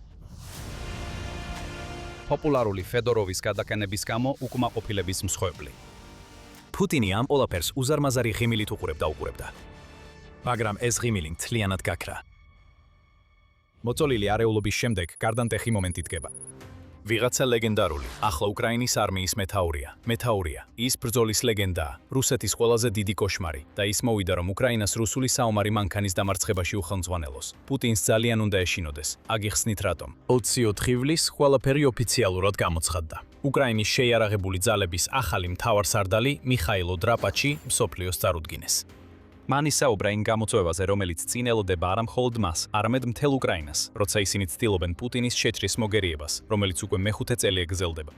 პოპულარული ფედოროვის გადაყენების გამო უკმაყოფილების მსხვერპლი. პუტინი ამ ყველაფერს უზარმაზარი ღიმილით უყურებდა. მაგრამ ეს ღიმილი მთლიანად გაქრა. მოწოლილი არეულობის შემდეგ გარდამტეხი მომენტი დგება. ვიღაცა ლეგენდარული, ახლა უკრაინის არმიის მეთაურია. ის ბრძოლის ლეგენდაა, რუსეთის ყველაზე დიდი კოშმარი და ის მოვიდა, რომ უკრაინას რუსული საომარი მანქანის დამარცხებაში უხელმძღვანელოს. პუტინს ძალიან უნდა ეშინოდეს. აგიხსნით რატომ? 24 ივლისს ყველაფერი ოფიციალურად გამოცხადდა. უკრაინის შეიარაღებული ძალების ახალი მთავარსარდალი მიხაილო დრაპაჩი მსოფლიოს წარუდგინეს. მან ისაუბრა იმ გამოწვევაზე, რომელიც წინ ელოდება არა მხოლოდ მას, არამედ მთელ უკრაინას, როცა ისინი ცდილობენ პუტინის შეჭრის მოგერიებას, რომელიც უკვე მეხუთე წელია გრძელდება.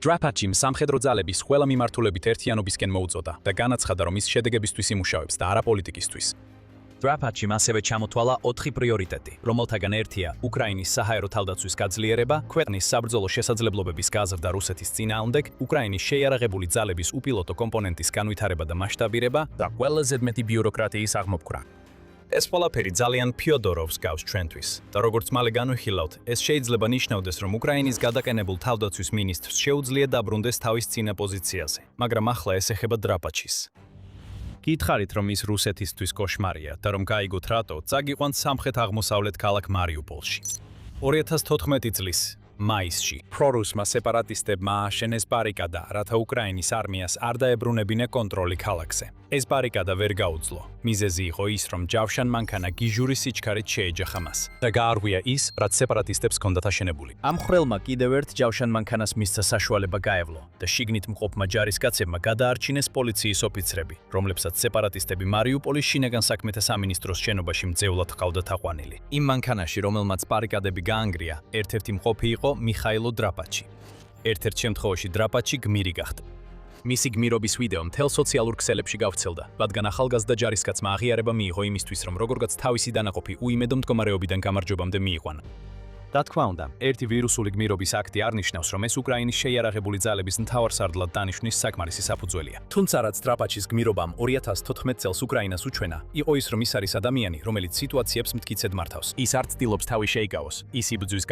დრაპაჩიმ სამხედრო ძალების ყველა მიმართულებით ერთიანობისკენ მოუწოდა და განაცხადა, რომ ის შედეგებისთვის იმუშავებს და არა პოლიტიკისთვის. დრაპაჩიმ ასევე ჩამოთვალა 4 პრიორიტეტი, რომელთაგან ერთია უკრაინის საჰაერო თავდაცვის გაძლიერება, ქვეყნის საბრძოლო შესაძლებლობების გაზრდა რუსეთის წინააღმდეგ, უკრაინის შეიარაღებული ძალების უპილოტო კომპონენტის განვითარება და მასშტაბირება და ყველაზე მეტი ბიუროკრატიის აღმოფხვრა. ეს ყველაფერი ძალიან ფიოდოროვს გავს ჩვენთვის და როგორც მალე განვიხილავთ, ეს შეიძლება ნიშნავდეს, რომ უკრაინის გადაყენებულ თავდაცვის მინისტრს შეუძლია დაბრუნდეს თავის წინა პოზიციაზე, მაგრამ ახლა ეს ეხება დრაპაჩის. გითხარით, რომ ის რუსეთისთვის კოშმარია და რომ გაიგოთ რატო, წაგიყვანთ სამხრეთ-აღმოსავლეთ ქალაქ მარიუპოლში. 2014 წლის მაისში პრორუსმა სეპარატისტებმა ააშენეს ბარიკადა, რათა უკრაინის არმიას არ დაებრუნებინა კონტროლი ქალაქზე. ეს ბარიკადა ვერ გაუძლო. მიზეზი იყო ის, რომ ჯავშან მანქანა გიჟურის სიჩქარით შეეჯახა მას და გაარღვია ის, რაც სეპარატისტებს ჰქონდათ აშენებული. ამ ხრელმა კიდევ ერთ ჯავშან მანქანას მისცა საშუალება გაევლო და შიგნით მყოფმა ჯარისკაცებმა გადაარჩინეს პოლიციის ოფიცრები, რომლებსაც სეპარატისტები მარიუპოლის შინაგან საქმეთა სამინისტროს შენობაში მძევლად ჰყავდათ აყვანილი. იმ მანქანაში, რომელმაც ბარიკადები გაანგრია, ერთ-ერთი მყოფი იყო მიხაილო დრაპაჩი. ერთ-ერთ შემთხვევაში დრაპაჩი გმირი გახდა. მისი გმირობის ვიდეო მთელ სოციალურ ქსელებში გავრცელდა, რადგან ახალგაზრდა ჯარისკაცმა აღიარება მიიღო იმისთვის, რომ როგორღაც თავისი დანაყოფი უიმედო მდგომარეობიდან გამარჯვებამდე მიიყვანა. რა თქმა უნდა, ერთი ვირუსული გმირობის აქტი არ ნიშნავს, რომ ეს უკრაინის შეიარაღებული ძალების მთავარსარდლად დანიშვნის საკმარისი საფუძველია. თუმცა რაც დრაპაჩის გმირობამ 2014 წელს უკრაინას უჩვენა, იყო ის, რომ ის არის ადამიანი, რომელიც სიტუაციებს მტკიცედ მართავს. ის არ ცდილობს თავი შეიკავოს, ის იბრძვის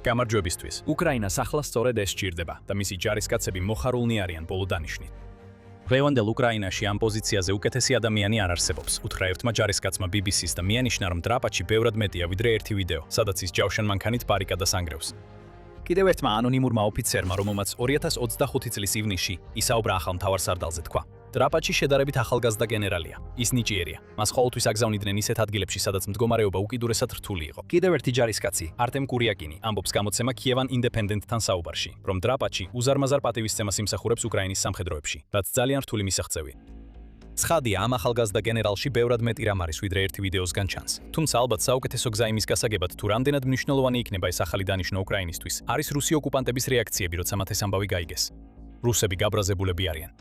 გამარჯვებისთვის. უკრაინას ახლა სწორედ ეს სჭირდება და მისი ჯარისკაცები მოხარულნი არიან ბოლო დანიშვნით. დღევანდელ უკრაინაში ამ პოზიციაზე უკეთესი ადამიანი არ არსებობს. უთხრა ერთმა ჯარისკაცმა BBC-ს და მიანიშნა, რომ დრაპაჩი ბევრად მეტია ვიდრე ერთი ვიდეო, სადაც ის ჯავშან მანქანით ბარიკადას ანგრევს. კიდევ ერთმა ანონიმურმა ოფიცერმა, რომელმაც 2025 წლის ივნისში ისაუბრა ახალ მთავარსარდალზე, თქვა: დრაპაჩი შედარებით ახალგაზრდა გენერალია. ის ნიჭიერია. მას ყოველთვის აგზავნიდნენ ისეთ ადგილებში, სადაც მდგომარეობა უკიდურესად რთული იყო. კიდევ ერთი ჯარისკაცი, არტემ კურიაკინი, ამბობს გამოცემა Kievan Independent-თან საუბარში, რომ დრაპაჩი უზარმაზარ პატივისცემას იმსახურებს უკრაინის სამხედროებში, რაც ძალიან რთული მისაღწევი. ცხადია, ამ ახალგაზრდა გენერალში ბევრად მეტი რამ არის, ვიდრე ერთი ვიდეოსგან ჩანს. თუმცა ალბათ საუკეთესო გზა იმის გასაგებად, თუ რამდენად მნიშვნელოვანი იქნება ეს ახალი დანიშვნა უკრაინისთვის, არის რუსი ოკუპანტების რეაქციები, როცა მათ ეს ამბავი გაიგეს. რუსები გაბრაზებულები არიან.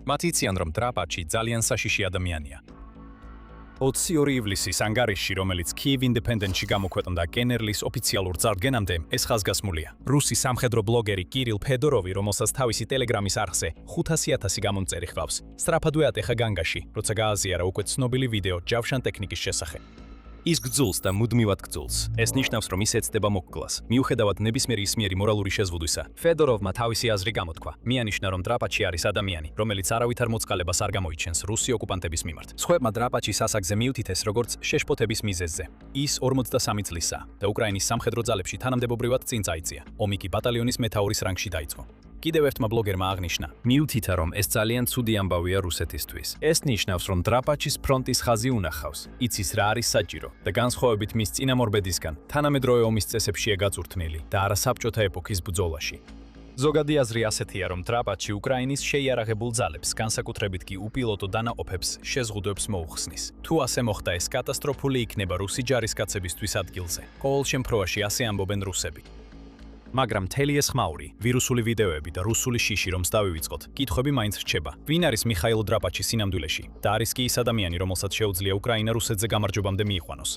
მათ იციან, რომ დრაპაჩი ძალიან საშიში ადამიანია. 22 ივლისის ანგარიშში, რომელიც Kyiv Independent-ში გამოქვეყნდა კენერლის ოფიციალურ წარდგენამდე, ეს ხაზგასმულია. რუსი სამხედრო ბლოგერი კირილ ფედოროვი, რომელსაც თავისი ტელეგრამის არხზე 500,000 გამომწერი ჰყავს, სწრაფადვე ატეხა განგაში, როცა გააზიარა უკვე ცნობილი ვიდეო ჯავშან ტექნიკის შესახებ. ის გძულს და მუდმივად გძულს. ეს ნიშნავს, რომ ის ეცდება მოკკლას. მიუხედავად ნებისმიერი ისმიერი მორალური შეზღუდვისა, ფედოროვმა თავისი აზრი გამოთქვა. მიანიშნა, რომ დრაპაჩი არის ადამიანი, რომელიც არავითარ მოწყალებას არ გამოიჩენს რუსი ოკუპანტების მიმართ. სხვებმა დრაპაჩის ასაკზე მიუთითეს როგორც შეშფოთების მიზეზზე. ის 43 წლისაა და უკრაინის სამხედრო ძალებში თანამდებობრივად წინ წაიწია. ომი კი ბატალიონის მეთაურის რანგში დაიწყო. კიდევ ერთმა ბლოგერმა აღნიშნა, მიუთითა, რომ ეს ძალიან ცუდი ამბავია რუსეთისთვის. ეს ნიშნავს, რომ დრაპაჩის ფრონტის ხაზი უნახავს, იცის რა არის საჭირო და განსხვავებით მის წინამორბედისგან, თანამედროვე ომის წესებშია გაწურთნილი და არა საბჭოთა ეპოქის ბრძოლაში. ზოგადი აზრი ასეთია, რომ დრაპაჩი უკრაინის შეიარაღებულ ძალებს, განსაკუთრებით კი უპილოტო დანაყოფებს, შეზღუდვებს მოუხსნის. თუ ასე მოხდა, ეს კატასტროფული იქნება რუსი ჯარისკაცებისთვის ადგილზე. ყოველ შემთხვევაში ასე ამბობენ რუსები. მაგრამ მთელი ეს ხმაური, ვირუსული ვიდეოები და რუსული შიში რომს დავივიწყოთ, კითხვები მაინც რჩება. ვინ არის მიხაილ დრაპაჩი სინამდვილეში და არის კი ის ადამიანი, რომელსაც შეუძლია უკრაინა რუსეთზე გამარჯვებამდე მიიყვანოს?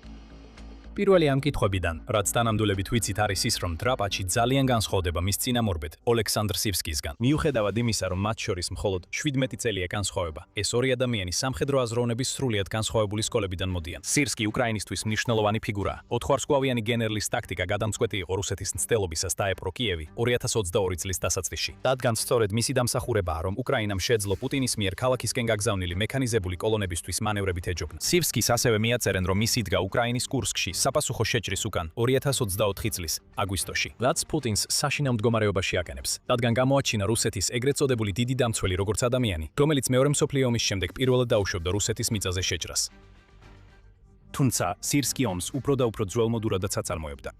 პირველი ამ კითხვებიდან, რაც თანამდვილებით ვიცით, არის ის, რომ დრაპაჩი ძალიან განსხვავდება მის წინამორბედ, ოლექსანდრ სივსკისგან. მიუხედავად იმისა, რომ მათ შორის მხოლოდ 17 წელია განსხვავება, ეს ორი ადამიანი სამხედრო აზროვნების სრულიად განსხვავებული სკოლებიდან მოდიან. სირსკი უკრაინისთვის მნიშვნელოვანი ფიგურაა. 4-ვარსკვლავიანი გენერლის ტაქტიკა გადამწყვეტი იყო რუსეთის მცდელობისას დაეპყრო კიევი 2022 წლის დასაწყისში. რადგან სწორედ მისი დამსახურებაა, რომ უკრაინამ შეძლო პუტინის მიერ ქალაქისკენ გაგზავნილი მექანიზებული კოლონებისთვის მანევრებით ეჯობნა. სივსკის ასევე მიაწერენ, რომ ის იდგა უკრაინის კურსკში საპასუხო შეჭრის უკან 2024 წლის აგვისტოში, რაც პუტინს საშინაო მდგომარეობაში აკენებს, რადგან გამოაჩინა რუსეთის ეგრეთ წოდებული დიდი დამცველი როგორც ადამიანი, რომელიც მეორე მსოფლიო ომის შემდეგ პირველად დაუშვებდა რუსეთის მიწაზე შეჭრას. თუმცა სირსკი ომს უფრო და უფრო ძველმოდურადაც აწარმოებდა.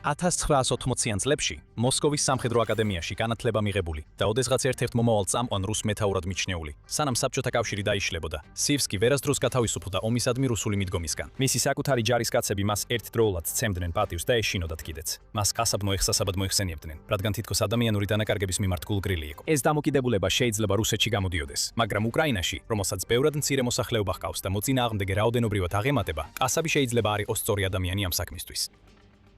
1980-იან წლებში მოსკოვის სამხედრო აკადემიაში განათლება მიღებული და ოდესღაც ერთ-ერთ მომავალ წამყვან რუს მეთაურად მიჩნეული, სანამ საბჭოთა კავშირი დაიშლებოდა, სივსკი ვერასდროს გათავისუფლდა ომისადმი რუსული მიდგომისგან. მისი საკუთარი ჯარისკაცები მას ერთდროულად სცემდნენ პატივს და ეშინოდათ კიდეც. მას ყასაბნო ეხსასაბად მოიხსენიებდნენ, რადგან თითქოს ადამიანური დანაკარგების მიმართ გულგრილი იყო. ეს დამოკიდებულება შეიძლება რუსეთში გამოდიოდეს, მაგრამ უკრაინაში, რომელსაც ბევრად მცირე მოსახლეობა ჰყავს და მოწინააღმდეგე რაოდენობრივად აღემატება, ყასაბი შეიძლება არ იყოს სწორი ადამიანი ამ საქმისთვის.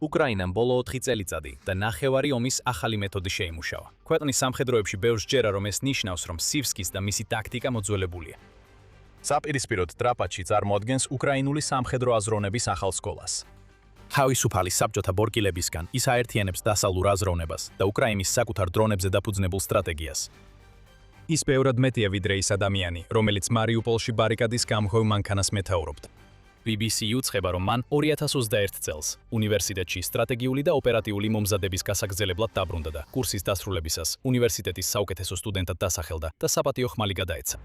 უკრაინამ ბოლო 4 წელიწადი და ნახევარი ომის ახალი მეთოდი შეიმუშავა. ქვეყნის სამხედროებში ბევრს ჯერა, რომ ეს ნიშნავს, რომ სივსკის და მისი ტაქტიკა მოძველებულია. საპირისპიროდ დრაპაჩი წარმოადგენს უკრაინული სამხედრო აზროვნების ახალ სკოლას. თავისუფალი საბჭოთა ბორკილებისგან ის აერთიანებს დასავლურ აზროვნებას და უკრაინის საკუთარ დრონებზე დაფუძნებულ სტრატეგიას. ის ბევრად მეტია ვიდრე ის ადამიანი, რომელიც მარიუპოლში ბარიკადის გამხვევ მანქანას მეთაურობდა. BBC უცხება, რომ მან 2021 წელს უნივერსიტეტში სტრატეგიული და ოპერატიული მომზადების გასაგრძელებლად დაბრუნდა და კურსის დასრულებისას უნივერსიტეტის საუკეთესო სტუდენტად დასახელდა და საპატიო ხმალი გადაეცა.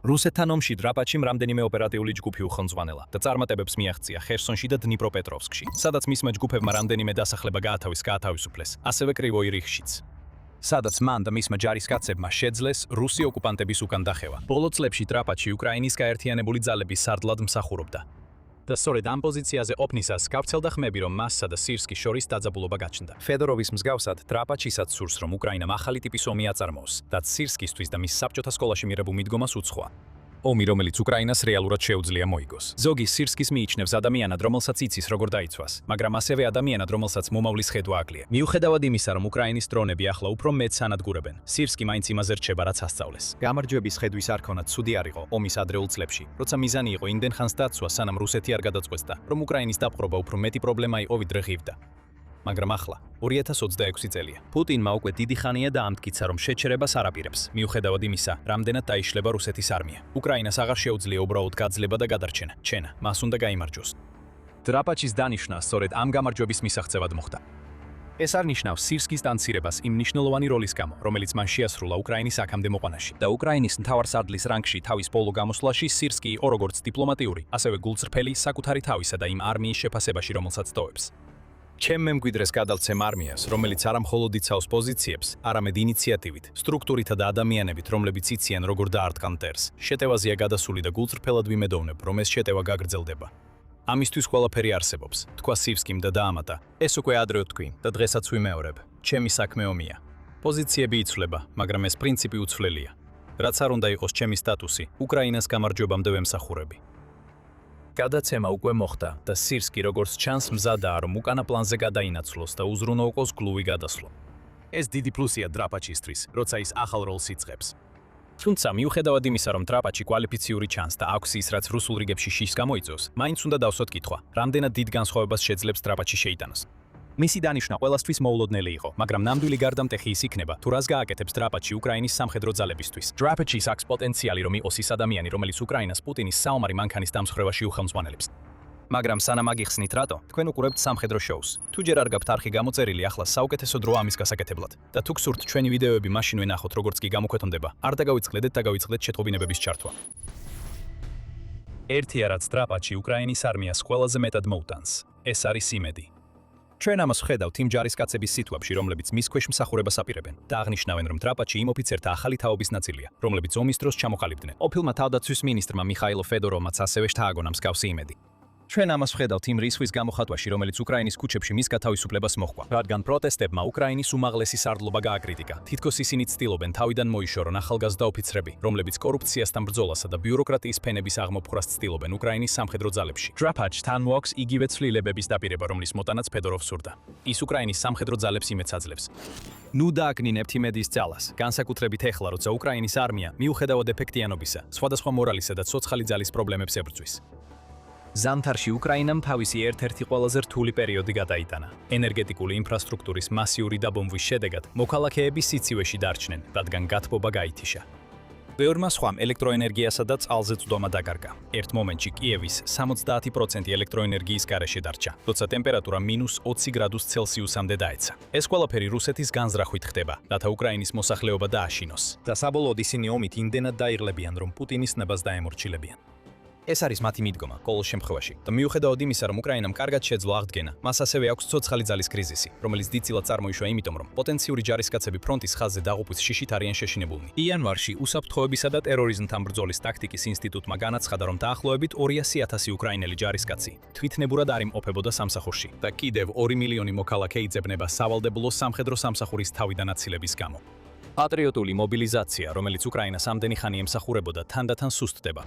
რუსეთთან ომში დრაპაჩიმ რამდენიმე ოპერატიული ჯგუფი უხელმძღვანელა და წარმატებებს მიაღწია ხერსონში და დნიპროპეტროვსკში, სადაც მისმა ჯგუფებმა რამდენიმე დასახლება გაათავისუფლეს, ასევე კრივოი რიხშიც, სადაც მან და მისმა ჯარისკაცებმა შეძლეს რუსი ოკუპანტების უკან დახევა. ბოლო წლებში დრაპაჩი უკრაინის გაერთიანებული ძალების სარდლად მსახურობდა. და სწორედ ამ პოზიციაზე ყოფნისას გავრცელდა ხმები, რომ მასსა და სირსკის შორის დაძაბულობა გაჩნდა. ფედოროვის მსგავსად, დრაპაჩისაც სურს, რომ უკრაინამ ახალი ტიპის ომი აწარმოოს, რაც სირსკისთვის და მის საბჭოთა სკოლაში მიღებულ მიდგომას უცხოა. ომი, რომელიც უკრაინას რეალურად შეუძლია მოიგოს. ზოგი სირსკის მიიჩნევს ადამიანად, რომელსაც იცის როგორ დაიცვას, მაგრამ ასევე ადამიანად, რომელსაც მომავლის ხედვა აკლია. მიუხედავად იმისა, რომ უკრაინის დრონები ახლა უფრო მეტს ანადგურებენ, სირსკი მაინც იმაზე რჩება, რაც ასწავლეს. გამარჯვების ხედვის არქონა ცუდი არ იყო ომის ადრეულ წლებში, როცა მიზანი იყო იმდენ ხანს დაცვა, სანამ რუსეთი არ გადაწყვეტდა, რომ უკრაინის დაპყრობა უფრო მეტი პრობლემა იყო ვიდრე ღირდა. მაგრამ ახლა 2026 წელია. პუტინმა უკვე დიდი ხანია დაამტკიცა, რომ შეჩერებას არ აპირებს, მიუხედავად იმისა, რამდენად დაიშლება რუსეთის არმია. უკრაინას აღარ შეუძლია უბრალოდ გაძლება და გადარჩენა. ჩენა, მას უნდა გაიმარჯვოს. დრაპაჩის დანიშვნა სწორედ ამ გამარჯვების მისაღწევად მოხდა. ეს არ ნიშნავს სირსკის დანცირებას იმ მნიშვნელოვანი როლის გამო, რომელიც მან შეასრულა უკრაინის აქამდე მოყვანაში. და უკრაინის მთავარსარდლის რანგში თავის ბოლო გამოსვლაში სირსკი იყო როგორც დიპლომატიური, ასევე გულწრფელი საკუთარი თავისა და იმ არმიის შეფასებაში, რომელსაც ტოვებს. ჩემ მემკვიდრეს გადავცემ არმიას, რომელიც არა მხოლოდ იცავს პოზიციებს, არამედ ინიციატივით, სტრუქტურითა და ადამიანებით, რომლებიც იციან როგორ დაარტყან მტერს. შეტევაზეა გადასული და გულწრფელად ვიმედოვნებ, რომ ეს შეტევა გაგრძელდება. ამისთვის ყველაფერი არსებობს, თქვა სივსკიმ და დაამატა. ეს უკვე ადრე ვთქვი და დღესაც ვიმეორებ. ჩემი საქმე ომია. პოზიციები იცვლება, მაგრამ ეს პრინციპი უცვლელია. რაც არ უნდა იყოს ჩემი სტატუსი, უკრაინას გამარჯვებამდე ვემსახურები. გადაცემა უკვე მოხდა და სირსკი როგორც ჩანს მზადაა, რომ უკანა პლანზე გადაინაცვლოს და უზრუნველყოს გლუვი გადასვლა. ეს დიდი პლუსია დრაპაჩისთვის, როცა ის ახალ როლს იწყებს. თუმცა მიუხედავად იმისა, რომ დრაპაჩი კვალიფიციური ჩანს და აქვს ის, რაც რუსულ რიგებში შიშს გამოიწვევს, მაინც უნდა დავსვათ კითხვა, რამდენად დიდ განსხვავებას შეძლებს დრაპაჩი შეიტანოს. მისი დანიშვნა ყველასთვის მოულოდნელი იყო, მაგრამ ნამდვილი გარდამტეხი ის იქნება, თუ რას გააკეთებს დრაპაჩი უკრაინის სამხედრო ძალებისთვის. დრაპაჩის აქვს პოტენციალი, რომ იყოს ის ადამიანი, რომელიც უკრაინას პუტინის საომარი მანქანის დამსხვრევაში უხელმძღვანელებს. მაგრამ სანამ აგიხსნით რატო, თქვენ უყურებთ სამხედრო შოუს. თუ ჯერ არ გაქვთ არხი გამოწერილი, ახლა საუკეთესო დროა ამის გასაკეთებლად. და თუ გსურთ ჩვენი ვიდეოები მაშინვე ნახოთ, როგორც კი გამოქვეყნდება, არ დაგავიწყდეთ და გავიწყდეთ შეტყობინებების ჩართვა. ერთია, რაც დრაპაჩი უკრაინის არმიას ყველაზე მეტად მოუტანს. ეს არის იმედი. ჩვენ ამას ვხედავთ იმ ჯარისკაცების სიტყვებში, რომლებიც მის ქვეშ მსახურებას აპირებენ და აღნიშნავენ, რომ დრაპაჩი იმ ოფიცერთა ახალი თაობის ნაწილია, რომლებიც ომის დროს ჩამოყალიბდნენ. ყოფილმა თავდაცვის მინისტრმა მიხაილ ფედოროვმაც ასევე შთააგონა მსგავსი იმედი. ჩვენ ამას ვხედავთ იმ რისხვის გამოხატვაში, რომელიც უკრაინის ქუჩებში მის გათავისუფლებას მოჰყვა. რადგან პროტესტებმა უკრაინის უმაღლესი სარდლობა გააკრიტიკა. თითქოს ისინი ცდილობენ თავიდან მოიშორონ ახალგაზრდა ოფიცრები, რომლებიც კორუფციასთან ბრძოლასა და ბიუროკრატიის ფენების აღმოფხვრას ცდილობენ უკრაინის სამხედრო ძალებში. დრაპაჩთან მოაქვს იგივე ცვლილებების დაპირება, რომლის მოტანაც ფედოროვს სურდა. ის უკრაინის სამხედრო ძალებს იმედს აძლევს. ნუ დააკნინებთ იმედის ძალას, განსაკუთრებით ეხლა, როცა უკრაინის არმია მიუხედავად ეფექტიანობისა, სხვადასხვა მორალისა და ცოცხალი ძალის პრობლემებს ებრძვის. ზამთარში უკრაინამ თავისი ერთ-ერთი ყველაზე რთული პერიოდი გადაიტანა. ენერგეტიკული ინფრასტრუქტურის მასიური დაბომბვის შედეგად მოქალაქეები სიცივეში დარჩნენ, რადგან გათბობა გაითიშა. ბევრმა სხვამ ელექტროენერგიასა და წყალზე წვდომა დაკარგა. ერთ მომენტში კიევის 70% ელექტროენერგიის გარეშე დარჩა, როცა ტემპერატურა -20 გრადუს ცელსიუსამდე დაეცა. ეს ყველაფერი რუსეთის განზრახვით ხდება, რათა უკრაინის მოსახლეობა დააშინოს. და საბოლოოდ ისინი ომით იმდენად დაიღლებიან, რომ პუტინის ნებას დაემორჩილებიან. ეს არის მათი მიდგომა ყოველ შემთხვევაში. და მიუხედავად იმისა, რომ უკრაინამ კარგად შეძლო აღდგენა, მას ასევე აქვს ცოცხალი ძალის კრიზისი, რომელიც დიდწილად წარმოიშვა იმიტომ, რომ პოტენციური ჯარისკაცები ფრონტის ხაზზე დაღუპვის შიშით არიან შეშინებულნი. იანვარში უსაფრთხოებისა და ტერორიზმთან ბრძოლის ტაქტიკის ინსტიტუტმა განაცხადა, რომ დაახლოებით 200,000 უკრაინელი ჯარისკაცი თვითნებურად არ იმყოფებოდა სამსახურში და კიდევ 2 მილიონი მოქალაქე იძებნება სავალდებულო სამხედრო სამსახურის თავიდან აცილების გამო. პატრიოტული მობილიზაცია, რომელიც უკრაინას ამდენი ხანი ემსახურებოდა, თანდათან სუსტდება.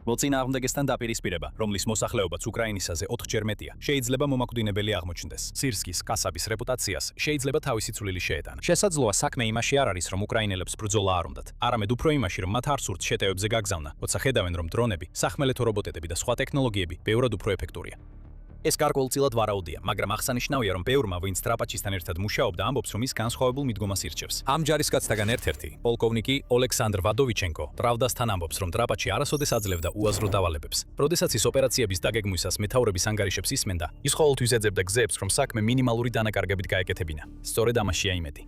მოწინააღმდეგესთან დაპირისპირება, რომლის მოსახლეობაც უკრაინისაზე 4-ჯერ მეტია, შეიძლება მომაკვდინებელი აღმოჩნდეს. სირსკის კასაბის რეპუტაციას შეიძლება თავისი წვლილი შეეტანა. შესაძლოა საქმე იმაში არ არის, რომ უკრაინელებს ბრძოლა არ უნდათ, არამედ უფრო იმაში, რომ მათ არ სურთ შეტევებზე გაგზავნა, როცა ხედავენ, რომ დრონები, სახმელეთო რობოტები და სხვა ტექნოლოგიები ბევრად უფრო ეფექტურია. ეს გარკვეულწილად ვარაუდია, მაგრამ აღსანიშნავია, რომ ბევრმა, ვინც დრაპაჩისთან ერთად მუშაობდა, ამბობს, რომ ის განსხვავებულ მიდგომას ირჩევს. ამ ჯარისკაცთაგან ერთ-ერთი, პოლკოვნიკი ოლექსანდრ ვადოვიჩენკო, ტრავდასთან ამბობს, რომ დრაპაჩი არასოდეს აძლევდა უაზრო დავალებებს. როდესაც ის ოპერაციების დაგეგმვისას მეთაურების ანგარიშებს ისმენდა, ის ყოველთვის ეძებდა გზებს, რომ საქმე მინიმალური დანაკარგებით გაეკეთებინა. სწორედ ამაშია იმედი.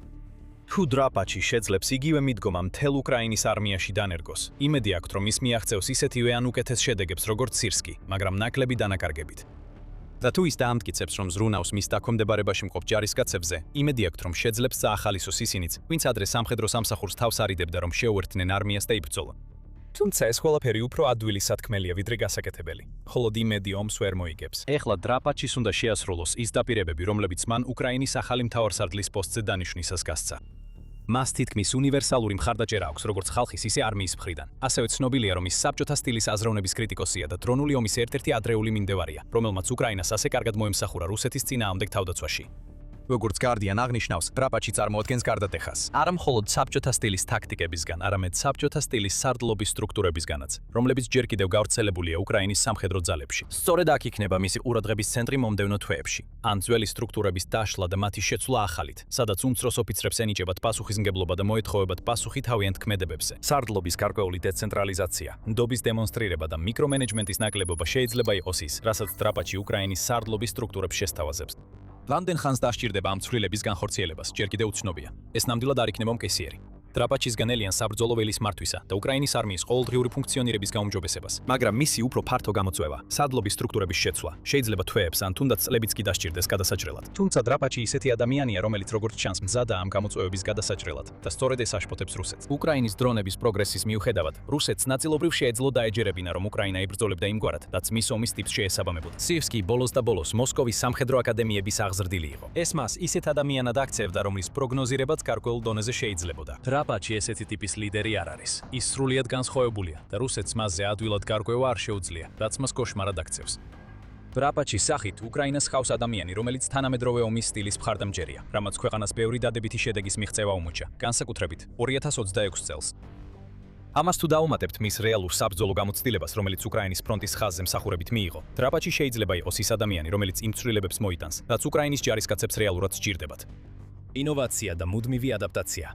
თუ დრაპაჩი შეძლებს იგივე მიდგომა მთელ უკრაინის არმიაში დანერგოს, იმედი აქვთ, რომ ის მიაღწევს ისეთივე ან უკეთეს შედეგებს, როგორც სირსკი, მაგრამ ნაკლები დანაკარგებით. და თუ ის დაამტკიცებს, რომ ზრუნავს მის დაქვემდებარებაში მყოფ ჯარისკაცებზე, იმედი აქვთ, რომ შეძლებს წაახალისოს ისინიც, ვინც ადრე სამხედრო სამსახურს თავს არიდებდა, რომ შეუერთდნენ არმიას და იბრძოლონ. თუმცა ეს ყველაფერი უფრო ადვილი სათქმელია, ვიდრე გასაკეთებელი. მხოლოდ იმედი ომს ვერ მოიგებს. ეხლა დრაპაჩის უნდა შეასრულოს ის დაპირებები, რომლებიც მან უკრაინის ახალი მთავარსარდლის პოსტზე დანიშვნისას გასცა. მას თითქმის უნივერსალური მხარდაჭერა აქვს როგორც ხალხის, ისე არმიის მხრიდან. ასევე ცნობილია, რომ ის საბჭოთა სტილის აზროვნების კრიტიკოსია და დრონული ომის ერთ-ერთი ადრეული მიმდევარია, რომელმაც უკრაინას ასე კარგად მოემსახურა რუსეთის წინააღმდეგ თავდაცვაში. როგორც Guardian აღნიშნავს, დრაპაჩი წარმოადგენს გარდატეხას. არა მხოლოდ საბჭოთა სტილის ტაქტიკებისგან, არამედ საბჭოთა სტილის სარდლობის სტრუქტურებისგანაც, რომლებიც ჯერ კიდევ გავრცელებულია უკრაინის სამხედრო ძალებში. სწორედ აქ იქნება მისი ყურადღების ცენტრი მომდევნო თვეებში. ან ძველი სტრუქტურების დაშლა და მათი შეცვლა ახალით, სადაც უმცროს ოფიცრებს ენიჭებათ პასუხისმგებლობა და მოეთხოვებათ პასუხი თავიანთ ქმედებებზე. სარდლობის გარკვეული დეცენტრალიზაცია, ნდობის დემონსტრირება და მიკრომენეჯმენტის ნაკლებობა შეიძლება იყოს ის, რასაც დრაპაჩი უკრაინის სარდლობის სტრუქტურებს შესთავაზებს. რამდენ ხანს დასჭირდება ამ ცვლილების განხორციელებას, ჯერ კიდევ უცნობია. ეს ნამდვილად არ იქნება მკისიერი. დრაპაჩისგან ელიან საბრძოლო ველის მართვისა და უკრაინის არმიის ყოველდღიური ფუნქციონირების გაუმჯობესებას. მაგრამ მისი უფრო ფართო გამოწვევა, სარდლობის სტრუქტურების შეცვლა, შეიძლება თვეებს ან თუნდაც წლებიც კი დასჭირდეს გადასაჭრელად. თუმცა დრაპაჩი ისეთი ადამიანია, რომელიც როგორც ჩანს მზადაა ამ გამოწვევების გადასაჭრელად და სწორედ ეს აშფოთებს რუსეთს. უკრაინის დრონების პროგრესის მიუხედავად, რუსეთს ნაწილობრივ შეეძლო დაეჯერებინა, რომ უკრაინა იბრძოლებდა იმგვარად, რაც მის ომის ტიპს შეესაბამებოდა. სირსკი ბოლოს და ბოლოს მოსკოვის სამხედრო აკადემიების აღზრდილი იყო. ეს მას ისეთ ადამიანად აქცევდა, რომლის პროგნოზირებაც გარკვეულ დონეზე შეიძლებოდა. დრაპაჩი ესეთი ტიპის ლიდერი არ არის. ის სრულიად განსხვავებულია და რუსეთს მასზე ადვილად გარკვევა არ შეუძლია, რაც მას კოშმარად აქცევს. დრაპაჩის სახით უკრაინას ხავს ადამიანი, რომელიც თანამედროვე ომის სტილის მხარდამჭერია, რამაც ქვეყანას ბევრი დადებითი შედეგის მიღწევა უმოჩა, განსაკუთრებით 2026 წელს. ამას თუ დაუმატებთ მის რეალურ საბრძოლო გამოცდილებას, რომელიც უკრაინის ფრონტის ხაზზე მსახურებით მიიღო, დრაპაჩი შეიძლება იყოს ის ადამიანი, რომელიც იმ ცვლილებებს მოიტანს, რაც უკრაინის ჯარისკაცებს რეალურად სჭირდებათ. ინოვაცია და მუდმივი ადაპტაცია.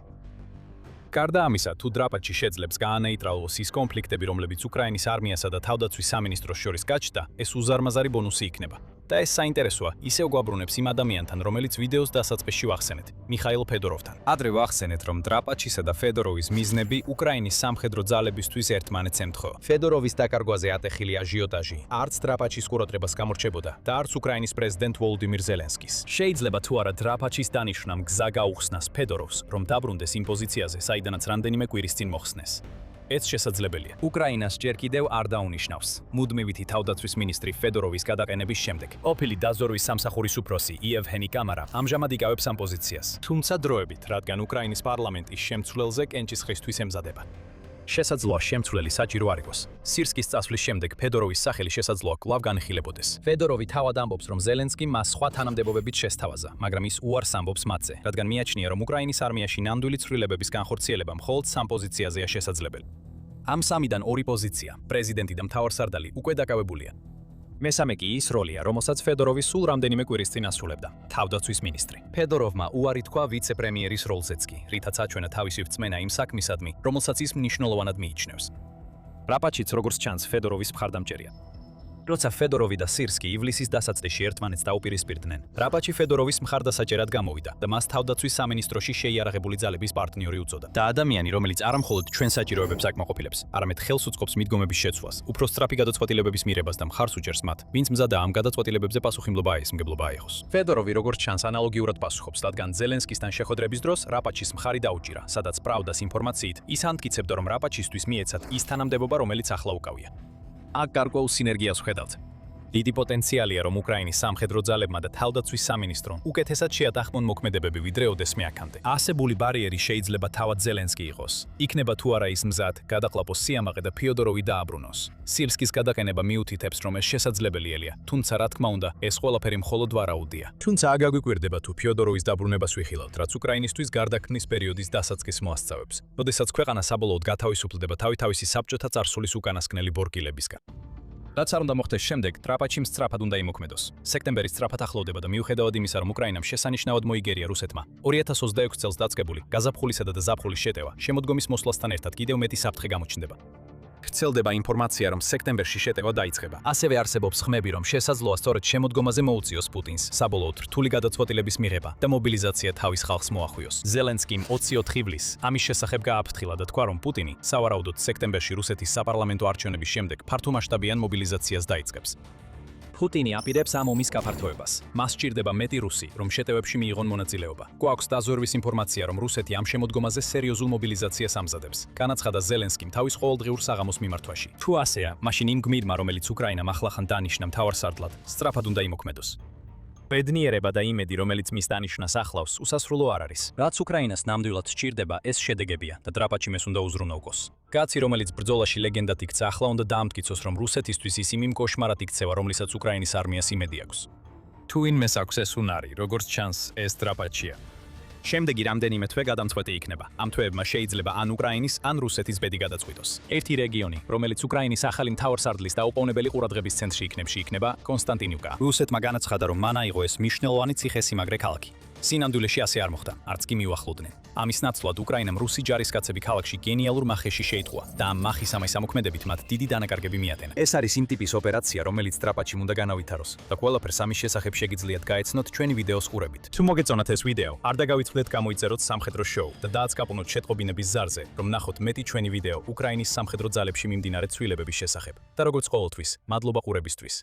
გარდა ამისა, თუ დრაპაჩი შეძლებს გაანეიტრალოს ის კონფლიქტები, რომლებიც უკრაინის არმიასა და თავდაცვის სამინისტროს შორის გაჩნდა, ეს უზარმაზარი ბონუსი იქნება. და ეს საინტერესოა, ისევ გვაბრუნებს იმ ადამიანთან, რომელიც ვიდეოს დასაწყისში ვახსენეთ, მიხაილ ფედოროვთან. ადრე ვახსენეთ, რომ დრაპაჩისა და ფედოროვის მიზნები უკრაინის სამხედრო ძალებისთვის ერთმანეთს ემთხვევა. ფედოროვის დაკარგვაზე ატეხილი აჟიოტაჟი არც დრაპაჩის ყურადღებას გამორჩებოდა და არც უკრაინის პრეზიდენტ ვოლოდიმირ ზელენსკის. შეიძლება თუ არა დრაპაჩის დანიშვნამ გზა გაუხსნას ფედოროვს, რომ დაბრუნდეს იმ პოზიციაზე, საიდანაც რამდენიმე კვირის წინ მოხსნეს. ეს შესაძლებელია. უკრაინას ჯერ კიდევ არ დაუნიშნავს. მუდმივითი თავდაცვის მინისტრი ფედოროვის გადაყენების შემდეგ, ყოფილი დაზორვის სამსახურის უფროსი იევჰენი კამარა ამჟამად იკავებს ამ პოზიციას. თუმცა დროებით, რადგან უკრაინის პარლამენტის შემცვლელზე კენჭისყრისთვის ემზადება. შესაძლოა შემცვლელი საჭირო არ იყოს. სირსკის წასვლის შემდეგ ფედოროვის სახელი შესაძლოა კვლავ განიხილებოდეს. ფედოროვი თავად ამბობს, რომ ზელენსკი მას სხვა თანამდებობებით შესთავაზა, მაგრამ ის უარს ამბობს მათზე, რადგან მიაჩნია, რომ უკრაინის არმიაში ნამდვილი ცვლილებების განხორციელება მხოლოდ სამ პოზიციაზეა შესაძლებელი. ამ სამიდან ორი პოზიცია, პრეზიდენტი და მთავარსარდალი, უკვე დაკავებულია. მესამე კი ის როლია, რომელსაც ფედოროვი სულ რამდენიმე კვირის წინ ასრულებდა, თავდაცვის მინისტრი. ფედოროვმა უარი თქვა ვიცე-პრემიერის როლზეც კი, რითაც აჩვენა თავისი რწმენა იმ საქმისადმი, რომელსაც ის მნიშვნელოვნად მიიჩნევს. რაპაჩიც, როგორც ჩანს, ფედოროვის მხარდამჭერია. როცა ფედოროვი და სირსკი ივლისის დასაწყისში ერთმანეთს დაუპირისპირდნენ, რაპაჩი ფედოროვის მხარდასაჭერად გამოვიდა და მას თავდაცვის სამინისტროში შეიარაღებული ძალების პარტნიორი უწოდა. და ადამიანი, რომელიც არა მხოლოდ ჩვენ საჭიროებებს აკმაყოფილებს, არამედ ხელს უწყობს მიდგომების შეცვლას, უფრო სწრაფი გადაწყვეტილებების მიღებას და მხარს უჭერს მათ, ვინც მზადაა ამ გადაწყვეტილებებზე პასუხისმგებლობა აისმგებლობა აიღოს. ფედოროვი როგორც ჩანს ანალოგიურად პასუხობს, რადგან ზელენსკისთან შეხვედრების დროს რაპაჩის მხარი დაუჭირა, სადაც პრავდას ინფორმაციით ის ამტკიცებდა, რომ რაპაჩისთვის მიეცათ ის თანამდებობა, რომელიც ახლა უკავია. აქ გარკვეულ სინერგიას ვხედავთ. დიდი პოტენციალია, რომ უკრაინის სამხედრო ძალებმა და თავდაცვის სამინისტრომ უკეთესად შეატახმონ მოქმედებები ვიდრე ოდესმე აქამდე. ასებული ბარიერი შეიძლება თავად ზელენსკი იყოს. იქნება თუ არა ის მზად, გადაყლაპოს სიამაყე და ფიოდოროვი დააბრუნოს. სირსკის გადაყენება მიუთითებს, რომ ეს შესაძლებელია, თუმცა რა თქმა უნდა, ეს ყველაფერი მხოლოდ ვარაუდია. თუმცა აქ გაგვიკვირდება თუ ფიოდოროვის დაბრუნებას ვიხილავთ, რაც უკრაინისთვის გარდაქმნის პერიოდის დასაწყისს მოასწავებს, როდესაც ქვეყანა საბოლოოდ გათავისუფლდება თავისი საბჭოთა წარსულის უკანასკნელი ბორკილებისგან. რაც არ უნდა მოხდეს შემდეგ, ტრაპაჩიმ სწრაფად უნდა იმოქმედოს. სექტემბერი სწრაფად ახლოვდება და მიუხედავად იმისა, რომ უკრაინამ შესანიშნავად მოიგერია რუსეთმა, 2026 წელს დაწყებული გაზაფხულისა და ზაფხულის შეტევა შემოდგომის მოსვლასთან ერთად კიდევ მეტი საფრთხე გამოჩნდება. ვრცელდება ინფორმაცია, რომ სექტემბერში შეტევა დაიწყება. ასევე არსებობს ხმები, რომ შესაძლოა სწორედ შემოდგომაზე მოუწიოს პუტინს საბოლოოდ რთული გადაწყვეტილების მიღება და მობილიზაცია თავის ხალხს მოახვიოს. ზელენსკიმ 24 ივლისს ამის შესახებ გააფრთხილა და თქვა, რომ პუტინი, სავარაუდოდ სექტემბერში რუსეთის საპარლამენტო არჩევნების შემდეგ ფართომასშტაბიან მობილიზაციას დაიწყებს. პუტინი აპირებს ამ ომის გაფართოებას. მას სჭირდება მეტი რუსი, რომ შეტევებში მიიღონ მონაწილეობა. გვაქვს დაზორვის ინფორმაცია, რომ რუსეთი ამ შემოდგომაზე სერიოზულ მობილიზაციას ამზადებს. განაცხადა ზელენსკიმ თავის ყოველდღიურ საღამოს მიმართვაში. თუ ასეა, მაშინ იმ გმირმა, რომელიც უკრაინამ ახლახან დანიშნა მთავარსარდლად, სწრაფად უნდა იმოქმედოს. ბედნიერება და იმედი, რომელიც მის დანიშვნას ახლავს, უსასრულო არ არის. რაც უკრაინას ნამდვილად სჭირდება, ეს შედეგებია და ტრაპაჩიმ ეს უნდა უზრუნავკოს. კაცი, რომელიც ბრძოლაში ლეგენდად იქცა, ახლა უნდა დაამტკიცოს, რომ რუსეთისთვის ის იმ კოშმარად იქცევა, რომლითაც უკრაინის არმიას იმედი აქვს. თუ ვინმეს აქვს ეს უნარი, როგორც ჩანს, ეს ტრაპაჩია. შემდეგი რამდენიმე თვე გადამწყვეტი იქნება. ამ თვეებმა შეიძლება ან უკრაინის, ან რუსეთის ბედი გადაწყვიტოს. ერთი რეგიონი, რომელიც უკრაინის ახალი მთავარსარდლის დაუპოვნებელი ყურადღების ცენტრში იქნება კონსტანტინივკა. რუსეთმა განაცხადა, რომ მან აიღო ეს მნიშვნელოვანი ციხესიმაგრე ქალაქი. სინამდვილეში ასე არ მოხდა, არც კი მიუახლოვდნენ. ამის ნაცვლად უკრაინამ რუსი ჯარისკაცები ქალაქში გენიალურ მახეში შეიტყვა და ამ მახის ამის ამოქმედებით მათ დიდი დანაკარგები მიატენა. ეს არის იმ ტიპის ოპერაცია, რომელიც ტრაპაჩიმ უნდა განავითაროს და ყველაფერს ამის შესახებ შეგიძლიათ გაეცნოთ ჩვენი ვიდეოს ყურებით. თუ მოგეწონათ ეს ვიდეო, არ დაგავიწყდეთ გამოიწეროთ სამხედრო შოუ და დააწყაპუნოთ შეტყობინების ზარზე, რომ ნახოთ მეტი ჩვენი ვიდეო უკრაინის სამხედრო ძალებში მიმდინარე ცვლილებების შესახებ. და როგორც ყოველთვის, მადლობა ყურებისთვის.